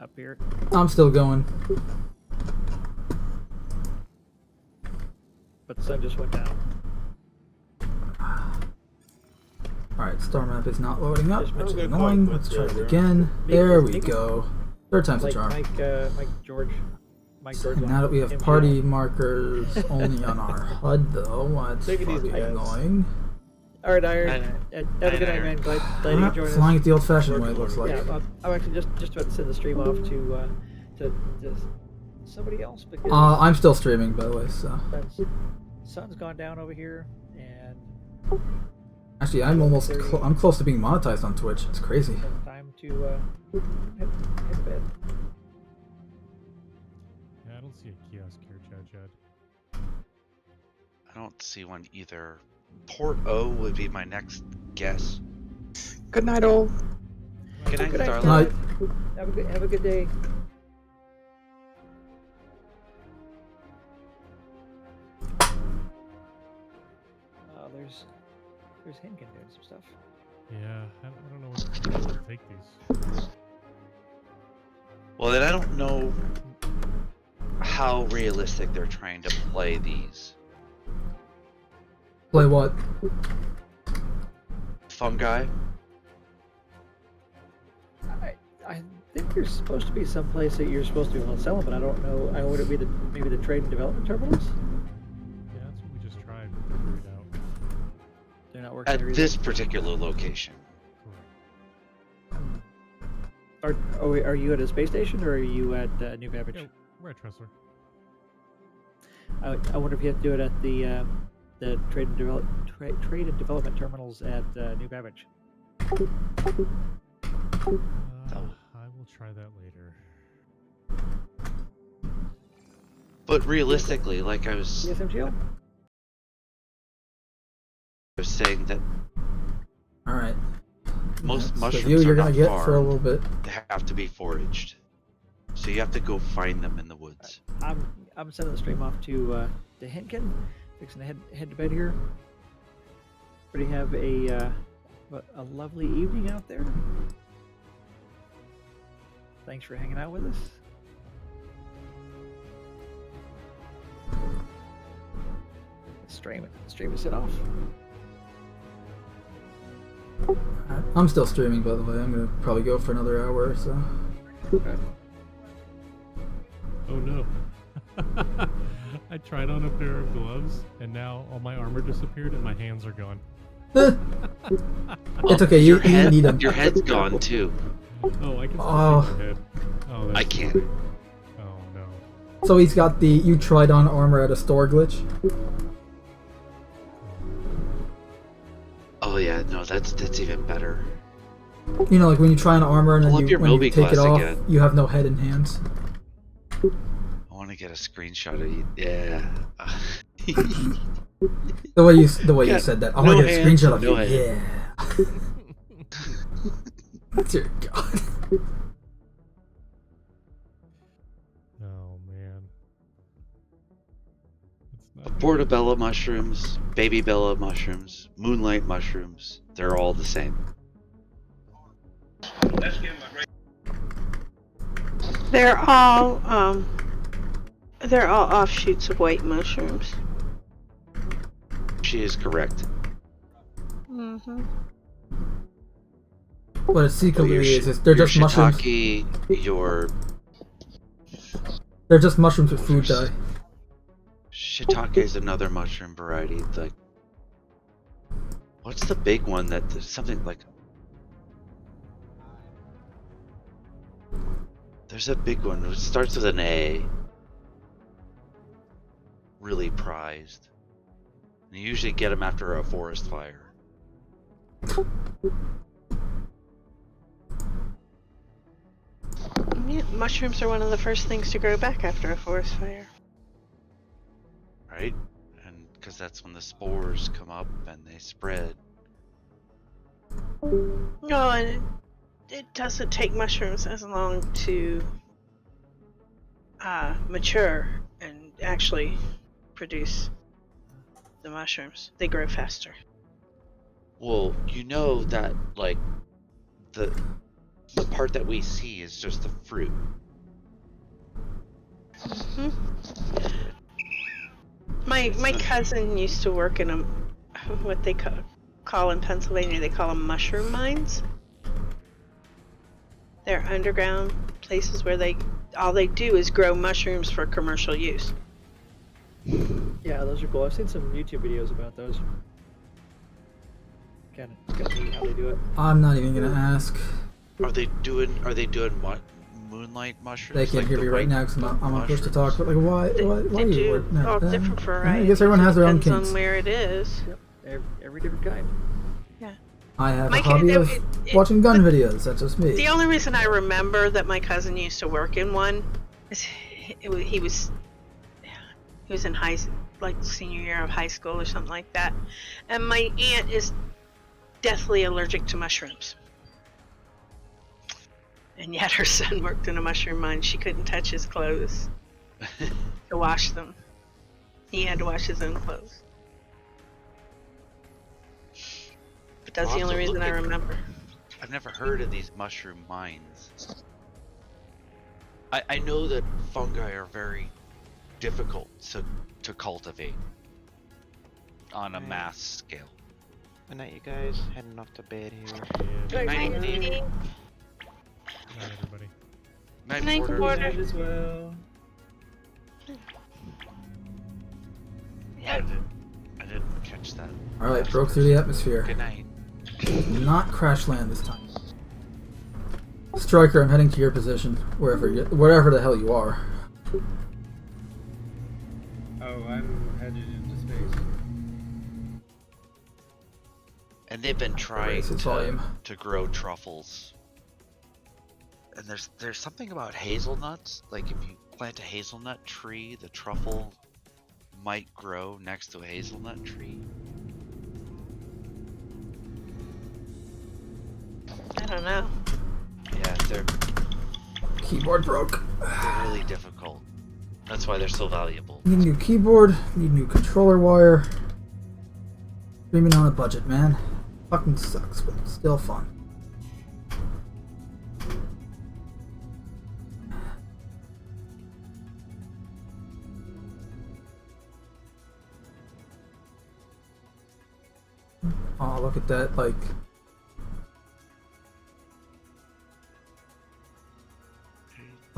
up here. I'm still going. But the sun just went down. Alright, star map is not loading up, which is Okay, annoying. quite Let's try it good, again. Maybe- There we maybe- go. Third time's a Mike, charm. Mike George. Now that we have MGL. party markers only on our HUD, though, that's Take it easy, fucking guys. annoying. All right, Iron. Have a good night, Iron. man. Glad you Ah, could join us. flying it the old-fashioned way, it looks like. Yeah, I'm actually just about to send the stream off to somebody else because I'm still streaming, by the way, so. sun's gone down over here, and Actually, I'm almost I'm close to being monetized on Twitch. It's crazy. it's time to head to bed. Yeah, I don't see a kiosk here, Chad. I don't see one either. Port O would be my next guess. Good night, all. Good night, Good night, Starlight. Night. Have a good day. There's Henkin doing some stuff. Yeah, I don't know where to take these. Well, then I don't know how realistic they're trying to play these. Play what? Fungi? I think there's supposed to be some place that you're supposed to be able to sell them, but I don't know. Would it be maybe the trade and development terminals? Yeah, that's what we just tried to figure it out. They're not working At there this particular location. Are you at a space station or are you at New Babbage? Yeah, we're at Tressler. I wonder if you have to do it at the trade and development terminals at New Babbage. I will try that later. But realistically, like I was SMGL? saying that Alright. most That's the mushrooms view you're are gonna not get farmed. for a little bit. They have to be foraged. So you have to go find them in the woods. I'm sending the stream off to Henkin. Fixing to head to bed here. Already have a lovely evening out there. Thanks for hanging out with us. Stream is set off. I'm still streaming, by the way. I'm gonna probably go for another hour or so. Okay. Oh no. I tried on a pair of gloves, and now all my armor disappeared and my hands are gone. It's okay, you need them. Your head's gone too. Oh, I can still Oh. see my head. Oh, that's I can't. great. Oh no. So he's got the you tried on armor at a store glitch. Oh yeah, no, that's even better. You know, like when you try on armor and then Pull up your when you Moby take it class off, again. you have no head and hands. I want to get a screenshot of you. Yeah. The way you Yeah, said that, I no want to get a hands, screenshot of no you. head. Yeah. Dear God. Oh man. Portobello mushrooms, baby bella mushrooms, moonlight mushrooms, they're all the same. They're all offshoots of white mushrooms. She is correct. Mm-hmm. What it secretly Your is they're your just mushrooms. shiitake, your They're just mushrooms with food dye. shiitake is another mushroom variety. Like, what's the big one that there's something like? There's a big one. It starts with an A. Really prized. And you usually get them after a forest fire. Yeah, mushrooms are one of the first things to grow back after a forest fire. Right? And because that's when the spores come up and they spread. No, and it doesn't take mushrooms as long to mature and actually produce the mushrooms. They grow faster. Well, you know that, like, the part that we see is just the fruit. Hmm. My cousin used to work in what they call in Pennsylvania, they call them mushroom mines. They're underground places where all they do is grow mushrooms for commercial use. Yeah, those are cool. I've seen some YouTube videos about those. Kind of neat how they do it. I'm not even gonna ask. Are they doing what? Moonlight mushrooms? They can't like hear the me right white now because I'm not supposed to talk. But like, why They you do work? No, all different I varieties. guess everyone has their own Depends kinks. on where it is. Yep, every different kind. Yeah. I have My a hobby kid- of watching gun videos. That's just me. The only reason I remember that my cousin used to work in one is he was in senior year of high school or something like that, and my aunt is deathly allergic to mushrooms, and yet her son worked in a mushroom mine. She couldn't touch his clothes to wash them. He had to wash his own clothes. But that's the only reason I remember. I've never heard of these mushroom mines. I know that fungi are very difficult to cultivate on a mass scale. Good night, you guys. Heading off to bed here. Good night, Night, Steve. Steve. Night, everybody. Night, Night, Porter. Porter. Night as well. I didn't catch that. All right, broke through the atmosphere. Good night. Not crash land this time. Striker, I'm heading to your position, wherever the hell you are. Oh, I'm headed into space. And they've been trying Raise its volume. to grow truffles. And there's something about hazelnuts. Like if you plant a hazelnut tree, the truffle might grow next to a hazelnut tree. I don't know. Yeah, they're Keyboard broke. really difficult. That's why they're so valuable. Need a new keyboard, need new controller wire. Streaming on a budget, man. Fucking sucks, but still fun. Oh, look at that, like...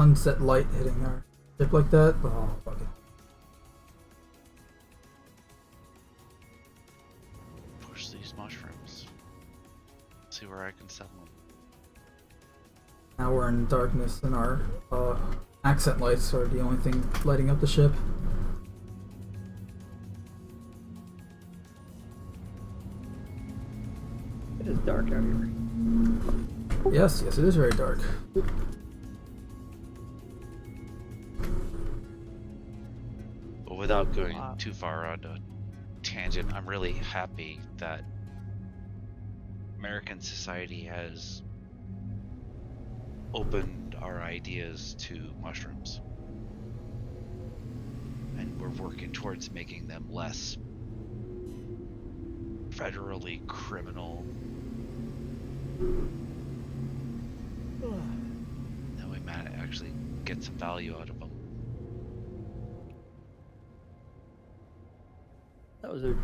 sunset light hitting our ship like that. Oh, fuck it. Push these mushrooms. See where I can sell them. Now we're in darkness, and our accent lights are the only thing lighting up the ship. It is dark out here. Yes, it is very dark. But without going too far on a tangent, I'm really happy that American society has opened our ideas to mushrooms. And we're working towards making them less federally criminal. Then we might actually get some value out of them. That was a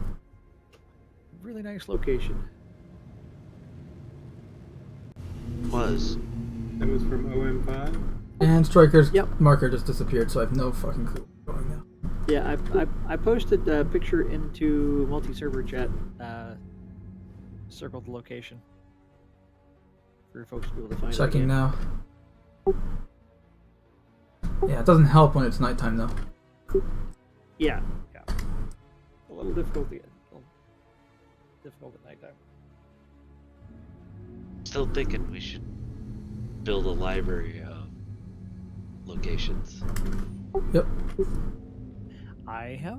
really nice location. Was. That was from OM5? And Striker's marker just disappeared, so I have no fucking clue what's going now. Yeah, I posted a picture into multi-server chat, circled the location for folks to be able to find it. Checking now. Yeah, it doesn't help when it's nighttime though. Yeah. A little difficult at nighttime. Still thinking we should build a library of locations. Yep. I have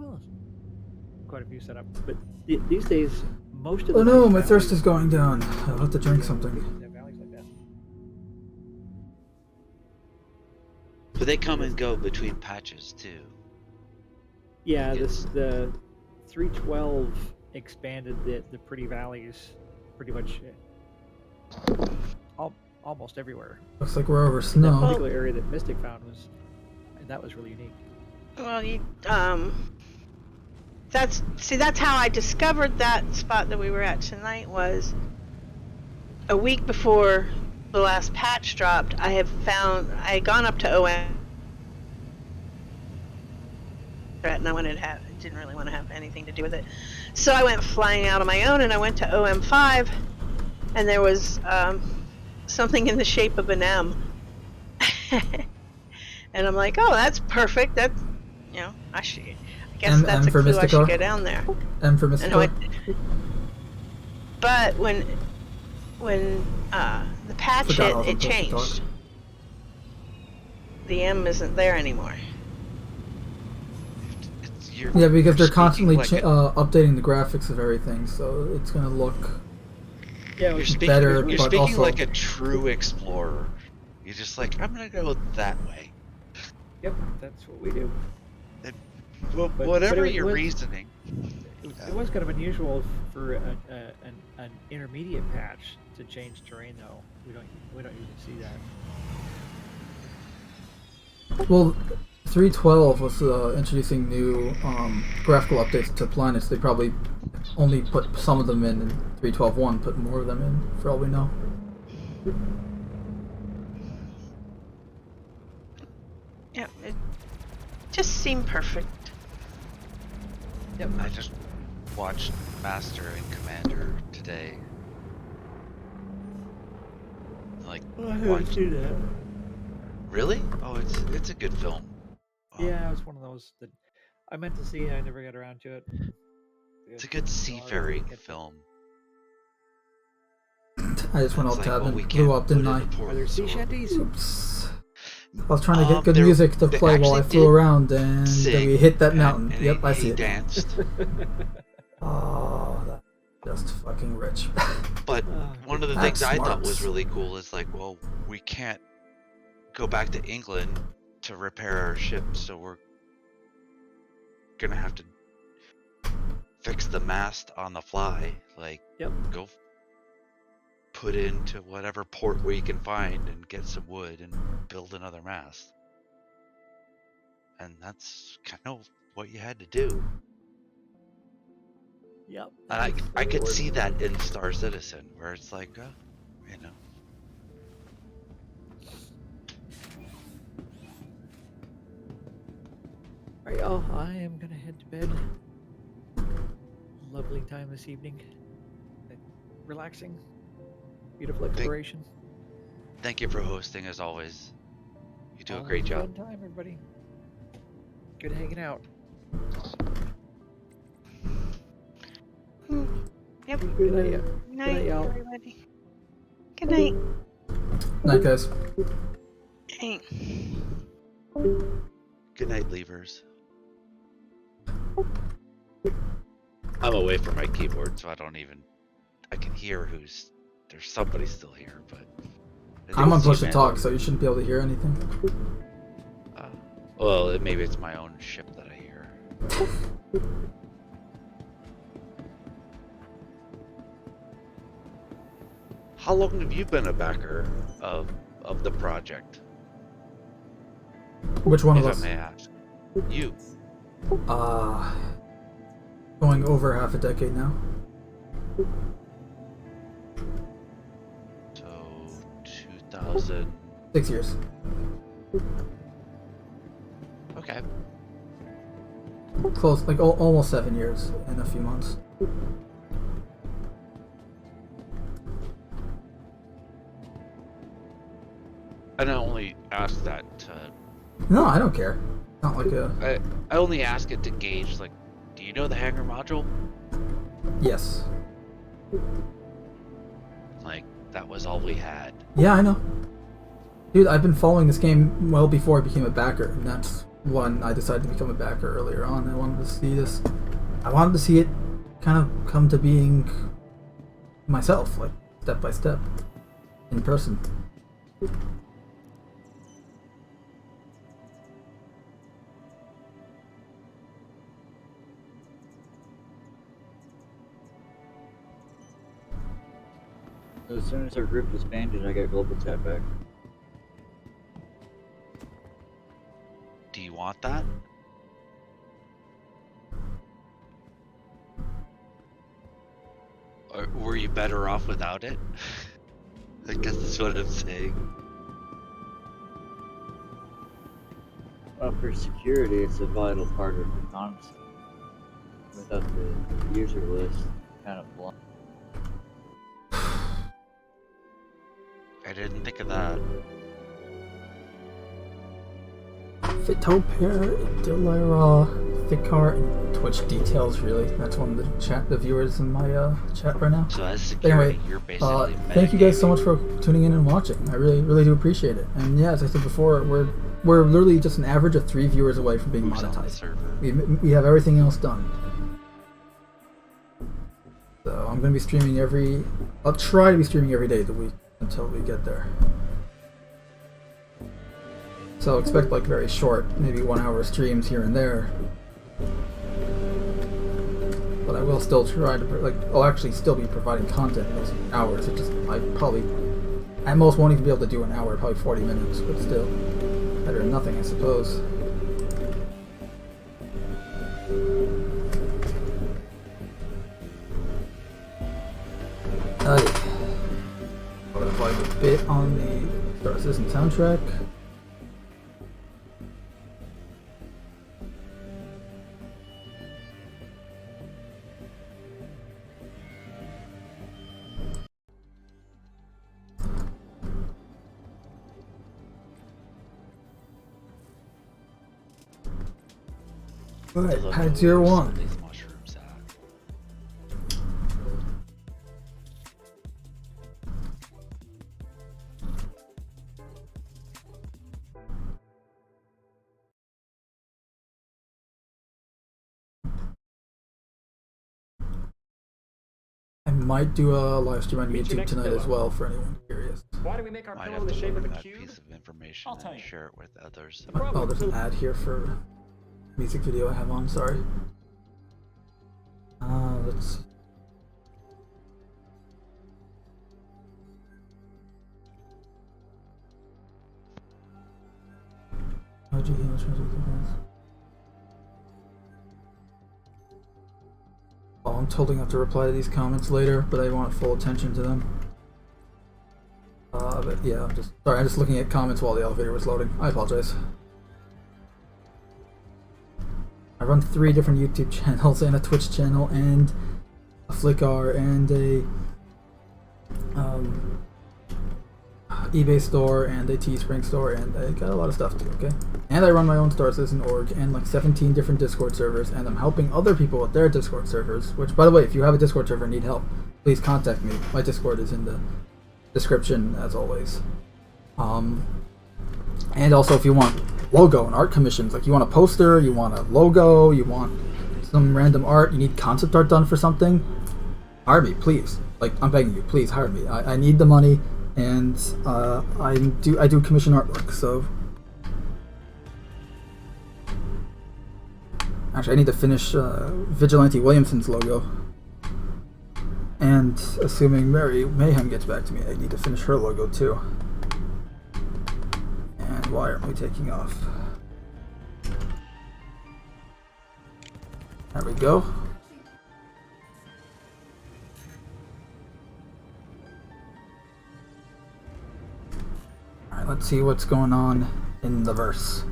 quite a few set up, but these days most of the Oh no, my thirst is going down. I'll have to drink something. valleys like that. But they come and go between patches too. Yeah, the 3.12 expanded the pretty valleys pretty much almost everywhere. Looks like we're over That snow. particular area that Mystic found was really unique. Well, that's how I discovered that spot that we were at tonight. Was a week before the last patch dropped. I had gone up to OM, and I didn't really want to have anything to do with it, so I went flying out on my own, and I went to OM5, and there was something in the shape of an M. And I'm like, oh, that's perfect. That, I guess that's a clue I should go down there. M for Mystical. But when the patch hit, it changed. The M isn't there anymore. Yeah, because they're constantly updating the graphics of everything, so it's gonna look You're speaking, better. You're but speaking also, like a true explorer. You're just like, I'm gonna go that way. Yep, that's what we do. Well, whatever your reasoning. It was kind of unusual for an intermediate patch to change terrain, though. We don't usually see that. well, 3.12 was introducing new graphical updates to planets. They probably only put some of them in, and 3.12.1 put more of them in, for all we know. Yeah, it just seemed perfect. Yep. I just watched Master and Commander today. Like, I haven't seen that. Really? Oh, it's a good film. Yeah, it was one of those that I meant to see and I never got around to it. It's a good seafaring film. I just went It's all like, tab well, we and can't blew up, didn't put I? in the port, Are there sea so shanties? Oops. I was trying to get good there- music to they play while I actually flew did around, and sing, we hit that mountain. and Yep, I see he it. danced. Oh, that's just fucking rich. But one of the That's things I thought smarts. was really cool is like, well, we can't go back to England to repair our ship, so we're gonna have to fix the mast on the fly. Like, go put into whatever port we can find and get some wood and build another mast. And that's kind of what you had to do. Yep. And I could see that in Star Citizen, where it's like, Alright, y'all, I am gonna head to bed. Lovely time this evening. Relaxing. Beautiful exploration. Thank you for hosting as always. You do a Always great job. Fun time, everybody. Good hanging out. Yep. Good night, Good night, y'all. everybody. Good night. Night, guys. Hey. Good night, leavers. I'm away from my keyboard, so I can hear there's somebody still here, but. I'm on push to talk, so you shouldn't be able to hear anything. Well, maybe it's my own ship that I hear. How long have you been a backer of the project? Which one if of us? I may ask. You. Going over half a decade now. So, 2000. 6 years. Okay. Close, like almost 7 years in a few months. And I only ask that to... No, I don't care. Not like a... I only ask it to gauge, like, do you know the hangar module? Yes. Like, that was all we had. Yeah, I know. Dude, I've been following this game well before I became a backer, and that's when I decided to become a backer earlier on. I wanted to see this. I wanted to see it kind of come to being myself, like, step by step, in person. As soon as our group disbanded, I got global chat back. Do you want that? Or were you better off without it? I guess that's what I'm saying. Well, for security, it's a vital part of the concept. Without the user list, kind of blunt. I didn't think of that. Fitopair, Delira, Thikar, and Twitch details, really. That's one of the viewers in my chat right now. So as security, anyway, you're basically thank you guys so much for tuning in and watching. I really do appreciate it. And yeah, as I said before, we're literally just an average of 3 viewers away from being monetized. We have everything else done. So I'm going to be streaming I'll try to be streaming every day of the week until we get there. So expect like very short, maybe 1 hour streams here and there. But I will still try to, I'll actually still be providing content in those hours. It just, I probably, at most won't even be able to do an hour, probably 40 minutes, but still. Better than nothing, I suppose. I'm gonna play a bit on the Star Citizen soundtrack. Alright, pad 01. I might do a live stream on YouTube tonight as well for anyone curious. Why do we make our Might pillow have in the to shape of learn a that cube? piece of information I'll tell and you. share it with others. Oh, there's an ad here for music video I have on, sorry. Let's see. How'd you heal Oh, I'm totally gonna have to reply to these comments later, but I want full attention to them. But yeah, I'm just looking at comments while the elevator was loading. I apologize. I run 3 different YouTube channels and a Twitch channel and a Flickr and a eBay store and a Teespring store, and I got a lot of stuff too, okay? And I run my own Star Citizen org and like 17 different Discord servers, and I'm helping other people with their Discord servers, which, by the way, if you have a Discord server and need help, please contact me. My Discord is in the description, as always. And also, if you want logo and art commissions, like you want a poster, you want a logo, you want some random art, you need concept art done for something, hire me, please. Like, I'm begging you, please hire me. I need the money, and I do commission artwork, so... Actually, I need to finish Vigilante Williamson's logo. And assuming Mary Mayhem gets back to me, I need to finish her logo too. And why aren't we taking off? There we go. Alright, let's see what's going on in the verse.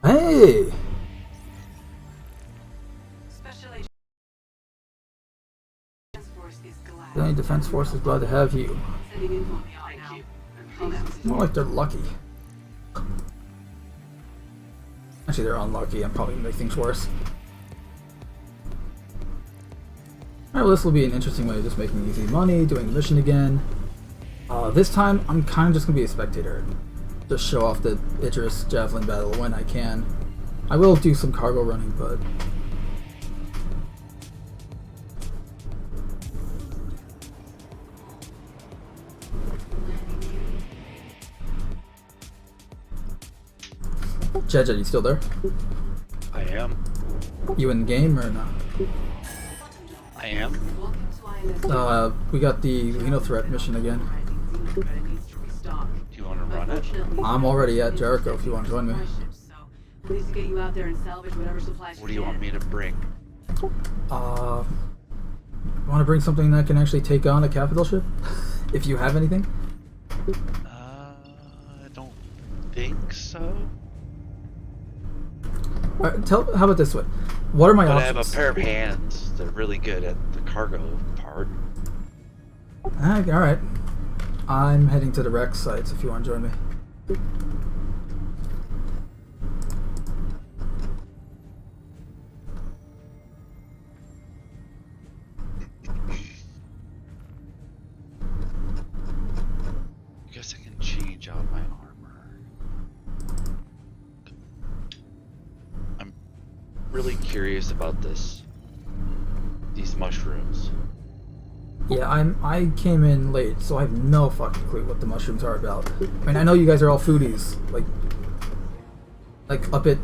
Hey! The Defense Force is glad to have you. More like they're lucky. Actually, they're unlucky. I'm probably gonna make things worse. Alright, well, this will be an interesting way of just making easy money, doing the mission again. This time, I'm kind of just gonna be a spectator. Just show off the Idris Javelin battle when I can. I will do some cargo running, but... Jeja, you still there? I am. You in the game or not? I am. We got the XenoThreat mission again. Do you want to run it? I'm already at Jericho if you want to join me. What do you want me to bring? Want to bring something that can actually take on a capital ship? If you have anything? I don't think so. Alright, how about this way? What are my options? I have a pair of hands. They're really good at the cargo part. Alright. I'm heading to the Rex sites if you want to join me. I guess I can change out my armor. I'm really curious about these mushrooms. Yeah, I came in late, so I have no fucking clue what the mushrooms are about. I mean, I know you guys are all foodies, like a bit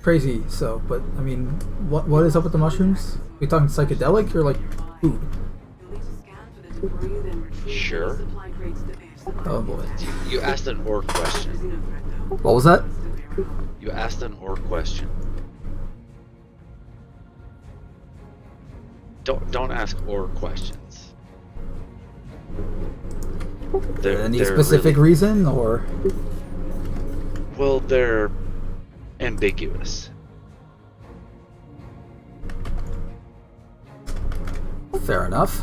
crazy, so, but I mean, what is up with the mushrooms? Are we talking psychedelic or like food? Sure. Oh boy. You asked an or question. What was that? You asked an or question. Don't ask or questions. Any specific reason, or? Well, they're ambiguous. Fair enough.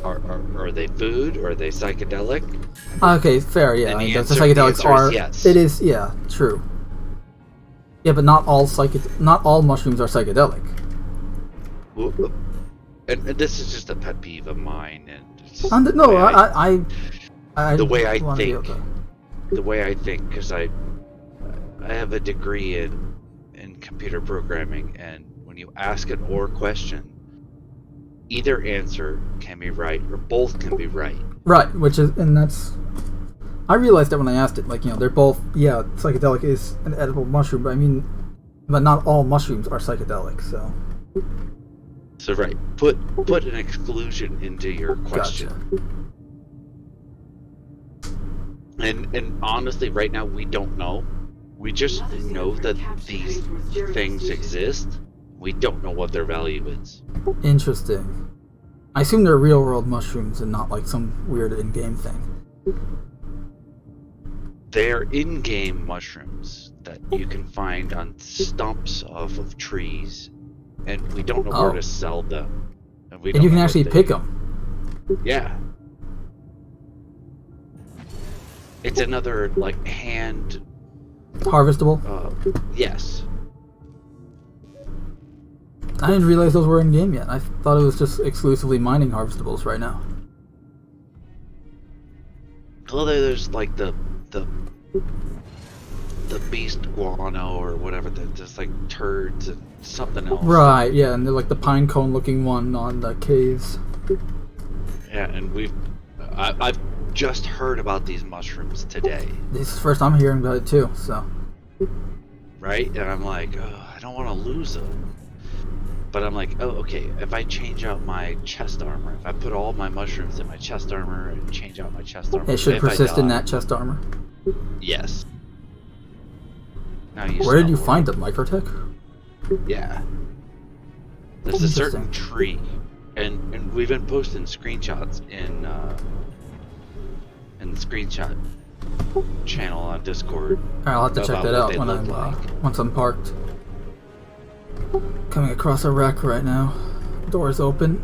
Are they food? Or are they psychedelic? Okay, fair, yeah. And I mean, the the psychedelics are. Yes. It is, yeah, true. Yeah, but not all mushrooms are psychedelic. Well, and this is just a pet peeve of mine, and the way I think, because I have a degree in computer programming, and when you ask an or question, either answer can be right or both can be right. Right, I realized that when I asked it, like, you know, they're both, yeah, psychedelic is an edible mushroom, but I mean, but not all mushrooms are psychedelic, so. So right, put an exclusion into your question. Gotcha. And honestly, right now we don't know. We just know that these things exist. We don't know what their value is. Interesting. I assume they're real world mushrooms and not like some weird in-game thing. they're in-game mushrooms that you can find on stumps off of trees, and we don't know where to sell them. And we And you don't can know actually what pick them. Yeah. It's another, like, hand... Harvestable? Yes. I didn't realize those were in game yet. I thought it was just exclusively mining harvestables right now. Well, there's like the beast guano or whatever. There's like turds and something else. Right, yeah, and they're like the pine cone looking one on the caves. Yeah, and I've just heard about these mushrooms today. This is the first I'm hearing about it too, so. Right? And I'm like, oh, I don't want to lose them. But I'm like, oh, okay, if I change out my chest armor, if I put all my mushrooms in my chest armor and change out my chest armor... It should persist in that chest armor. Yes. Now Where did you find them, Microtech? Yeah. There's a certain tree, and we've been posting screenshots in the screenshot channel on Discord. Alright, I'll have to check that out when once I'm parked. Coming across a wreck right now. Doors open.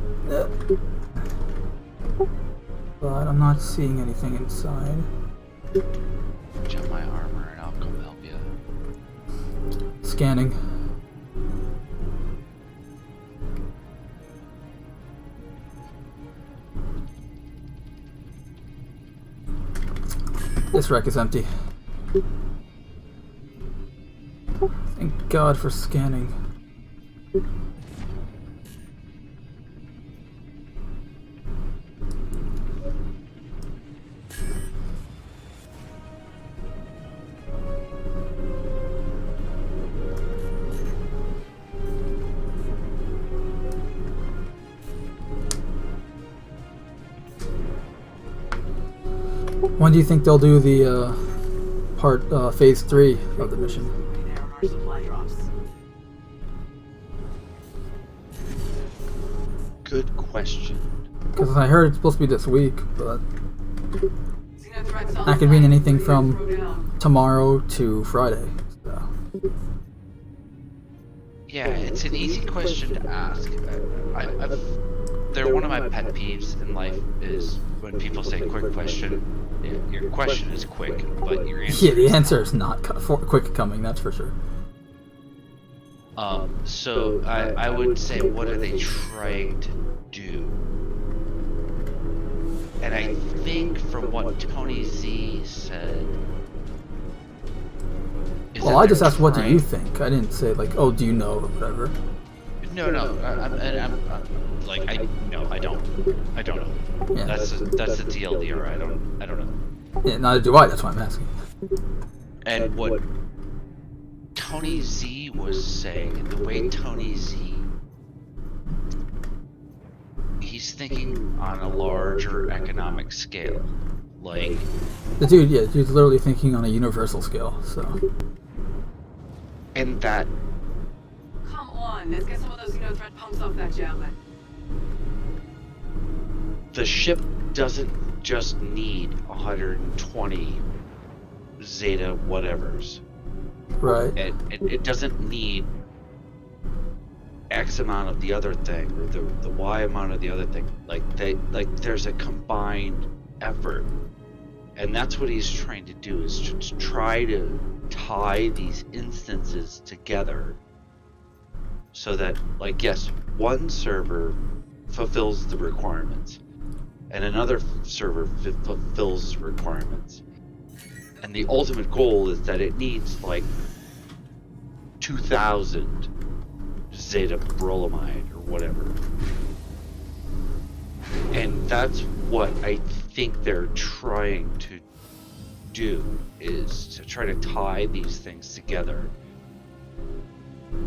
But I'm not seeing anything inside. Check my armor and I'll come help you. Scanning. This wreck is empty. Thank God for scanning. When do you think they'll do the phase 3 of the mission? Good question. Because I heard it's supposed to be this week, but that could mean anything from tomorrow to Friday. So. Yeah, it's an easy question to ask. They're one of my pet peeves in life is when people say quick question. Your question is quick, but your answer the answer is not quick coming, that's for sure. So I would say, what are they trying to do? And I think from what Tony Z said... Well, I just asked, what do you think? I didn't say, like, oh, do you know, or whatever. No, I don't know. Yeah. That's the TLDR, I don't know. Yeah, neither do I, that's why I'm asking. And what Tony Z was saying, and the way Tony Z, he's thinking on a larger economic scale. Like... The dude, yeah, dude's literally thinking on a universal scale, so... And that... Come on, let's get some of those XenoThreat punks off that javelin. The ship doesn't just need 120 Zeta whatevers. Right. It doesn't need X amount of the other thing, or the Y amount of the other thing. There's a combined effort. And that's what he's trying to do, is to try to tie these instances together so that, like, yes, one server fulfills the requirements and another server fulfills the requirements, and the ultimate goal is that it needs like 2,000 Zeta brolamide or whatever, and that's what I think they're trying to do, is to try to tie these things together.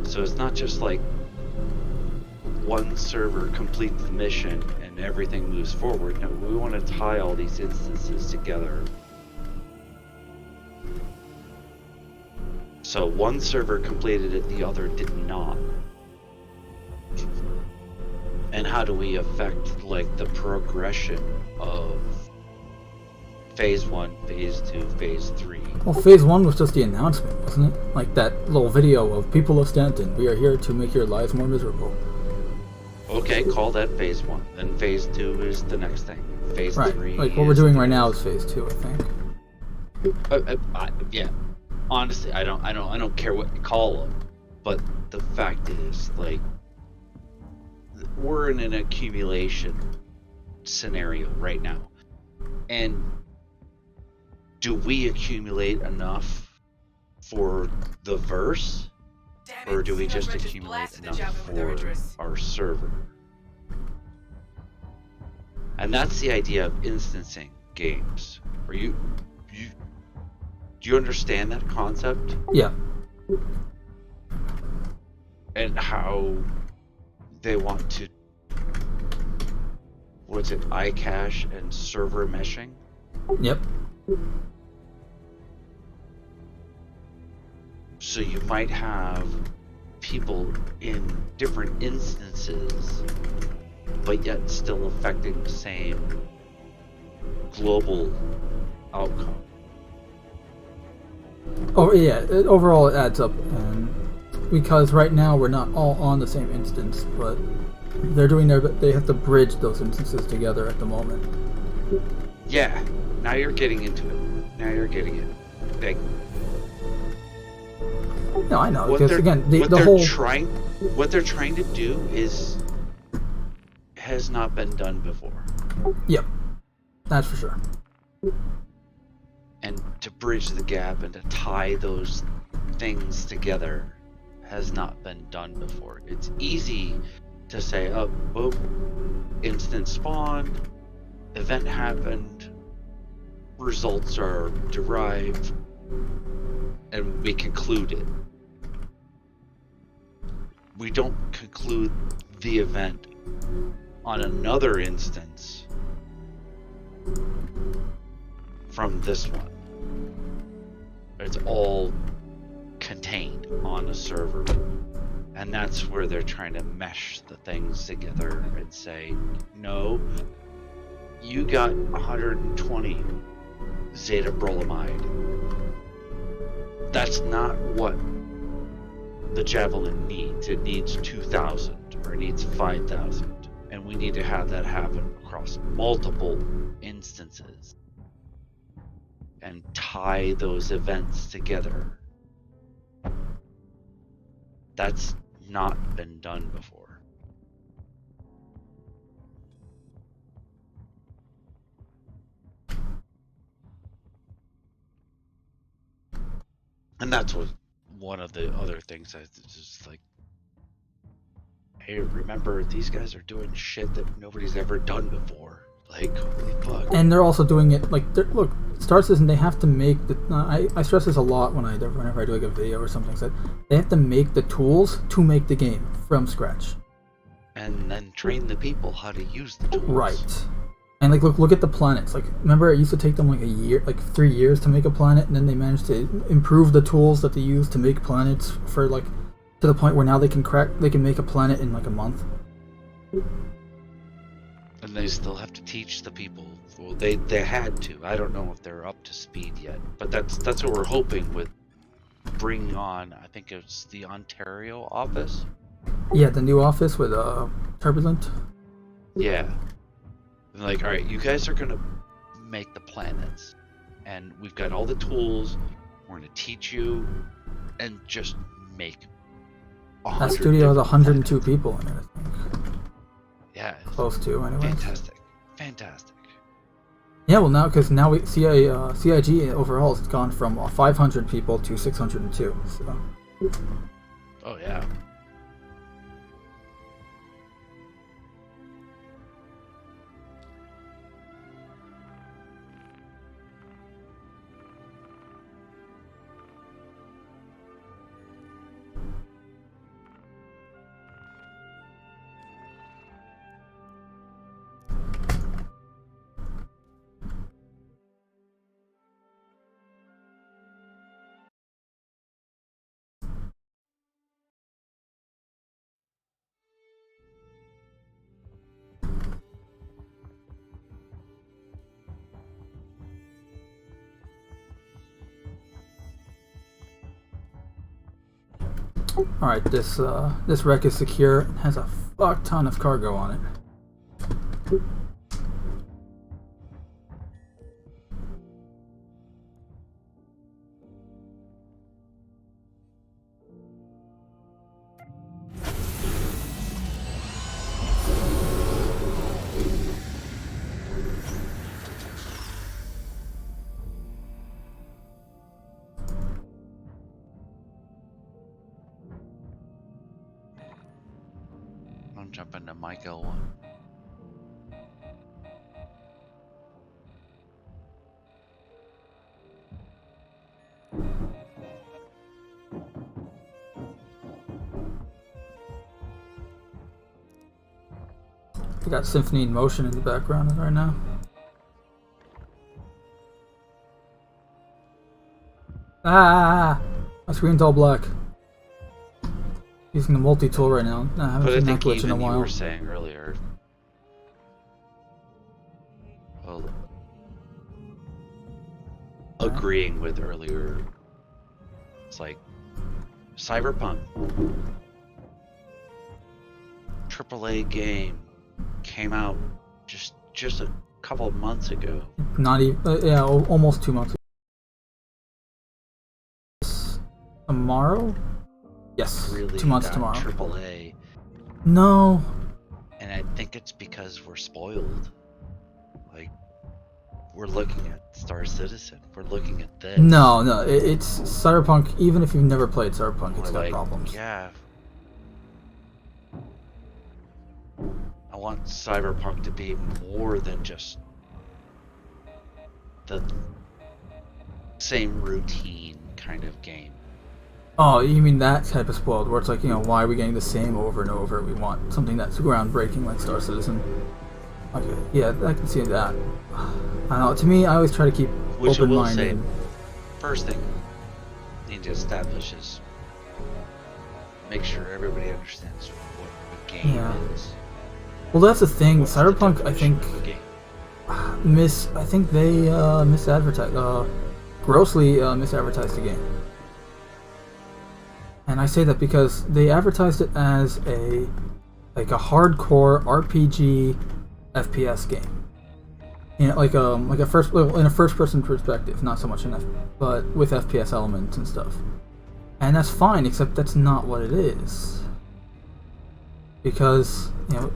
So it's not just like one server completes the mission and everything moves forward. No, we want to tie all these instances together. So one server completed it, the other did not. And how do we affect like the progression of phase 1, phase 2, phase 3. Well, phase 1 was just the announcement, wasn't it? Like that little video of people of Stanton. We are here to make your lives more miserable. Okay, call that phase 1. Then phase 2 is the next thing. Phase 3. Like what we're doing right now is phase 2, I think. Yeah. Honestly, I don't care what you call them, but the fact is, like, we're in an accumulation scenario right now, and do we accumulate enough for the verse, or do we just accumulate enough for our server? And that's the idea of instancing games. Do you understand that concept? Yeah. And how they want to, what's it, iCache and server meshing? Yep. So you might have people in different instances, but yet still affecting the same global outcome. Oh yeah, overall it adds up, and because right now we're not all on the same instance, but they're doing they have to bridge those instances together at the moment. Yeah, now you're getting into it. Now you're getting it. Like, no, I know, because again, what they're trying to do has not been done before. Yep, that's for sure. And to bridge the gap and to tie those things together has not been done before. It's easy to say, oh, boom, instance spawned, event happened, results are derived, and we conclude it. We don't conclude the event on another instance from this one. It's all contained on a server, and that's where they're trying to mesh the things together and say, no, you got 120 zeta brolamide. That's not what the Javelin needs. It needs 2,000 or it needs 5,000, and we need to have that happen across multiple instances and tie those events together. That's not been done before. And that's what one of the other things I just like, hey, remember, these guys are doing shit that nobody's ever done before. Like, holy fuck. And they're also doing it, like, look, Star Citizen, they have to make the, I stress this a lot whenever I do like a video or something, so they have to make the tools to make the game from scratch. And then train the people how to use the tools. Right. And like, look at the planets. Like, remember it used to take them like 3 years to make a planet, and then they managed to improve the tools that they use to make planets for like, to the point where now they can make a planet in like a month. And they still have to teach the people. Well, they had to. I don't know if they're up to speed yet, but that's what we're hoping with bringing on. I think it's the Ontario office. Yeah, the new office with Turbulent. Yeah. And like, all right, you guys are gonna make the planets, and we've got all the tools. We're gonna teach you, and just make. That studio has 102 people in it, I think. Yeah. Close to, anyway. Fantastic. Yeah, well, now CIG overall has gone from 500 people to 602. So. Oh yeah. All right, this wreck is secure. It has a fuck ton of cargo on it. I'm jumping to Mike L1. I got Symphony in Motion in the background right now. Ah! My screen's all black. Using the multi-tool right now. I haven't But I seen that think glitch in a even you while. were saying earlier, well, agreeing with earlier, it's like Cyberpunk, AAA game, came out just a couple of months ago. Not even, yeah, almost 2 months. Tomorrow? Yes, Really 2 months got tomorrow. AAA, No. and I think it's because we're spoiled. Like, we're looking at Star Citizen, we're looking at this. No, it's Cyberpunk. Even if you've never played Cyberpunk, it's We're got like, problems. yeah. I want Cyberpunk to be more than just the same routine kind of game. Oh, you mean that type of spoiled, where it's like, you know, why are we getting the same over and over? We want something that's groundbreaking like Star Citizen. Okay, yeah, I can see that. I don't know, to me, I always try to keep Which I will say, open-minded. first thing need to establish is make sure everybody understands what a game Yeah. is. Well, that's the thing. What's the Cyberpunk, I definition think, of a game? I think they misadvertised, grossly misadvertised the game. And I say that because they advertised it as a hardcore RPG FPS game. You know, like a first-person perspective, not so much but with FPS elements and stuff. And that's fine, except that's not what it is. Because, you know,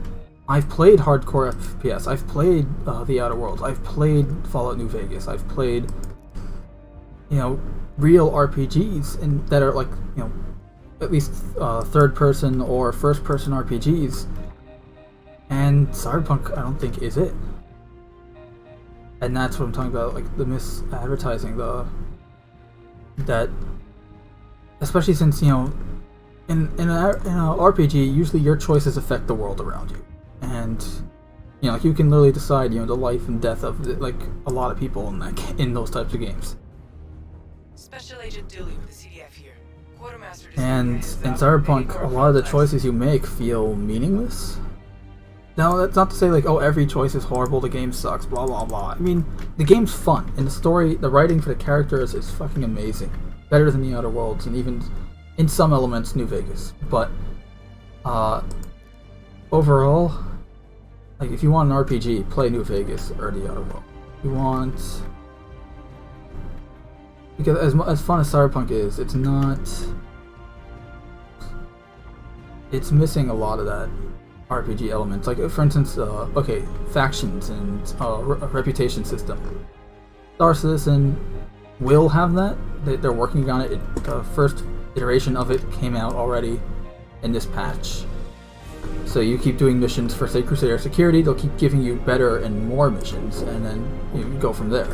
I've played hardcore FPS. I've played The Outer Worlds. I've played Fallout New Vegas. I've played, you know, real RPGs and that are like, you know, at least third-person or first-person RPGs. And Cyberpunk, I don't think, is it. And that's what I'm talking about, like the misadvertising, that, especially since, you know, in a RPG, usually your choices affect the world around you, and you know, like you can literally decide, you know, the life and death of like a lot of people in those types of games. Special Agent Dilly with the CDF here. Quartermaster And in Cyberpunk, a lot of the choices you make feel meaningless. Now, that's not to say like, oh, every choice is horrible, the game sucks, blah blah blah. I mean, the game's fun, and the story, the writing for the characters is fucking amazing. Better than The Outer Worlds, and even, in some elements, New Vegas. But, overall, like, if you want an RPG, play New Vegas or The Outer World. If you want... Because as fun as Cyberpunk is, it's not... It's missing a lot of that RPG elements. Like, for instance, okay, factions and a reputation system. Star Citizen will have that. They're working on it. The first iteration of it came out already in this patch. So you keep doing missions for, say, Crusader Security, they'll keep giving you better and more missions, and then you go from there.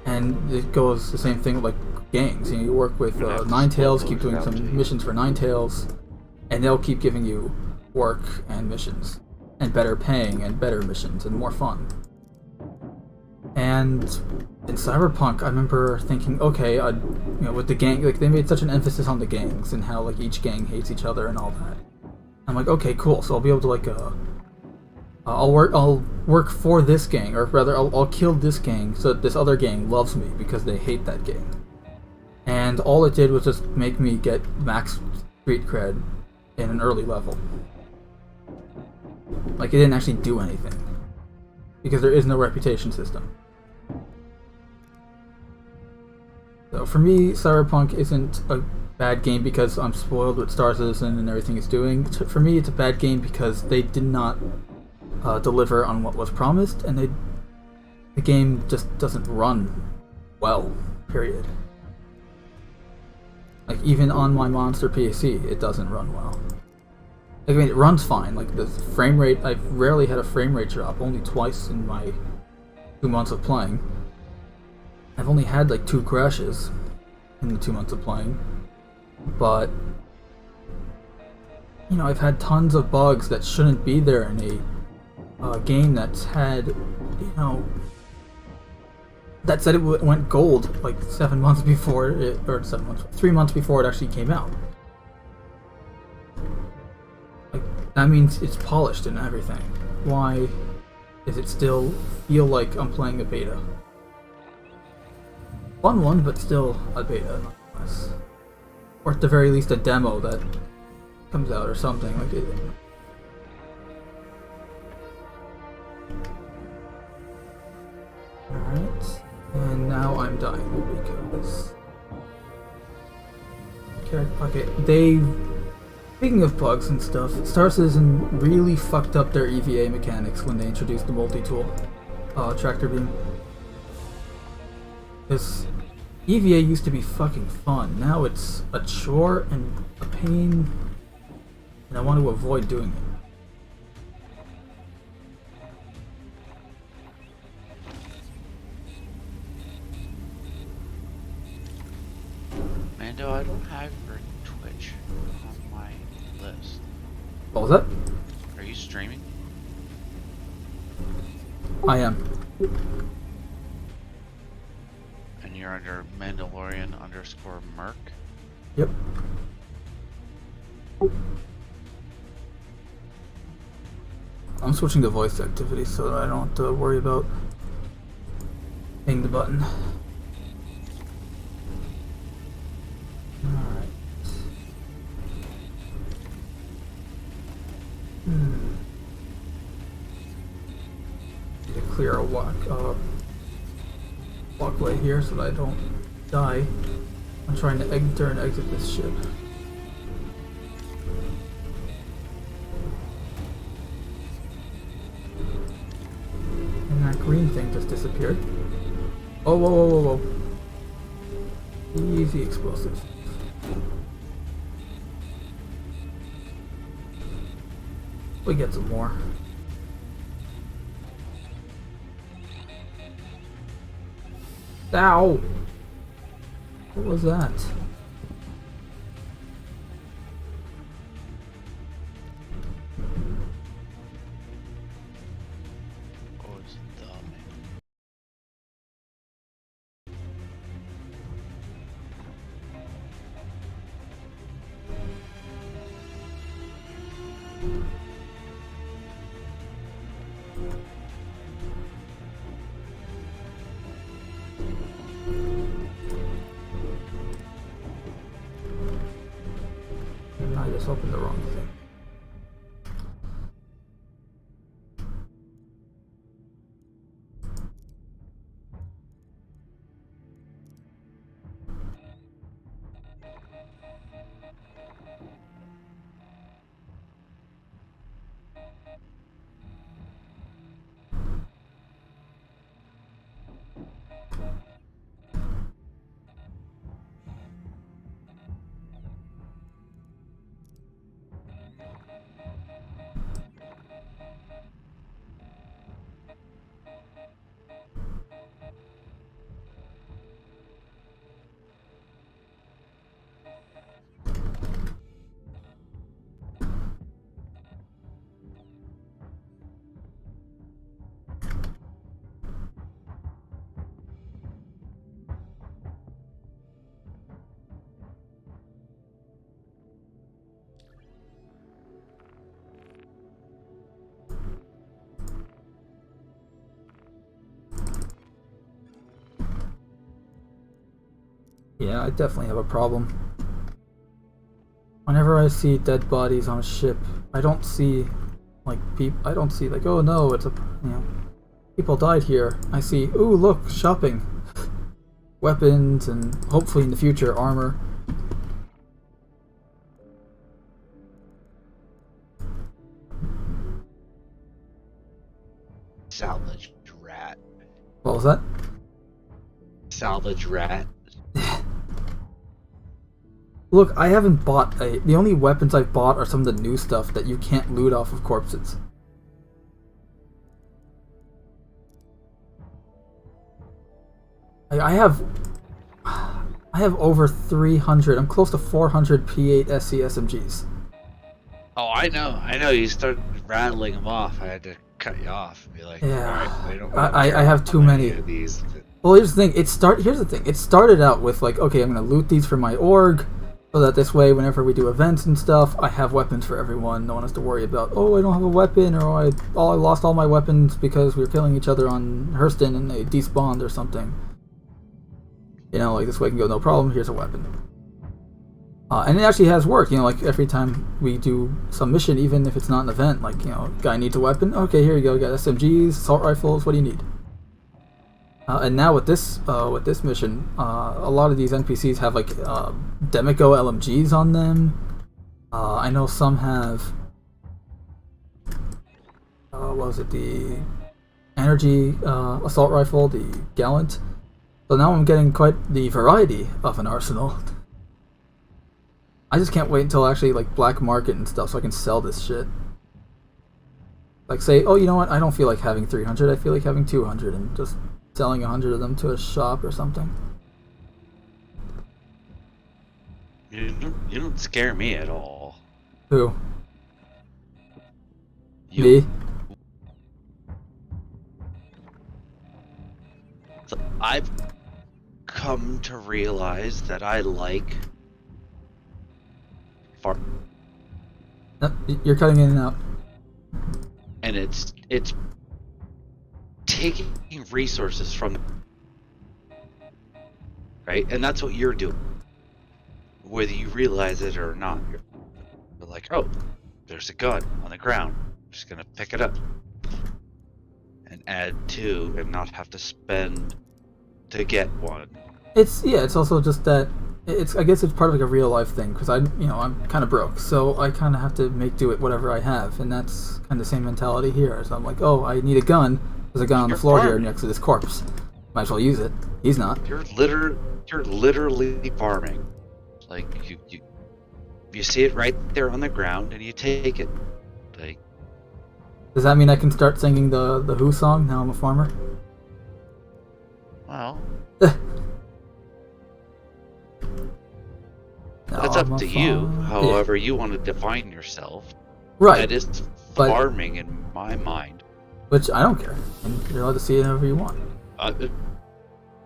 And it goes the same thing with, like, gangs. You know, you work with Ninetales, keep doing some missions for Ninetales, and they'll keep giving you work and missions, and better paying, and better missions, and more fun. And in Cyberpunk, I remember thinking, okay, you know, with the gang, like, they made such an emphasis on the gangs and how, like, each gang hates each other and all that. I'm like, okay, cool. So I'll be able to, like, I'll work for this gang, or rather, I'll kill this gang so that this other gang loves me because they hate that gang. and all it did was just make me get max street cred in an early level. Like, it didn't actually do anything, because there is no reputation system. So for me, Cyberpunk isn't a bad game because I'm spoiled with Star Citizen and everything it's doing. For me, it's a bad game because they did not deliver on what was promised, and the game just doesn't run well, period. Like, even on my monster PC, it doesn't run well. I mean, it runs fine. Like, the frame rate, I've rarely had a frame rate drop, only twice in my 2 months of playing. I've only had like 2 crashes in the 2 months of playing, but you know, I've had tons of bugs that shouldn't be there in a game that's had, you know, that said it went gold like 7 months before it, or 7 months, 3 months before it actually came out. Like, that means it's polished and everything. Why does it still feel like I'm playing a beta? Fun one, but still a beta, nonetheless. Or at the very least a demo that comes out or something like it. Alright, and now I'm dying because... Okay, speaking of bugs and stuff, Star Citizen really fucked up their EVA mechanics when they introduced the multi-tool tractor beam. Because EVA used to be fucking fun. Now it's a chore and a pain, and I want to avoid doing it. Mando, I don't have your Twitch on my list. What was that? Are you streaming? I am. And you're under Mandalorian_Merc? Yep. I'm switching to voice activity so that I don't have to worry about hitting the button. Alright. Need to clear a walkway here so that I don't die. I'm trying to enter and exit this ship. And that green thing just disappeared. Oh, whoa, whoa, whoa, whoa. Easy explosives. We get some more. Ow! What was that? Oh, it's dumb. I just opened the wrong thing. Yeah, I definitely have a problem. Whenever I see dead bodies on a ship, I don't see like I don't see like, oh no, it's a, you know, people died here. I see, ooh, look, shopping, weapons, and hopefully in the future armor. Salvage rat. What was that? Salvage rat. Look, I haven't bought the only weapons I've bought are some of the new stuff that you can't loot off of corpses. I have over 300, I'm close to 400 P8-SC SMGs. Oh, I know. You started rattling them off. I had to cut you off and be like, Yeah, alright, I don't I have too many of these. Well, here's the thing. Here's the thing. It started out with like, okay, I'm gonna loot these for my org, so that this way, whenever we do events and stuff, I have weapons for everyone. No one has to worry about, oh, I don't have a weapon, or I lost all my weapons because we were killing each other on Hurston and they despawned or something. You know, like this way I can go, no problem. Here's a weapon. And it actually has worked. You know, like every time we do some mission, even if it's not an event, like, you know, guy needs a weapon. Okay, here you go. You got SMGs, assault rifles. What do you need? And now with this mission, a lot of these NPCs have like Demico LMGs on them. I know some have what was it, the energy assault rifle, the Gallant. So now I'm getting quite the variety of an arsenal. I just can't wait until actually like black market and stuff so I can sell this shit. Like say, oh, you know what? I don't feel like having 300. I feel like having 200 and just selling 100 of them to a shop or something. You don't scare me at all. Who? You. Me? So I've come to realize that I like farm. No, you're cutting in and out. And it's taking resources from them, right? And that's what you're doing. Whether you realize it or not, you're like, oh, there's a gun on the ground. I'm just gonna pick it up and add to, and not have to spend to get one. It's also just that I guess it's part of like a real life thing because I'm kind of broke, so I kind of have to make do with whatever I have, and that's kind of the same mentality here. So I'm like, oh, I need a gun. There's a gun on the floor here next to this corpse. Might as well use it. He's not. You're literally farming. Like you see it right there on the ground and you take it. Like, does that mean I can start singing the Who song now I'm a farmer? Well, that's up to you. However you want to define yourself. Right. That is farming in my mind. Which I don't care. You're allowed to see it however you want.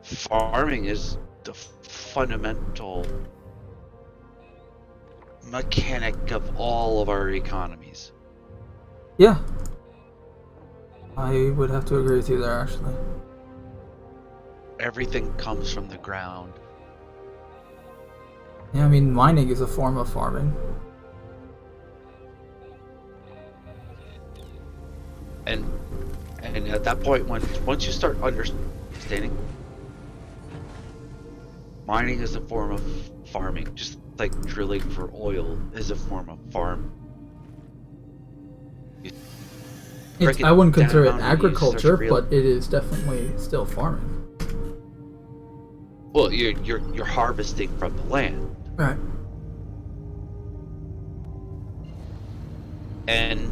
Farming is the fundamental mechanic of all of our economies. Yeah. I would have to agree with you there, actually. Everything comes from the ground. Yeah, I mean, mining is a form of farming. And at that point, once you start understanding, mining is a form of farming, just like drilling for oil is a form of farm. I wouldn't consider it agriculture, but it is definitely still farming. Well, you're harvesting from the land. Right. And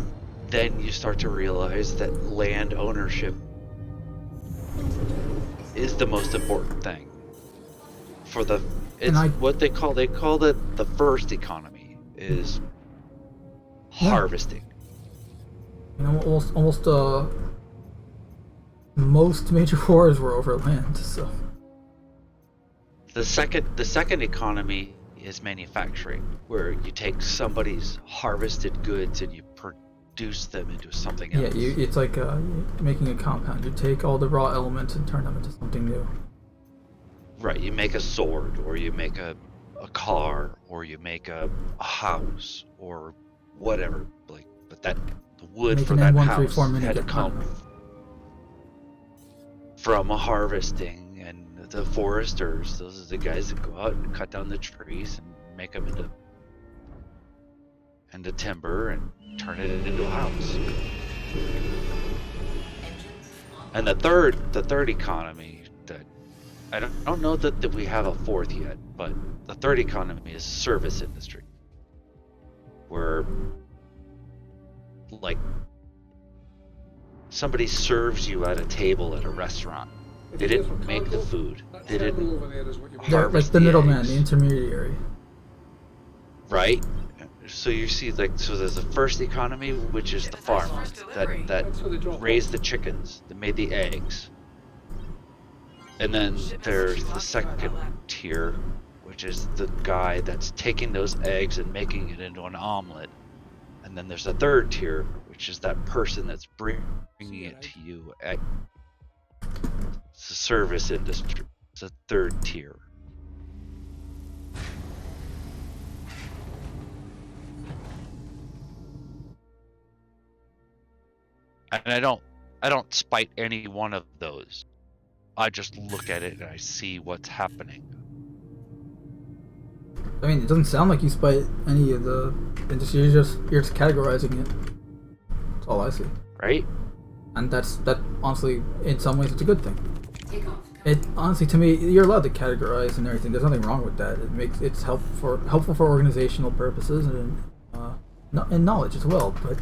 then you start to realize that land ownership is the most important thing for what they call it the first economy is harvesting. You know, almost most major wars were over land, so the second economy is manufacturing, where you take somebody's harvested goods and you produce them into something else. Yeah, it's like making a compound. You take all the raw elements and turn them into something new. Right, you make a sword, or you make a car, or you make a house, or whatever. Like, but the wood Make for an that N134 house had to minigun. come from a harvesting, and the foresters, those are the guys that go out and cut down the trees and make them into timber and turn it into a house. And the third economy that I don't know that we have a fourth yet, but the third economy is service industry, where like somebody serves you at a table at a restaurant. They didn't make the food. They didn't harvest like the middleman, eggs, the intermediary. right? So you see, like, so there's the first economy, which is the farmer that raised the chickens, that made the eggs. And then there's the second tier, which is the guy that's taking those eggs and making it into an omelet. And then there's a third tier, which is that person that's bringing it to you at it's the service industry. It's a third tier. And I don't spite any one of those. I just look at it and I see what's happening. I mean, it doesn't sound like you spite any of the industry. You're just categorizing it. That's all I see. Right? And that honestly, in some ways, it's a good thing. It honestly, to me, you're allowed to categorize and everything. There's nothing wrong with that. It's helpful for organizational purposes and knowledge as well. But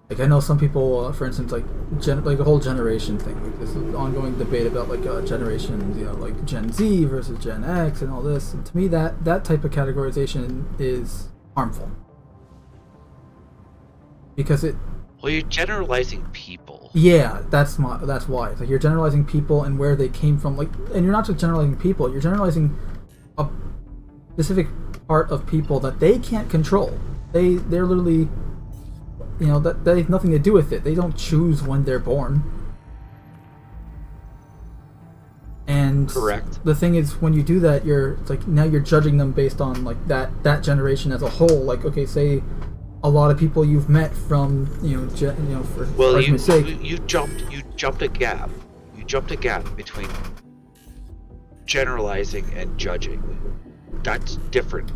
like, I know some people, for instance, like the whole generation thing. Like, this ongoing debate about like generations, like Gen Z versus Gen X and all this. And to me, that type of categorization is harmful because it. Well, you're generalizing people. Yeah, that's why. It's like you're generalizing people and where they came from. Like, and you're not just generalizing people. You're generalizing a specific part of people that they can't control. They're literally, that they have nothing to do with it. They don't choose when they're born. And correct. The thing is, when you do that, it's like now you're judging them based on like that generation as a whole. Like, okay, say a lot of people you've met from for argument's sake. You jumped a gap. You jumped a gap between generalizing and judging. That's different.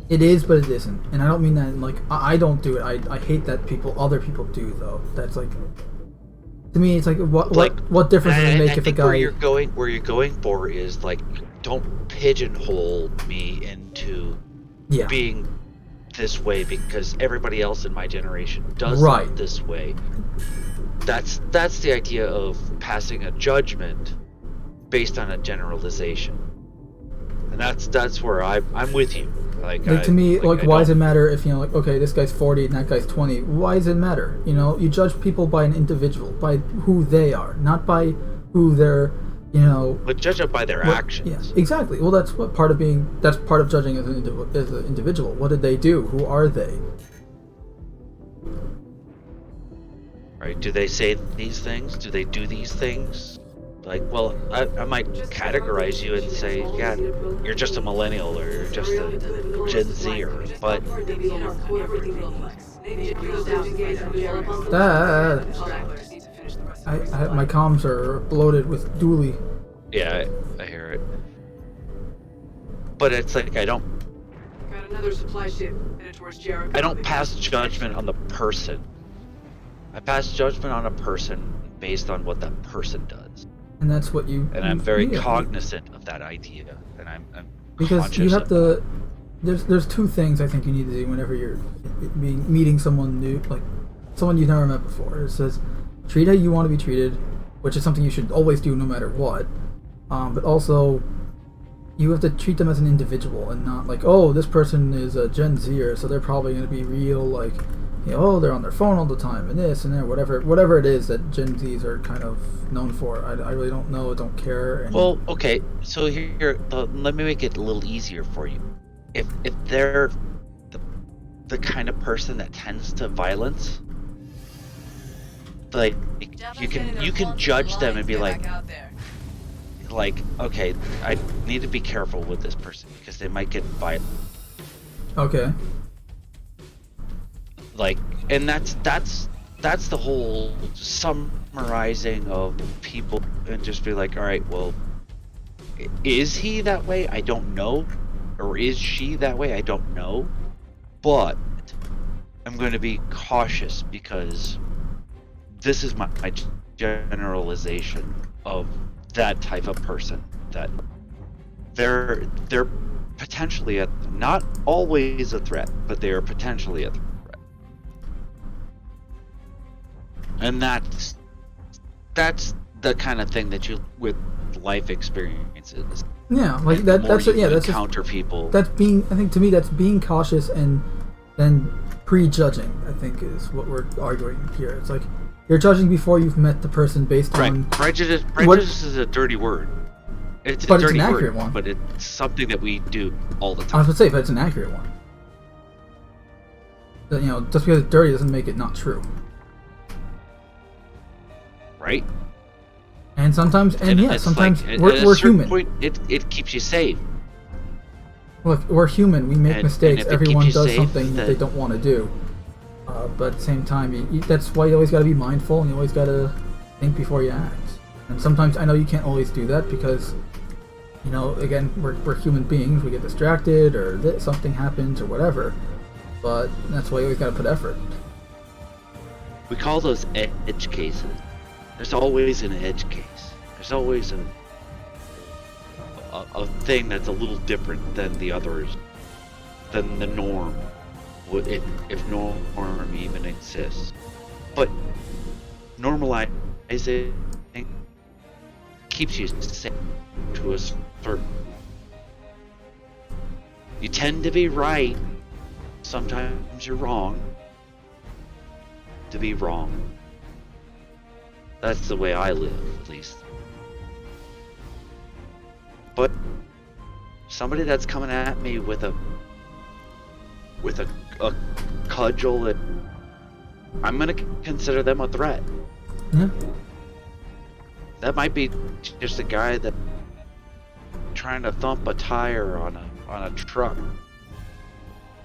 It is, but it isn't, and I don't mean that in, like, I don't do it. I hate that other people do though. That's like, to me, it's like what difference does it make if a guy? Where you're going for is like, don't pigeonhole me into being this way because everybody else in my generation does it this way. That's the idea of passing a judgment based on a generalization, and that's where I'm with you. Like to me, why does it matter if okay, this guy's 40 and that guy's 20? Why does it matter? You judge people by an individual, by who they are, not by who they're. But judge them by their actions. Yeah, exactly. Well, that's part of judging as an individual. What did they do? Who are they? Right? Do they say these things? Do they do these things? Like, well, I might categorize you and say, yeah, you're just a millennial or you're just a Gen Zer, but my comms are bloated with dually. Yeah, I hear it. But it's like I don't pass judgment on the person. I pass judgment on a person based on what that person does. And that's what you. And I'm very cognizant of that idea, and I'm because you have to. There's two things I think you need to do whenever you're meeting someone new, like someone you've never met before. It says, treat how you want to be treated, which is something you should always do no matter what. But also, you have to treat them as an individual and not like, oh, this person is a Gen Zer, so they're probably going to be real like, oh, they're on their phone all the time and this and that, whatever it is that Gen Zs are kind of known for. I really don't know, don't care. Well, okay, so here, let me make it a little easier for you. If they're the kind of person that tends to violence, like you can judge them and be like, okay, I need to be careful with this person because they might get violent. Okay. Like, and that's the whole summarizing of people, and just be like, all right, well, is he that way? I don't know. Or is she that way? I don't know. But I'm going to be cautious because this is my generalization of that type of person, that they're potentially not always a threat, but they are potentially a threat. And that's the kind of thing that you, with life experiences. Yeah, like that. That's you that's encounter people. That's being. I think to me, that's being cautious and then prejudging. I think is what we're arguing here. It's like you're judging before you've met the person based on prejudice. Prejudice is a dirty word. It's a dirty an accurate word, one. But it's something that we do all the time. I was gonna say, but it's an accurate one. That, just because it's dirty doesn't make it not true. Right. And sometimes, sometimes like, we're human. Point, it keeps you safe. Look, we're human. We make mistakes. Everyone does something that they don't want to do. But at the same time, that's why you always got to be mindful, and you always got to think before you act. And sometimes I know you can't always do that because, again, we're human beings. We get distracted, or something happens, or whatever. But that's why you always got to put effort. We call those edge cases. There's always an edge case. There's always a thing that's a little different than the others, than the norm, if norm even exists. But normalizing keeps you safe to a certain. You tend to be right. Sometimes you're wrong. To be wrong. That's the way I live, at least. But somebody that's coming at me with a cudgel, I'm gonna consider them a threat. Yeah. That might be just a guy that trying to thump a tire on a truck.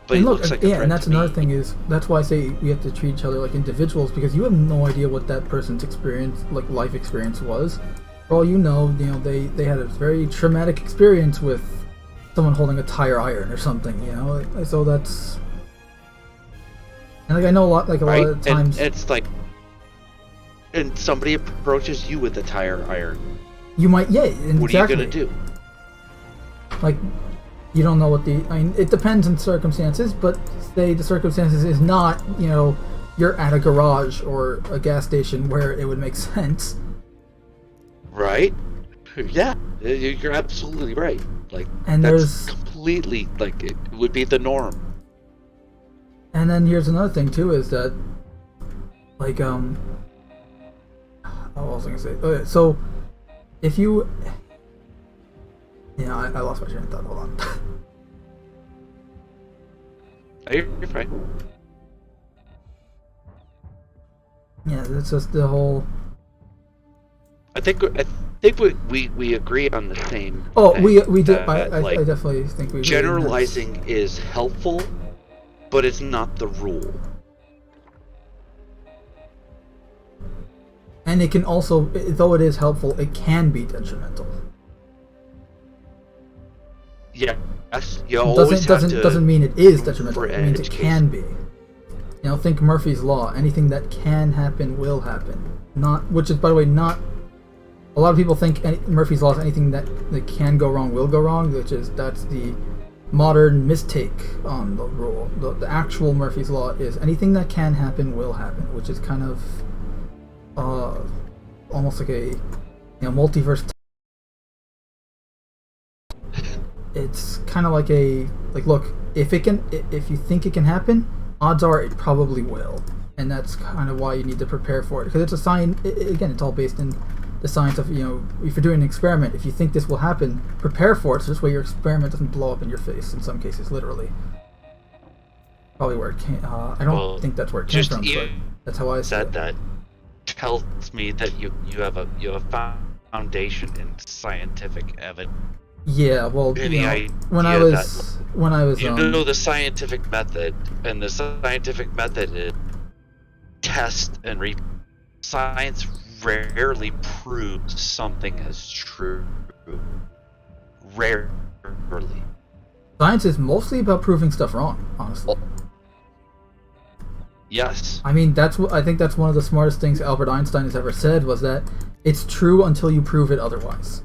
But and he look, looks like and that's another thing is that's why I say we have to treat each other like individuals, because you have no idea what that person's experience, like life experience, was. For all you know, they had a very traumatic experience with someone holding a tire iron or something, So that's, and like I know a lot of times and it's like, and somebody approaches you with a tire iron. You might, What are you gonna do? Like. You don't know what it depends on circumstances, but say the circumstances is not, you're at a garage or a gas station where it would make sense. Right? Yeah, you're absolutely right. Like, and that's completely, like, it would be the norm. And then here's another thing too, is that, like, what was I gonna say? Okay, so, if you... I lost my train of thought. Hold on. You're fine. Yeah, that's just the whole. I think we agree on the same. Oh, thing, we did. I definitely think we. Generalizing is helpful, but it's not the rule. And it can also, though it is helpful, it can be detrimental. Yeah, you always doesn't mean it is detrimental. It means it can be. Think Murphy's Law. Anything that can happen will happen. Which is, by the way, not. A lot of people think Murphy's Law is anything that can go wrong will go wrong. That's the modern mistake on the rule. The actual Murphy's Law is anything that can happen will happen, which is kind of almost like a multiverse. It's kind of like look, if you think it can happen, odds are it probably will, and that's kind of why you need to prepare for it, because it's a science. Again, it's all based in the science of, if you're doing an experiment, if you think this will happen, prepare for it, so this way your experiment doesn't blow up in your face, in some cases, literally. Probably where it came, I don't think that's where it came from, but that's how I said that. tells me that you have a foundation in scientific evidence. Yeah, well, Any you know, idea when I was you know the scientific method, and the scientific method is test and repeat. Science rarely proves something as true. Rarely. Science is mostly about proving stuff wrong, honestly. Yes. I mean, I think that's one of the smartest things Albert Einstein has ever said, was that it's true until you prove it otherwise.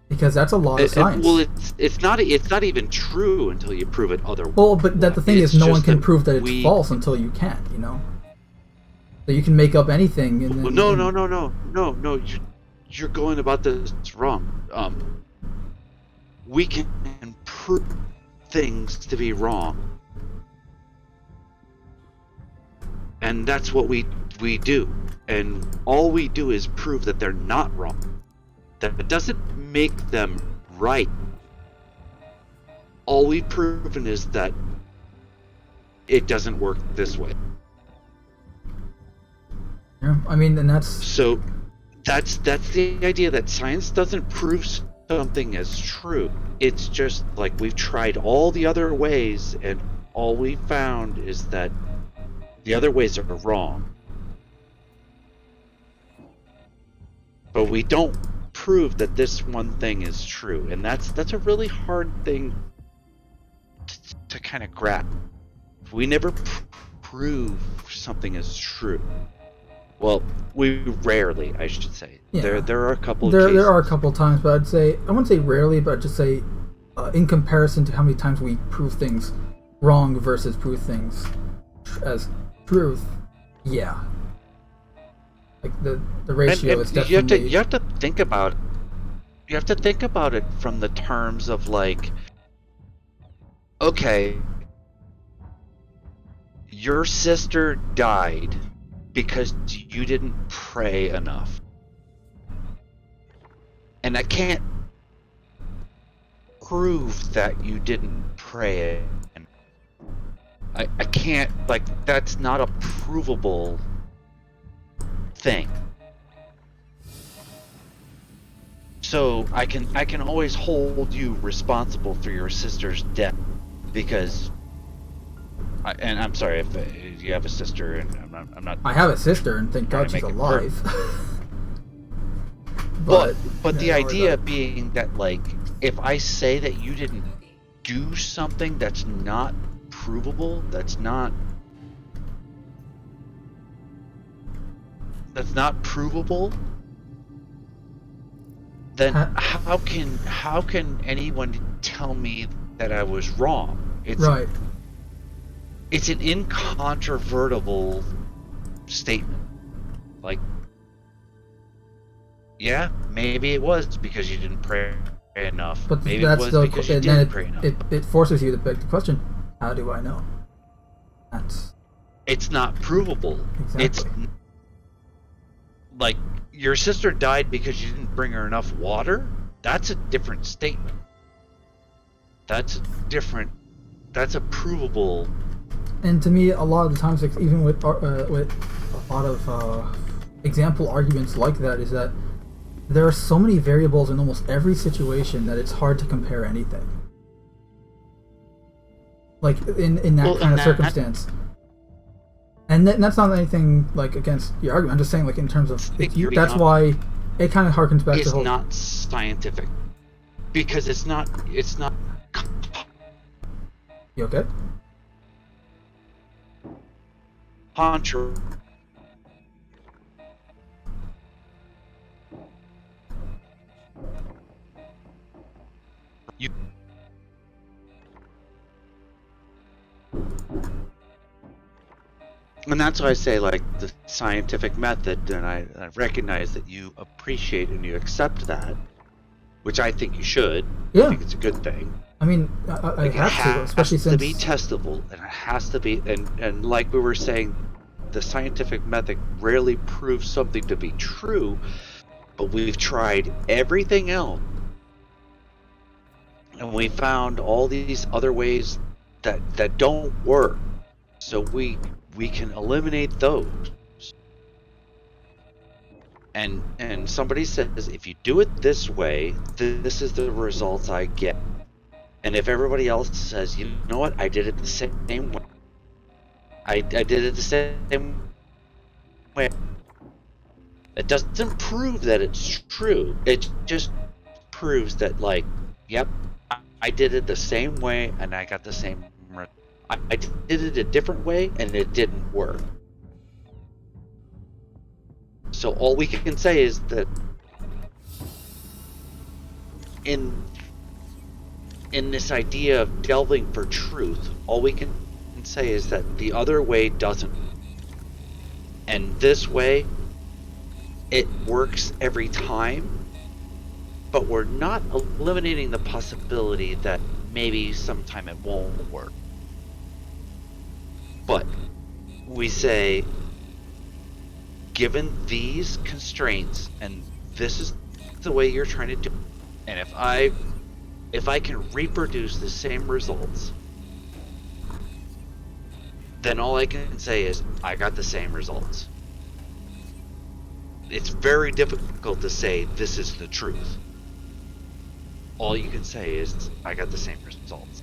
Because that's a lot of science. Well, it's not even true until you prove it otherwise. Well, but the thing is, no one can prove that it's false until you can, you know? So you can make up anything and then... No, you're going about this wrong. We can prove things to be wrong. And that's what we do. And all we do is prove that they're not wrong. That doesn't make them right. All we've proven is that it doesn't work this way. Yeah, I mean, and that's... So, that's the idea, that science doesn't prove something as true. It's just like we've tried all the other ways, and all we found is that the other ways are wrong. But we don't prove that this one thing is true, and that's a really hard thing to kind of grasp. We never prove something is true. Well, we rarely, I should say. Yeah. There are a couple of cases. There are a couple of times, but I wouldn't say rarely, but I'd just say in comparison to how many times we prove things wrong versus prove things as truth, yeah. Like the ratio is definitely... You have to think about it from the terms of, like, okay, your sister died because you didn't pray enough. And I can't prove that you didn't pray. I can't, like, that's not a provable thing. So I can always hold you responsible for your sister's death, because and I'm sorry if you have a sister, and I'm not. I have a sister, and thank God she's alive. but the idea being that, like, if I say that you didn't do something that's not provable, that's not provable, then how can anyone tell me that I was wrong? Right. It's an incontrovertible statement. Like, yeah, maybe it was because you didn't pray enough. But maybe that's it was because you didn't pray enough. It forces you to beg the question, how do I know? It's not provable. Exactly. It's like, your sister died because you didn't bring her enough water? That's a different statement. That's a provable. And to me, a lot of the times, like, even with a lot of example arguments like that, is that there are so many variables in almost every situation that it's hard to compare anything. Like, in that kind of circumstance. And that's not anything, like, against your argument. I'm just saying, like, in terms of... that's why it kind of harkens back to... It's not scientific. Because it's not... You okay? Contra. And that's why I say, like, the scientific method, and I recognize that you appreciate and you accept that, which I think you should. Yeah. I think it's a good thing. I mean, I have to, especially since... It has to be testable, and it has to be, and like we were saying, the scientific method rarely proves something to be true, but we've tried everything else, and we found all these other ways that don't work. So we can eliminate those. and somebody says, if you do it this way, this is the results I get. And if everybody else says, you know what, I did it the same way. I did it the same way. It doesn't prove that it's true. It just proves that, like, yep, I did it the same way and I got the same. I did it a different way and it didn't work. So all we can say is that in this idea of delving for truth, all we can say is that the other way doesn't. And this way, it works every time, but we're not eliminating the possibility that maybe sometime it won't work. But we say, given these constraints, and this is the way you're trying to do it, and if I can reproduce the same results, then all I can say is I got the same results. It's very difficult to say this is the truth. All you can say is I got the same results.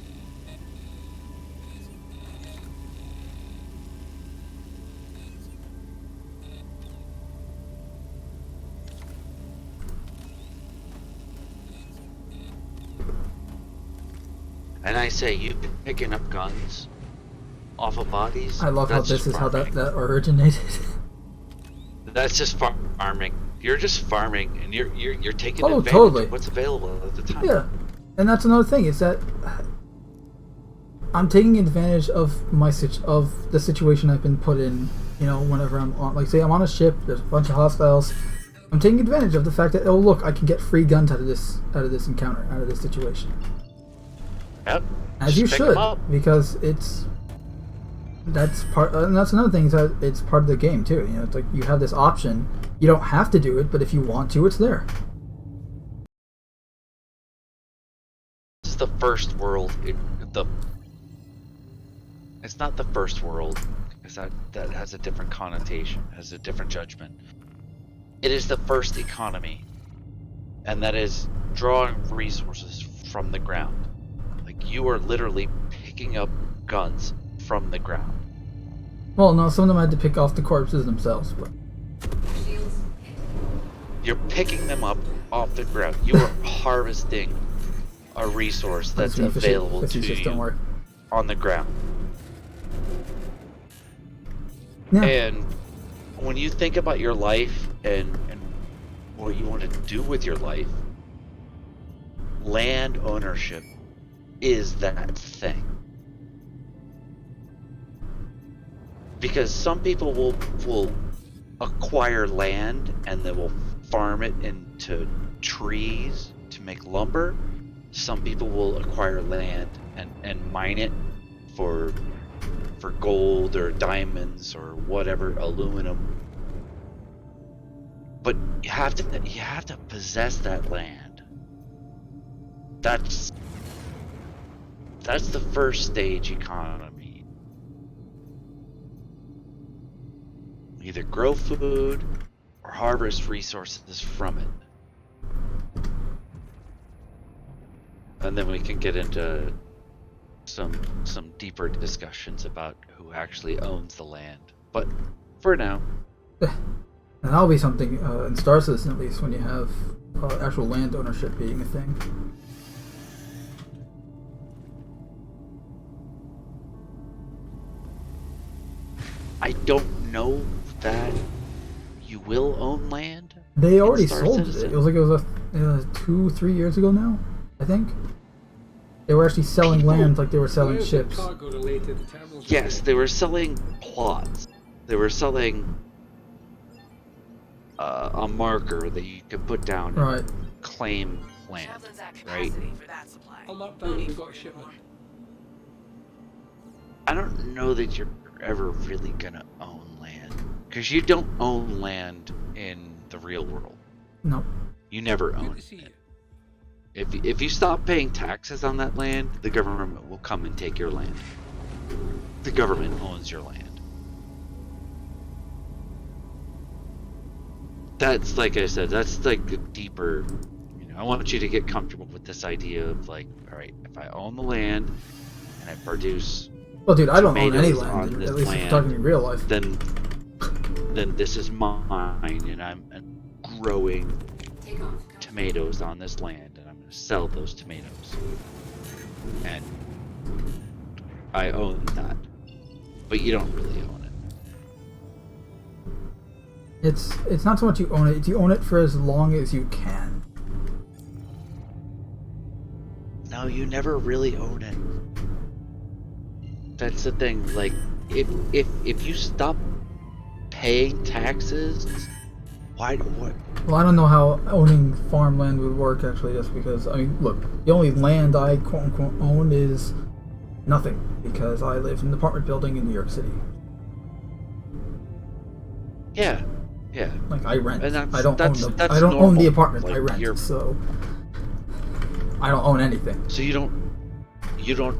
And I say, you picking up guns off of bodies? I love how this is how that originated. That's just farming. You're just farming, and you're taking advantage of what's available at the time. Yeah, and that's another thing, is that I'm taking advantage of of the situation I've been put in. You know, whenever I'm on, like, say I'm on a ship, there's a bunch of hostiles. I'm taking advantage of the fact that, oh look, I can get free guns out of this encounter, out of this situation. Yep. As you should, because that's part, and that's another thing, is that it's part of the game too. You know, it's like you have this option. You don't have to do it, but if you want to, it's there. This is the first world. It's not the first world, because that has a different connotation, has a different judgment. It is the first economy, and that is drawing resources from the ground. Like, you are literally picking up guns from the ground. Well, no, some of them had to pick off the corpses themselves, but you're picking them up off the ground. You are harvesting a resource that's available to you on the ground. Yeah. And when you think about your life and what you want to do with your life, land ownership is that thing. Because some people will acquire land and they will farm it into trees to make lumber. Some people will acquire land and mine it for gold or diamonds or whatever, aluminum. But you have to possess that land. That's the first stage economy. Either grow food or harvest resources from it. And then we can get into some deeper discussions about who actually owns the land. But for now, and that'll be something in Star Citizen, at least, when you have actual land ownership being a thing. I don't know that you will own land. They already sold it. It was like it was 2-3 years ago now, I think. They were actually selling land like they were selling ships. Yes, they were selling plots. They were selling a marker that you could put down and claim land, right? On that boat, we've got a shipment. I don't know that you're ever really gonna own land, because you don't own land in the real world. No. You never own it. If you stop paying taxes on that land, the government will come and take your land. The government owns your land. that's like I said, that's like a deeper. I want you to get comfortable with this idea of like, all right, if I own the land and I produce, well, dude, I don't own any tomatoes land. on this At least if land, you're talking in real life. then this is mine, and I'm growing tomatoes on this land, and I'm going to sell those tomatoes, and I own that, but you don't really own it. It's not so much you own it; you own it for as long as you can. No, you never really own it. That's the thing. Like, if you stop paying taxes, what? Well, I don't know how owning farmland would work actually, just because I mean, look, the only land I quote unquote own is nothing because I live in an apartment building in New York City. Yeah. Like I rent. And I don't own the apartment. Like, I rent. So I don't own anything. So you don't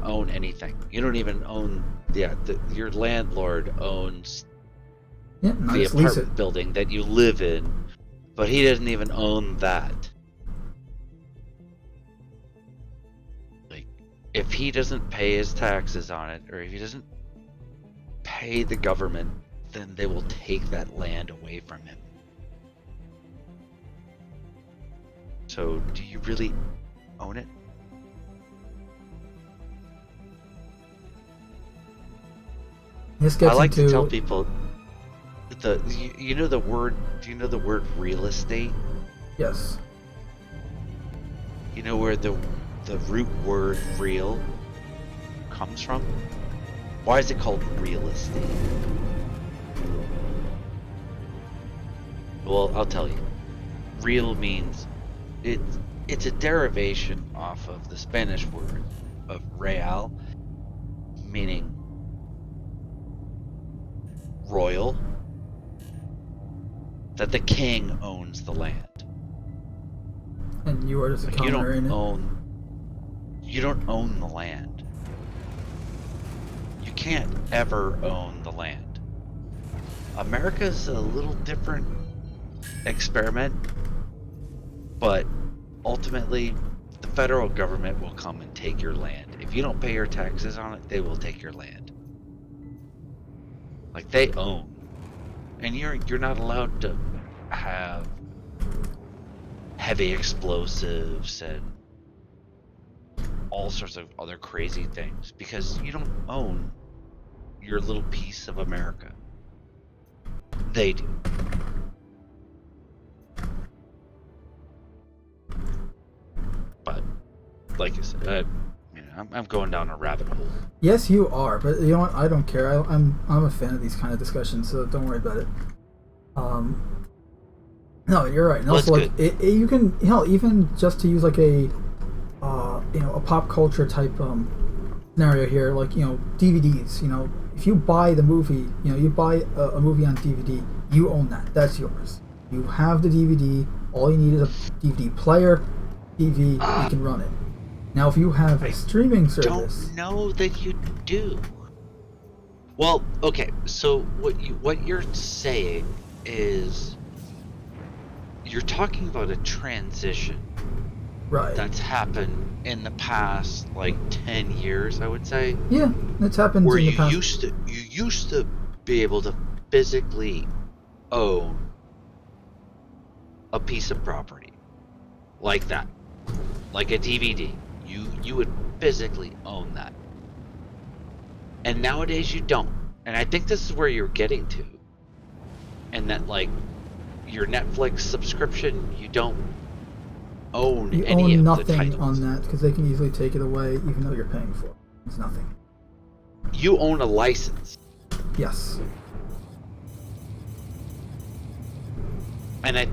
own anything. You don't even own. Yeah, your landlord owns the apartment building that you live in, but he doesn't even own that. Like, if he doesn't pay his taxes on it, or if he doesn't pay the government, then they will take that land away from him. So, do you really own it? This gets I like into... to tell people you know the word. Do you know the word real estate? Yes. You know where the root word real comes from? Why is it called real estate? Well, I'll tell you. Real means it's a derivation off of the Spanish word of real, meaning royal, that the king owns the land. And you are just a commoner in it. You don't own the land. You can't ever own the land. America's a little different experiment, but ultimately the federal government will come and take your land. If you don't pay your taxes on it, they will take your land. Like, they own. And you're not allowed to have heavy explosives and all sorts of other crazy things because you don't own your little piece of America. They do. But like I said, I'm going down a rabbit hole. Yes, you are, but you know what? I don't care. I'm a fan of these kind of discussions, so don't worry about it. No, you're right. And also, like, you can, even just to use like a pop culture type scenario here, like, DVDs. If you buy the movie, you buy a movie on DVD, you own that. That's yours. You have the DVD. All you need is a DVD player, TV. You can run it. Now, if you have a streaming service, don't know that you do. Well, okay. So what you're saying is you're talking about a transition, right? That's happened in the past, like 10 years, I would say. Yeah, it's happened where in the past. you used to be able to physically own a piece of property like that, like a DVD. You would physically own that, and nowadays you don't. And I think this is where you're getting to, and that, like, your Netflix subscription, you don't own You any own of the nothing titles. on that because they can easily take it away, even though you're paying for it. It's nothing. You own a license. Yes. And I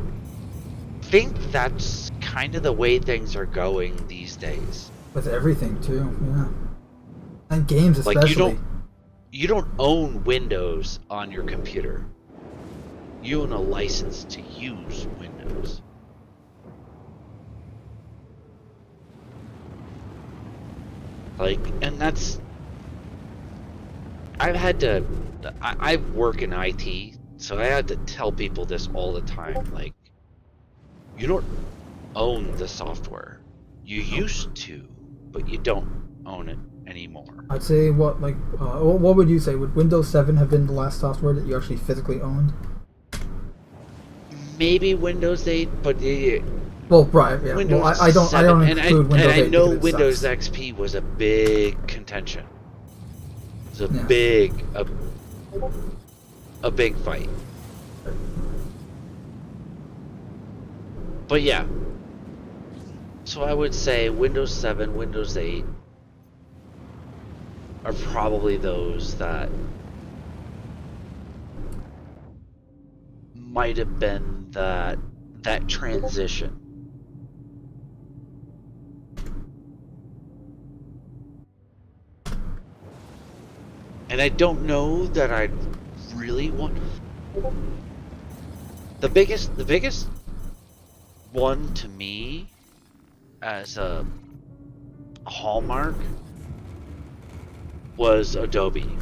think that's kind of the way things are going these days. With everything too, yeah. And games especially. Like, you don't own Windows on your computer. You own a license to use Windows. Like, and that's... I work in IT, so I had to tell people this all the time. Like, You don't own the software. You used to, but you don't own it anymore. I'd say what would you say? Would Windows 7 have been the last software that you actually physically owned? Maybe Windows 8, but well, right, yeah. Windows well, I don't 7, include Windows 8. And I know because it Windows sucks. XP was a big contention. It was a big fight. But yeah. So I would say Windows 7, Windows 8 are probably those that might have been that transition. And I don't know that I'd really want the biggest one to me as a hallmark was Adobe.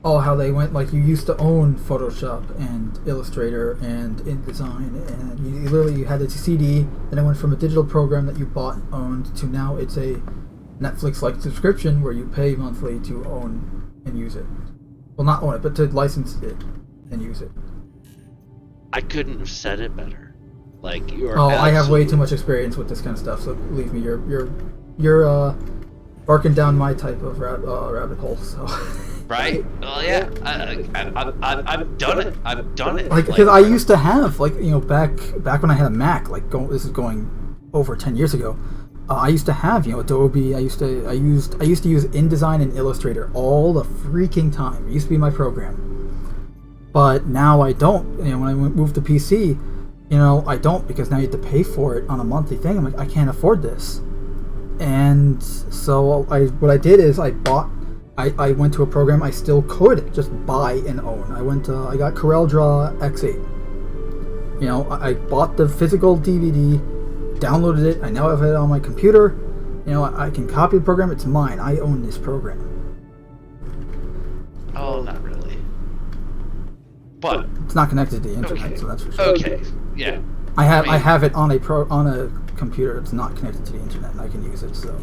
Oh, how they went, like, you used to own Photoshop and Illustrator and InDesign, and you literally had a CD, and it went from a digital program that you bought and owned to now it's a Netflix-like subscription where you pay monthly to own and use it. Well, not own it, but to license it and use it. I couldn't have said it better. Like, you're I have way too much experience with this kind of stuff, so believe me, you're barking down my type of rabbit hole, so... Right? Well, yeah. I've done it. I've done it. Like, because I used to have, like, you know, back when I had a Mac, like, this is going over 10 years ago. I used to have, you know, Adobe. I used to use InDesign and Illustrator all the freaking time. It used to be my program. But now I don't. You know, when I moved to PC, you know, I don't, because now you have to pay for it on a monthly thing. I'm like, I can't afford this. And so what I did is I went to a program I still could just buy and own. I got CorelDRAW X8. You know, I bought the physical DVD, downloaded it. I now have it on my computer. You know, I can copy the program. It's mine. I own this program. Oh, not really. But it's not connected to the internet, so that's for sure. Okay. Yeah. I have it on a computer that's not connected to the internet, and I can use it. So.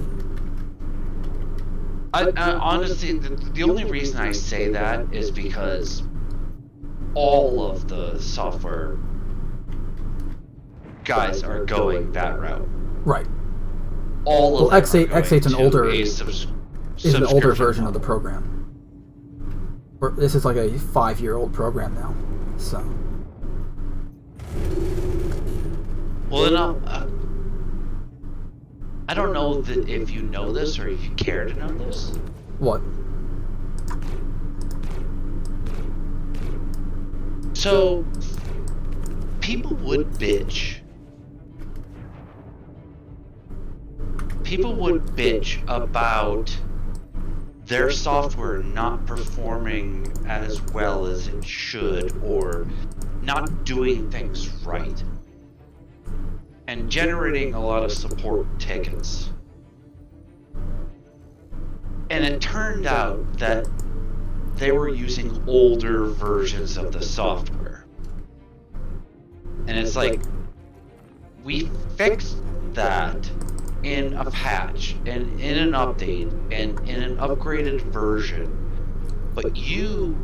Honestly, the only reason I say that is because all of the software guys are going that route. Right. All of X8's an older version of the program. This is like a 5-year-old program now, so. Well, then I don't know if you know this or if you care to know this. What? So, people would bitch. People would bitch about their software not performing as well as it should, or not doing things right, and generating a lot of support tickets. And it turned out that they were using older versions of the software. And it's like, we fixed that in a patch, and in an update, and in an upgraded version, but you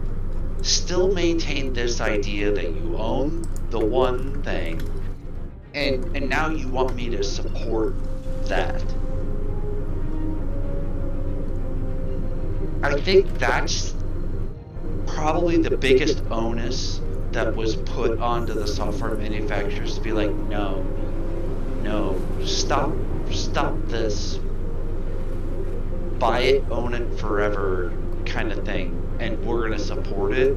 still maintain this idea that you own the one thing, and now you want me to support that. I think that's probably the biggest onus that was put onto the software manufacturers, to be like, no, stop this, buy it, own it forever kind of thing, and we're gonna support it,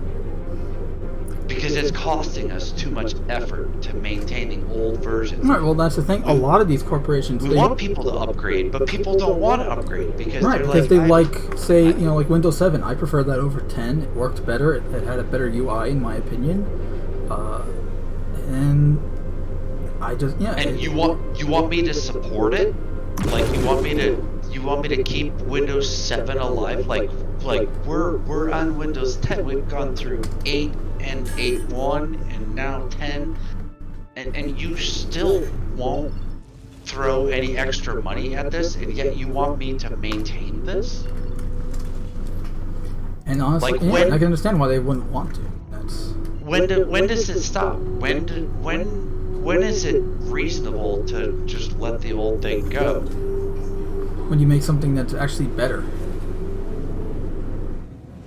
because it's costing us too much effort to maintaining old versions. Right, well, that's the thing. A lot of these corporations, we want people to upgrade, but people don't want to upgrade because they say, you know, like Windows 7. I prefer that over 10. It worked better. It had a better UI, in my opinion. And I just, yeah. And you want me to support it? Like, you want me to keep Windows 7 alive? Like we're on Windows 10. We've gone through 8 and 8.1 and now 10. and you still won't throw any extra money at this, and yet you want me to maintain this? And honestly, Like, yeah, when- I can understand why they wouldn't want to. That's When does it stop? When is it reasonable to just let the old thing go? when you make something that's actually better.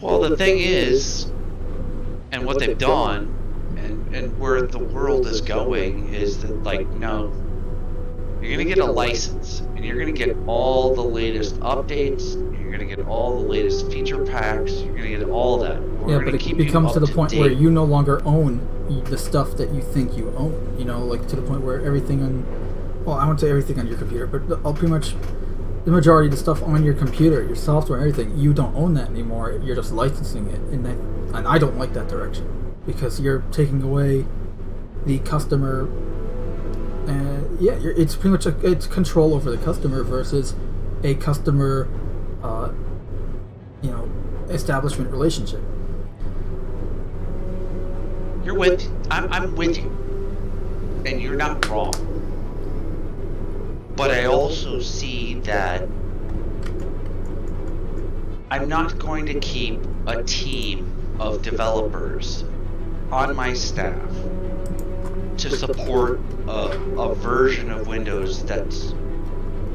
Well, the thing is, and what they've done, and where the world is going, is that, like, no, you're gonna get a license, and you're gonna get all the latest updates, you're gonna get all the latest feature packs, you're gonna get all that. We're Yeah, gonna but it keep you becomes to up the point date. where you no longer own the stuff that you think you own. You know, like to the point where everything on, well, I won't say everything on your computer, but pretty much the majority of the stuff on your computer, your software, everything, you don't own that anymore. You're just licensing it, and I don't like that direction because you're taking away the customer. Yeah, it's pretty much it's control over the customer versus a customer, establishment relationship. I'm with you, and you're not wrong. But I also see that I'm not going to keep a team of developers on my staff to support a version of Windows that's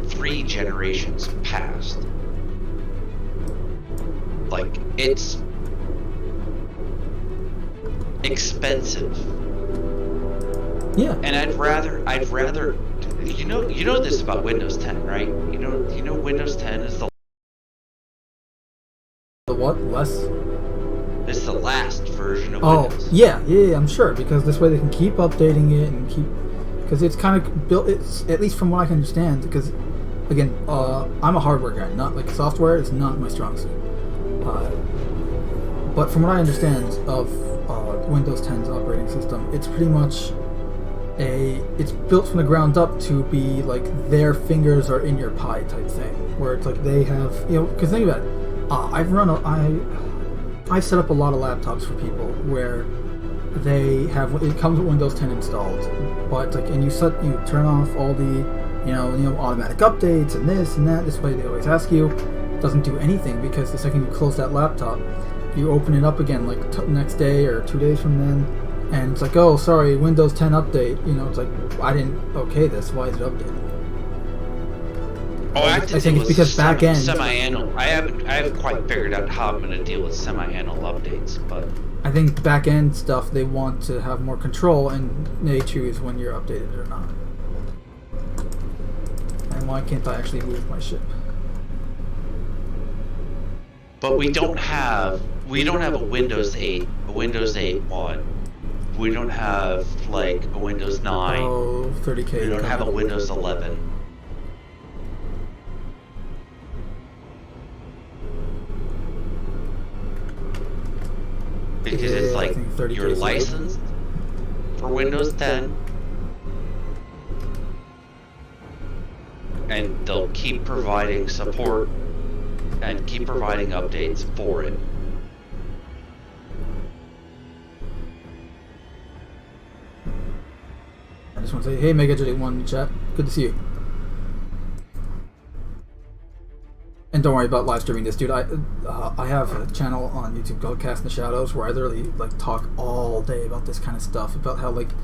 3 generations past. Like, it's expensive. Yeah. And I'd rather you know this about Windows 10, right? You know Windows 10 is the what? Less? It's the last version of Oh, Windows. yeah, I'm sure, because this way they can keep updating it and keep, because it's kind of built, it's, at least from what I can understand, because, again, I'm a hardware guy, not, like, software is not my strong suit. But from what I understand of Windows 10's operating system, it's pretty much it's built from the ground up to be, like, their fingers are in your pie type thing, where it's like they have, because think about it, I've set up a lot of laptops for people where they have, it comes with Windows 10 installed, but like, and you turn off all the, automatic updates and this and that. This way they always ask you. It doesn't do anything because the second you close that laptop, you open it up again like next day or 2 days from then, and it's like, oh, sorry, Windows 10 update. It's like, I didn't okay this. Why is it updated? Oh, I think it's because back end semi-annual. I haven't quite figured out how I'm going to deal with semi-annual updates, but I think back end stuff they want to have more control, and they choose when you're updated or not. And why can't I actually move my ship? But we don't have a Windows 8, a Windows 8 1. We don't have like a Windows 9. Oh, 30K. We don't have a Windows 11. Because it's like you're licensed for Windows 10, and they'll keep providing support and keep providing updates for it. I just want to say, hey, MegaJetty1 in chat. Good to see you. And don't worry about live streaming this, dude. I have a channel on YouTube called Cast in the Shadows where I literally like talk all day about this kind of stuff, about how it's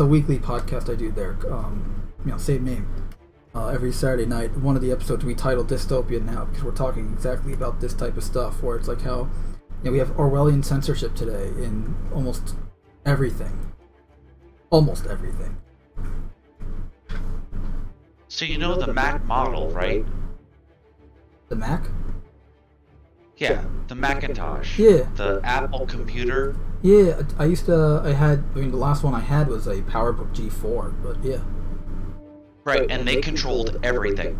a weekly podcast I do there. Same name. Every Saturday night, one of the episodes we titled Dystopia Now because we're talking exactly about this type of stuff where it's like how we have Orwellian censorship today in almost everything. Almost everything. So you know the Mac model, right? The Mac? Yeah, the Macintosh. Yeah. The Apple computer. Yeah, the last one I had was a PowerBook G4, but yeah. Right, and they controlled everything.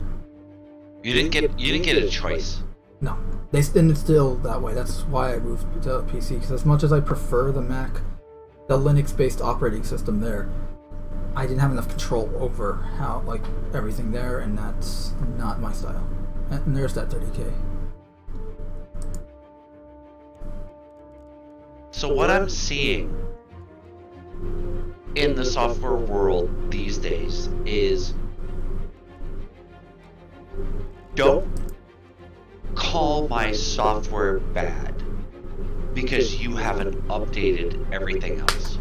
You didn't get a choice. No, and it's still that way. That's why I moved to PC, because as much as I prefer the Mac, the Linux-based operating system there, I didn't have enough control over how everything there, and that's not my style. And there's that 30K. So what I'm seeing in the software world these days is don't call my software bad because you haven't updated everything else.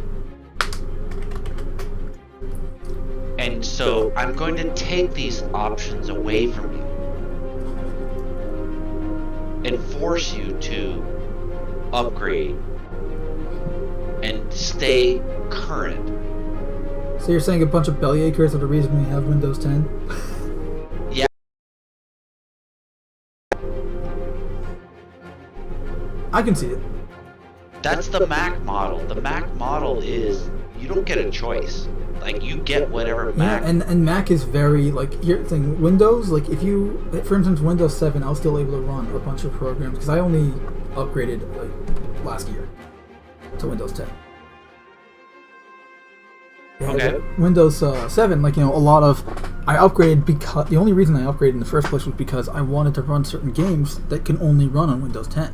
And so I'm going to take these options away from you and force you to upgrade and stay current. So you're saying a bunch of bellyachers are the reason we have Windows 10? Yeah. I can see it. That's the Mac model. The Mac model is you don't get a choice. Like, you get whatever Mac. Yeah, and Mac is very, like, here thing, Windows, like, if you, for instance, Windows 7, I was still able to run a bunch of programs, because I only upgraded, like, last year to Windows 10. Yeah, Okay. Windows 7, like, you know, a lot of, I upgraded because, the only reason I upgraded in the first place was because I wanted to run certain games that can only run on Windows 10.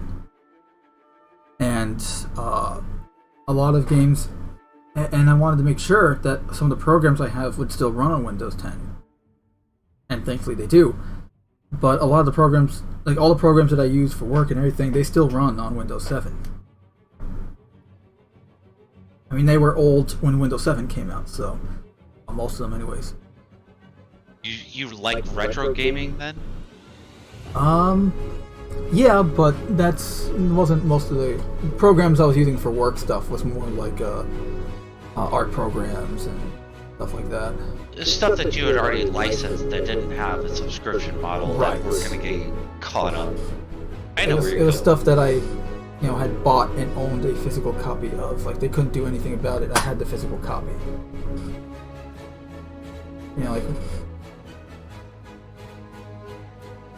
And, a lot of games, and I wanted to make sure that some of the programs I have would still run on Windows 10. And thankfully they do. But a lot of the programs, like all the programs that I use for work and everything, they still run on Windows 7. I mean, they were old when Windows 7 came out, so most of them anyways. You like retro gaming then? Yeah, but wasn't most of the programs I was using for work stuff. Was more like art programs and stuff like that. Stuff that you had already licensed that didn't have a subscription model Right. that we're gonna get caught up. I know It was stuff that I, had bought and owned a physical copy of. Like, they couldn't do anything about it. I had the physical copy. Like.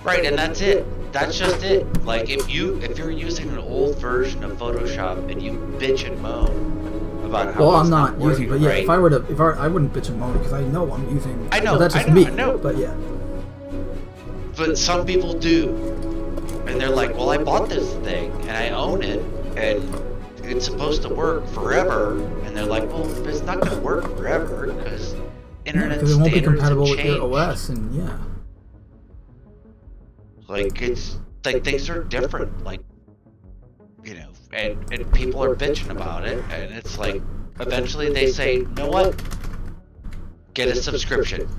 Right, and that's it. That's just it. Like, if you're using an old version of Photoshop and you bitch and moan about how Well, it's I'm not using, but yeah, right? I wouldn't bitch and moan because I know I'm using. I know, But that's I just know, me. I know. But yeah. But some people do, and they're like, "Well, I bought this thing and I own it, and it's supposed to work forever." And they're like, "Well, it's not going to work forever because internet Because it won't be standards compatible have with your changed." OS, and yeah. Like, it's like things are different, like, and people are bitching about it, and it's like eventually they say, "You know what? Get a subscription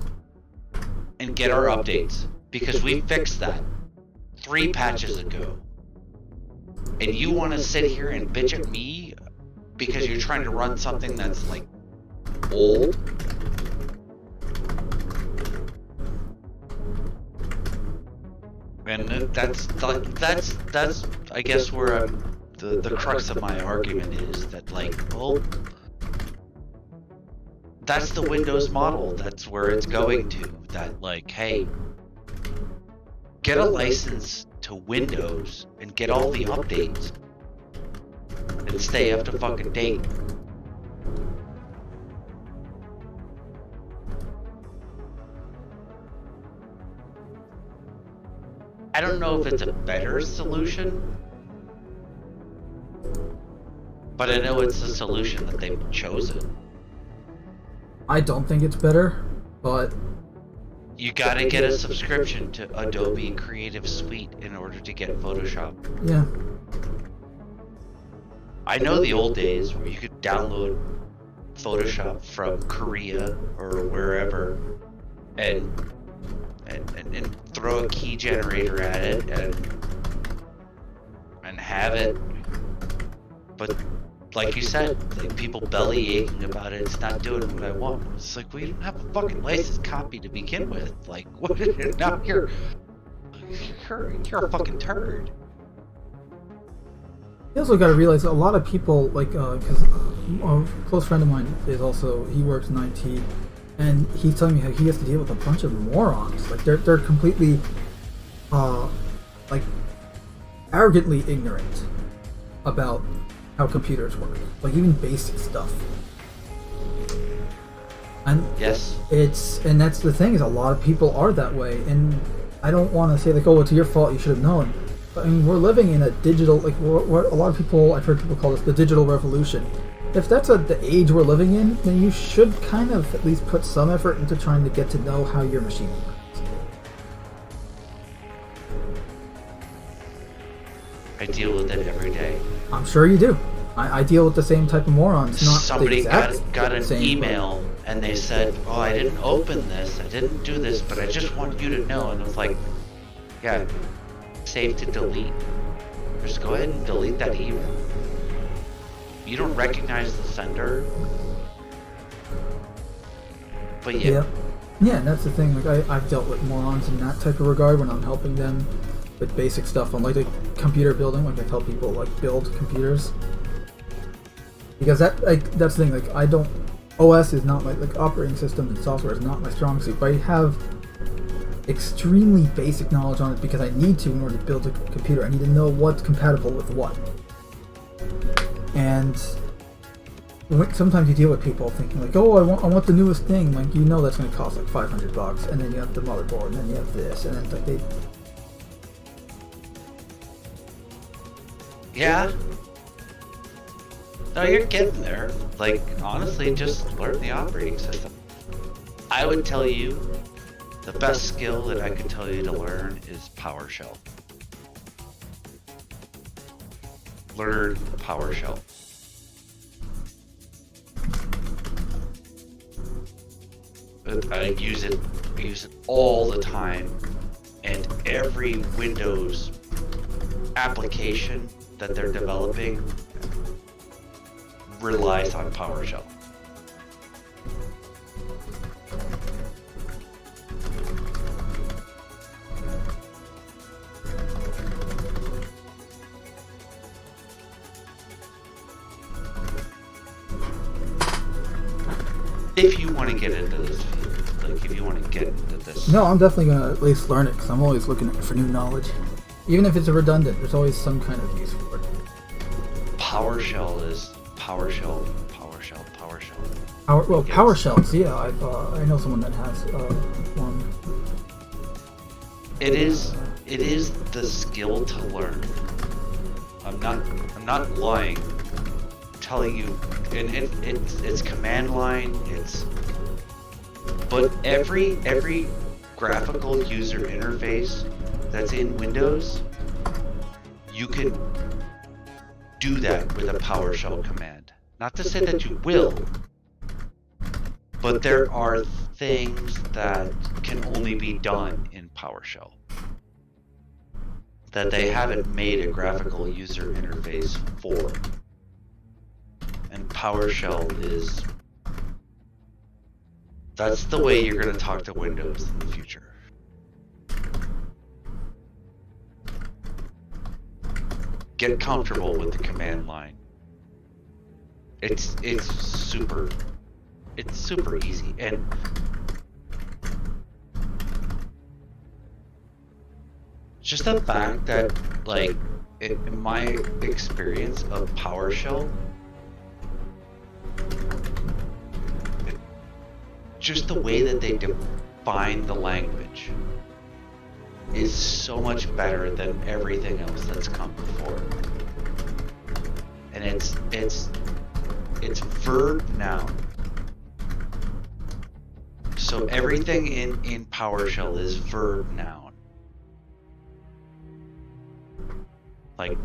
and get our updates because we fixed that 3 patches ago." And you want to sit here and bitch at me because you're trying to run something that's like old? And that's I guess where the crux of my argument is that, like, well, that's the Windows model. That's where it's going to. That, like, hey, get a license to Windows and get all the updates and stay up to fucking date. I don't know if it's a better solution, but I know it's the solution that they've chosen. I don't think it's better, but You gotta get a subscription to Adobe Creative Suite in order to get Photoshop. yeah. I know the old days where you could download Photoshop from Korea or wherever and throw a key generator at it and have it. But like you said, like, people belly aching about it, it's not doing what I want. It's like, we don't have a fucking license copy to begin with. Like, what? Now you're a fucking turd. You also got to realize a lot of people, like, because a close friend of mine is also, he works in IT, and he's telling me how he has to deal with a bunch of morons. Like, they're completely, like, arrogantly ignorant about how computers work. Like, even basic stuff. And yes, and that's the thing, is a lot of people are that way, and I don't want to say, like, oh, it's your fault, you should have known. But, I mean, we're living in a digital, like, what a lot of people, I've heard people call this the digital revolution, if that's the age we're living in, then you should kind of at least put some effort into trying to get to know how your machine works. I deal with it every day. I'm sure you do. I deal with the same type of morons. Not Somebody the got exact an same, email and they said, "Oh, I didn't open this. I didn't do this, but I just want you to know." And it was like, "Yeah, save to delete. Just go ahead and delete that email. You don't recognize the sender." But yeah. Yeah, and that's the thing. Like I've dealt with morons in that type of regard when I'm helping them with basic stuff on like the computer building. Like I tell people like build computers. Because that's the thing, like I don't, OS is not my, like operating systems and software is not my strong suit, but I have extremely basic knowledge on it because I need to in order to build a computer. I need to know what's compatible with what. And sometimes you deal with people thinking like, oh, I want the newest thing, like you know that's going to cost like $500, and then you have the motherboard, and then you have this, and then it's like they... Yeah. No, you're getting there. Like, honestly, just learn the operating system. I would tell you, the best skill that I could tell you to learn is PowerShell. Learn PowerShell. I use it all the time, and every Windows application that they're developing relies on PowerShell. If you want to get into this field, like if you want to get into this. No, I'm definitely going to at least learn it because I'm always looking for new knowledge. Even if it's redundant, there's always some kind of use for it. PowerShell is PowerShell. PowerShells, yeah, I know someone that has one. It is the skill to learn. I'm not lying. I'm telling you, and it's command line. But every graphical user interface that's in Windows, you can do that with a PowerShell command. Not to say that you will, but there are things that can only be done in PowerShell that they haven't made a graphical user interface for. And PowerShell that's the way you're going to talk to Windows in the future. Get comfortable with the command line. It's super easy, and just the fact that, like, in my experience of PowerShell, just the way that they define the language is so much better than everything else that's come before. And it's verb noun. So everything in PowerShell is verb noun. Like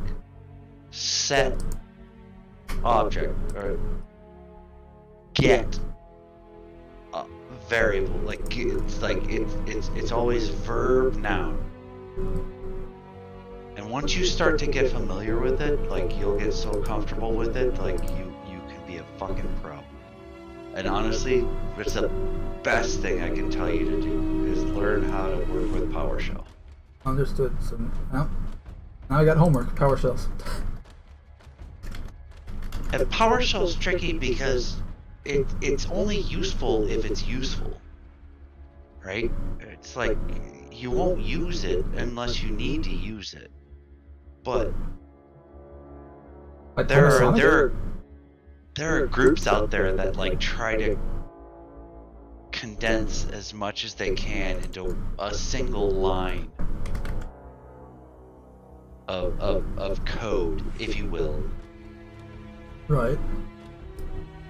set object or get a variable. It's always verb noun. And once you start to get familiar with it, like you'll get so comfortable with it, like you can be a fucking pro. And honestly, it's the best thing I can tell you to do is learn how to work with PowerShell. Understood. So now I got homework. PowerShells. And PowerShell's tricky because it's only useful if it's useful, right? It's like you won't use it unless you need to use it. But there are groups out there that like try to condense as much as they can into a single line of code, if you will. Right.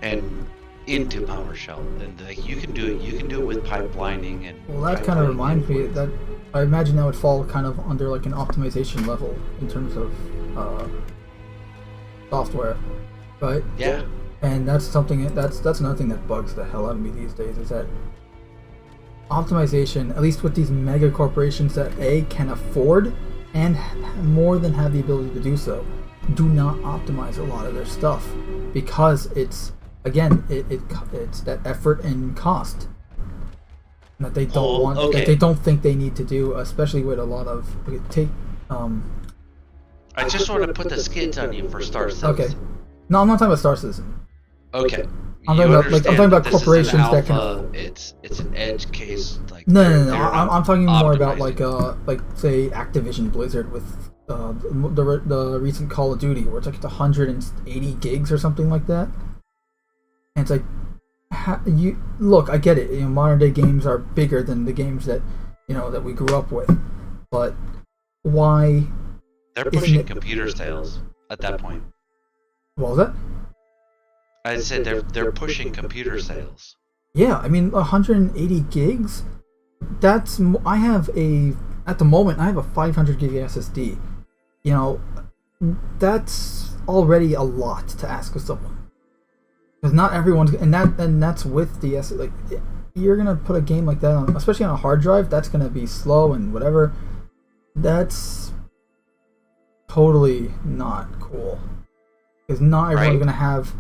and into PowerShell, and like you can do it. You can do it with pipelining and. Well, that kind of reminds me that I imagine that would fall kind of under like an optimization level in terms of software, right? Yeah. And that's something that's another thing that bugs the hell out of me these days is that optimization, at least with these mega corporations that can afford and more than have the ability to do so, do not optimize a lot of their stuff because it's again it's that effort and cost that they don't want, that they don't think they need to do, especially with a lot of I just want to put the skids on you for Star Citizen. Okay. No, I'm not talking about Star Citizen. Okay. I'm talking about corporations that can. It's an edge case. Like no. I'm talking more about like say Activision Blizzard with the recent Call of Duty where it's like 180 gigs or something like that. And it's like, you look, I get it. You know, modern day games are bigger than the games that that we grew up with, but why? They're pushing computer sales at that point. What was that? I said they're pushing computer sales. Yeah, I mean 180 gigs. That's I have at the moment I have a 500 gig SSD. You know, that's already a lot to ask of someone. Because not everyone's and that's with the like you're gonna put a game like that on, especially on a hard drive. That's gonna be slow and whatever. That's totally not cool. Because not everyone's gonna have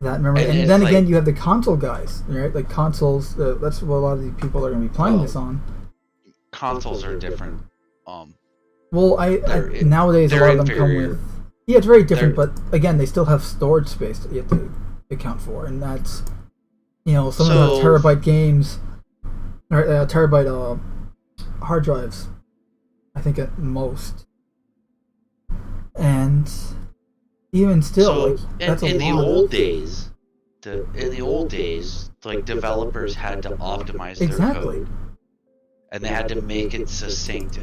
that memory, and then again, you have the console guys, right? Like consoles. That's what a lot of these people are going to be playing this on. Consoles are different. Well, nowadays a lot of them come with. Yeah, it's very different, but again, they still have storage space that you have to account for, and that's some of the terabyte games, or terabyte hard drives. I think at most, and. Even still, that's in the old days, like developers had to optimize their code, and they had to make it succinct,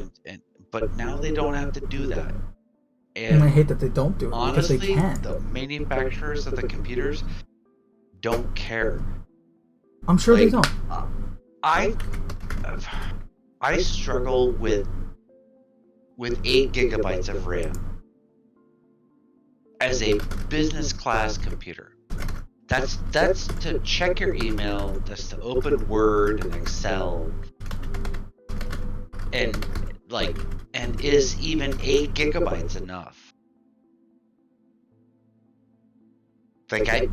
but now they don't have to do that. And I hate that they don't do it honestly, because they can. The manufacturers of the computers don't care. I'm sure they don't. I struggle with 8 gigabytes of RAM. As a business class computer, that's to check your email, that's to open Word and Excel, and is even 8 gigabytes enough? Like I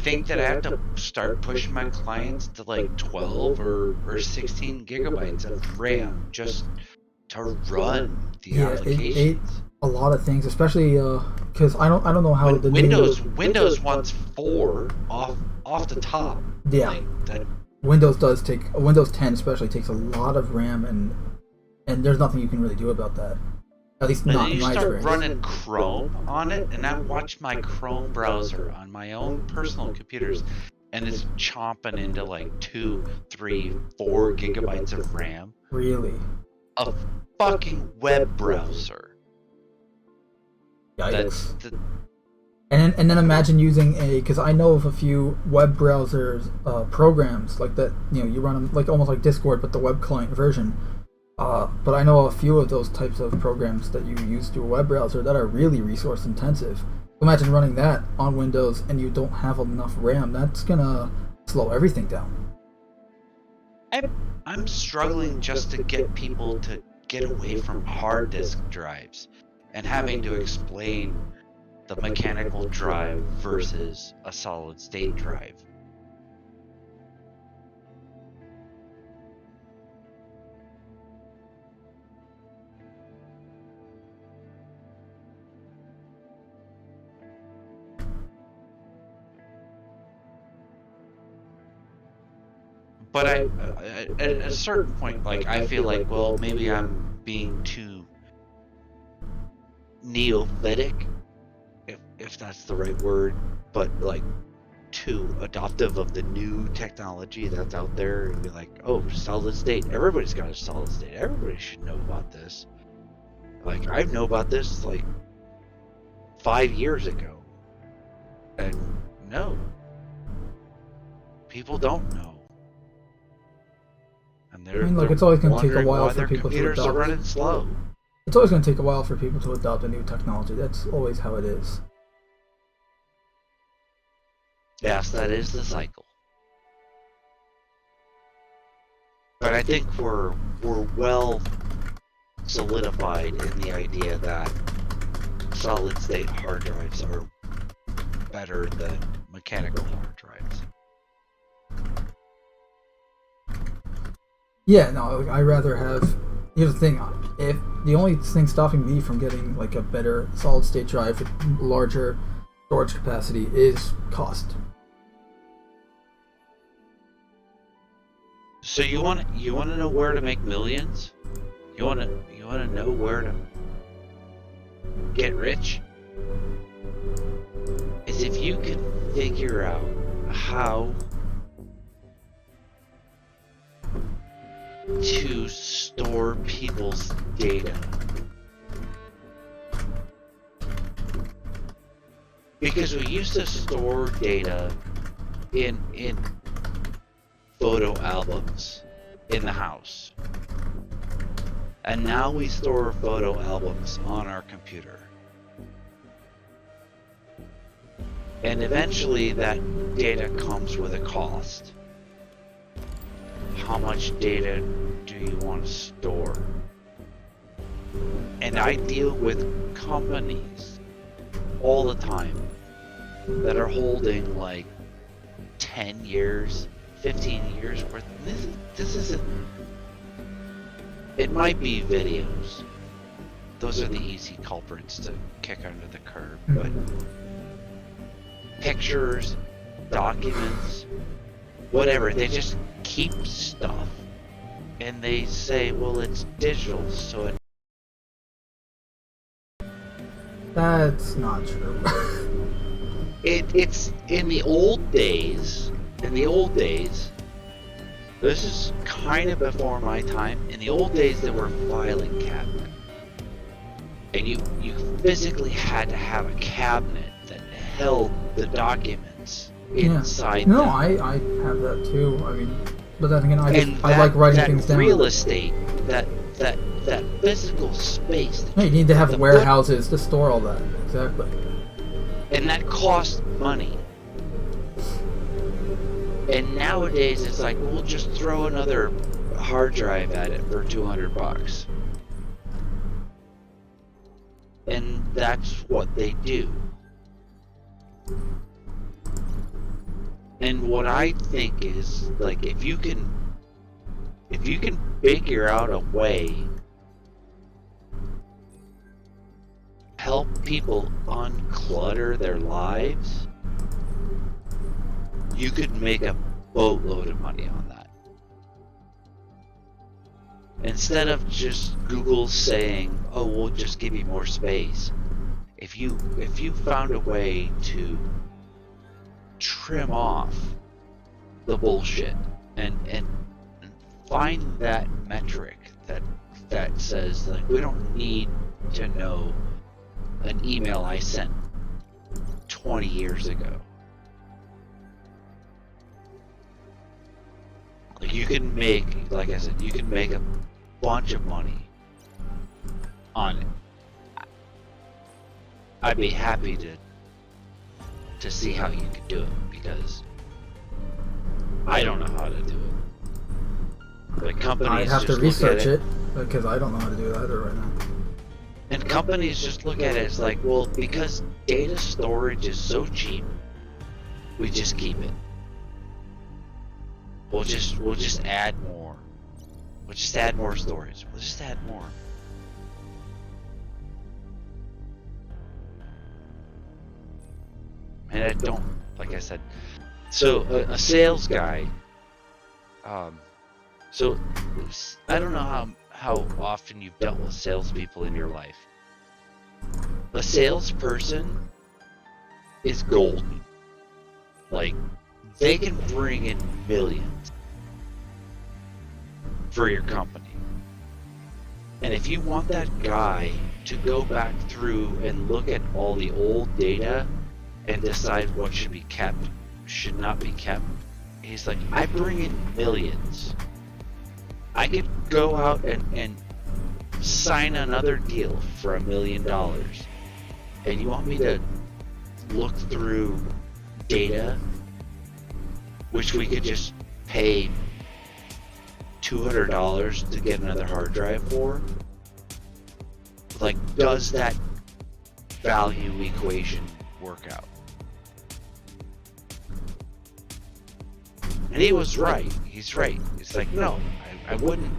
think that I have to start pushing my clients to like 12 or 16 gigabytes of RAM just to run the applications. A lot of things, especially because I don't know how Windows wants 4 off the top. Yeah, Windows 10 especially takes a lot of RAM, and there's nothing you can really do about that. At least not in my experience. You start running Chrome on it, and I watch my Chrome browser on my own personal computers, and it's chomping into like 2, 3, 4 gigabytes of RAM. Really? A fucking web browser. Yikes. And then imagine using because I know of a few web browsers programs like that. You run them like almost like Discord, but the web client version. But I know a few of those types of programs that you use through a web browser that are really resource intensive. Imagine running that on Windows and you don't have enough RAM. That's gonna slow everything down. I'm struggling just to get people to get away from hard disk drives and having to explain the mechanical drive versus a solid state drive. But at a certain point, like I feel like, well, maybe I'm being too neophytic, if that's the right word, but like too adoptive of the new technology that's out there, and be like, oh, solid state, everybody's got a solid state, everybody should know about this. Like I know about this like 5 years ago, And no, people don't know. And I mean, like, it's always going to take a wondering while why for their people to computers are adopt. running slow. It's always going to take a while for people to adopt a new technology. That's always how it is. Yes, that is the cycle. But I think we're well solidified in the idea that solid state hard drives are better than mechanical hard drives. Yeah, no, like, I rather have. Here's the thing: if the only thing stopping me from getting like a better solid state drive with larger storage capacity is cost. So you want to know where to make millions? You want to know where to get rich? Is if you can figure out how to store people's data. Because we used to store data in photo albums in the house. And now we store photo albums on our computer. And eventually that data comes with a cost. How much data do you want to store? And I deal with companies all the time that are holding like 10 years, 15 years worth. This isn't. It might be videos. Those are the easy culprits to kick under the curb, but pictures, documents, whatever, they just keep stuff. And they say, well, it's digital, so it... That's not true. It's in the old days, this is kind of before my time. In the old days, there were filing cabinets. And you physically had to have a cabinet that held the documents inside No, them. I have that too. I mean, but then again, I like writing things down. Real estate, that physical space. Yeah, you need to have warehouses to store all that. Exactly. And that costs money. And nowadays it's like, we'll just throw another hard drive at it for $200. And that's what they do. And what I think is, like, if you can figure out a way, help people unclutter their lives, you could make a boatload of money on that. Instead of just Google saying, oh, we'll just give you more space. If you found a way to trim off the bullshit and find that metric that says, like, we don't need to know an email I sent 20 years ago. Like, you can make, like I said, you can make a bunch of money on it. I'd be happy to see how you could do it, because I don't know how to do it. But companies I have to just research look at it because I don't know how to do it either right now. And companies just look at it as like, well, because data storage is so cheap, we just keep it. We'll just add more. We'll just add more storage. We'll just add more. And I don't, like I said. So a sales guy. So I don't know how often you've dealt with salespeople in your life. A salesperson is golden. Like, they can bring in millions for your company. And if you want that guy to go back through and look at all the old data and decide what should be kept, should not be kept. He's like, I bring in millions. I could go out and sign another deal for $1 million. And you want me to look through data, which we could just pay $200 to get another hard drive for? Like, does that value equation work out? And he was right. He's right. It's like, no, I wouldn't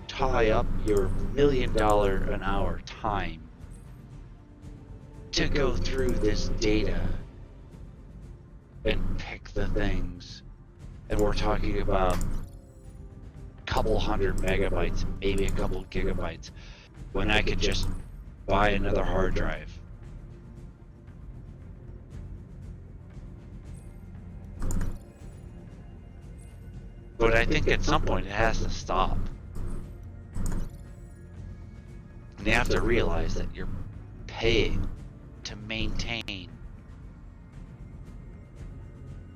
tie up your $1 million an hour time to go through this data and pick the things. And we're talking about a couple hundred megabytes, maybe a couple gigabytes, when I could just buy another hard drive. But I think at some point it has to stop. And you have to realize that you're paying to maintain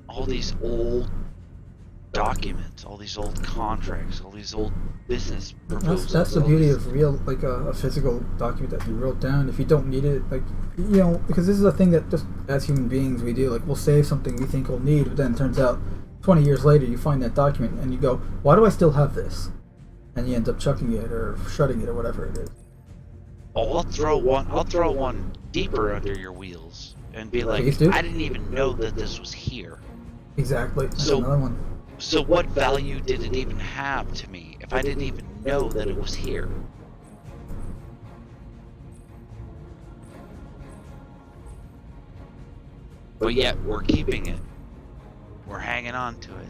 all these old documents, all these old contracts, all these old business proposals. That's the beauty of real, like a physical document that you wrote down. If you don't need it, like, you know, because this is a thing that just as human beings we do. Like, we'll save something we think we'll need, but then it turns out 20 years later you find that document and you go, why do I still have this? And you end up chucking it or shredding it or whatever it is. Oh, I'll throw one deeper under your wheels and be like, I didn't even know that this was here. Exactly. That's another one. So what value did it even have to me if I didn't even know that it was here? But yet we're keeping it. We're hanging on to it.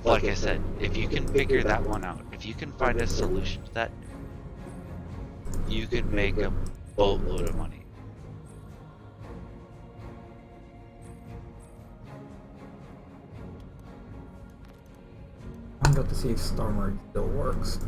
Like I said, if you can figure that one out, if you can find a solution to that, you could make a boatload of money. I'm about to see if Star Marine still works.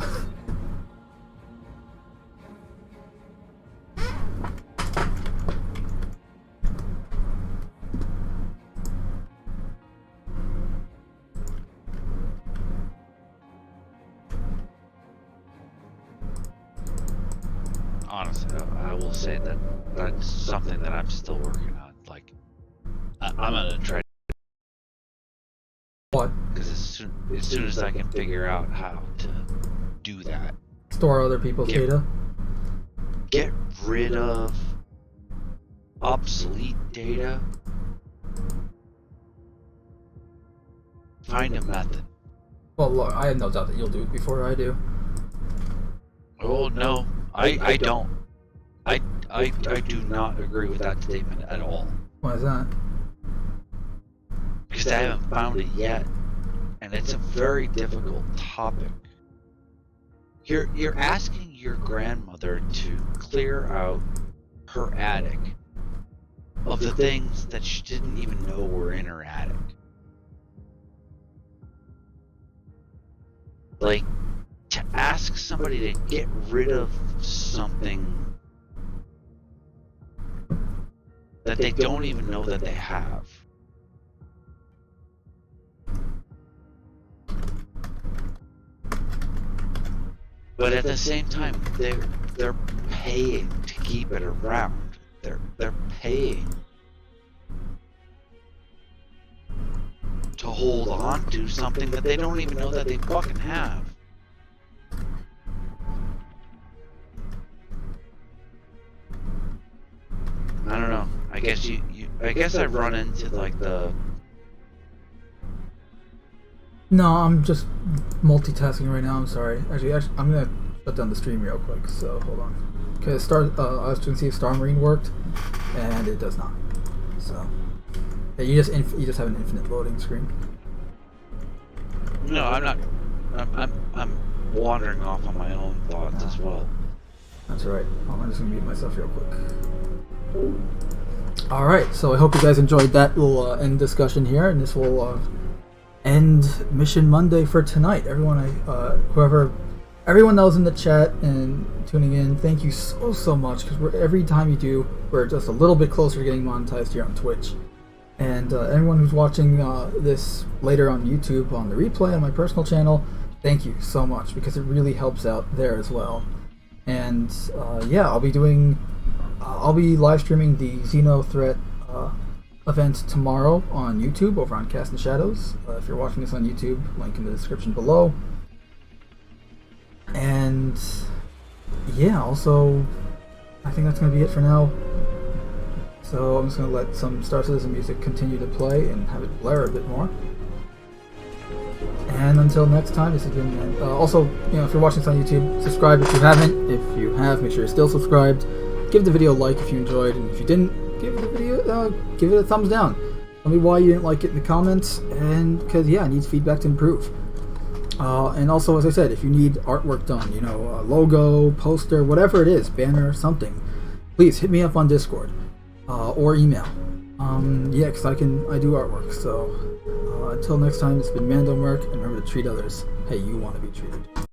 Honestly, I will say that that's something that I'm still working on. Like, I'm gonna try. What? Because as soon as I can figure out how to do that, Store other people's data. Get rid of obsolete data. Find a method. Well, look, I have no doubt that you'll do it before I do. Oh no, I don't. I do not agree with that statement at all. Why is that? Because I haven't found it yet, and it's a very difficult topic. You're asking your grandmother to clear out her attic of the things that she didn't even know were in her attic. Like, to ask somebody to get rid of something that they don't even know that they have. But at the same time, they're paying to keep it around. They're paying to hold on to something that they don't even know that they fucking have. I don't know. I guess I guess I've run into like the. No, I'm just multitasking right now. I'm sorry. Actually, I'm gonna shut down the stream real quick. So hold on. Because I was trying to see if Star Marine worked, and it does not. So yeah, you just have an infinite loading screen. No, I'm not. I'm wandering off on my own thoughts as well. That's alright. I'm just gonna mute myself real quick. Alright, so I hope you guys enjoyed that little end discussion here, and this will end Mission Monday for tonight. Everyone, everyone that was in the chat and tuning in, thank you so much, because every time you do, we're just a little bit closer to getting monetized here on Twitch. And everyone who's watching this later on YouTube on the replay on my personal channel, thank you so much, because it really helps out there as well. And yeah, I'll be live streaming the XenoThreat event tomorrow on YouTube over on Cast and Shadows. If you're watching this on YouTube, link in the description below. And yeah, also, I think that's going to be it for now. So I'm just going to let some Star Citizen music continue to play and have it blare a bit more. And until next time, this has been... also, you know, if you're watching this on YouTube, subscribe if you haven't. If you have, make sure you're still subscribed. Give the video a like if you enjoyed, and if you didn't, give the video, give it a thumbs down. Tell me why you didn't like it in the comments, and because, yeah, it needs feedback to improve. And also, as I said, if you need artwork done, you know, a logo, poster, whatever it is, banner, something, please hit me up on Discord or email. Yeah, because I do artwork. So until next time, it's been Mando, Merc, and remember to treat others how you want to be treated.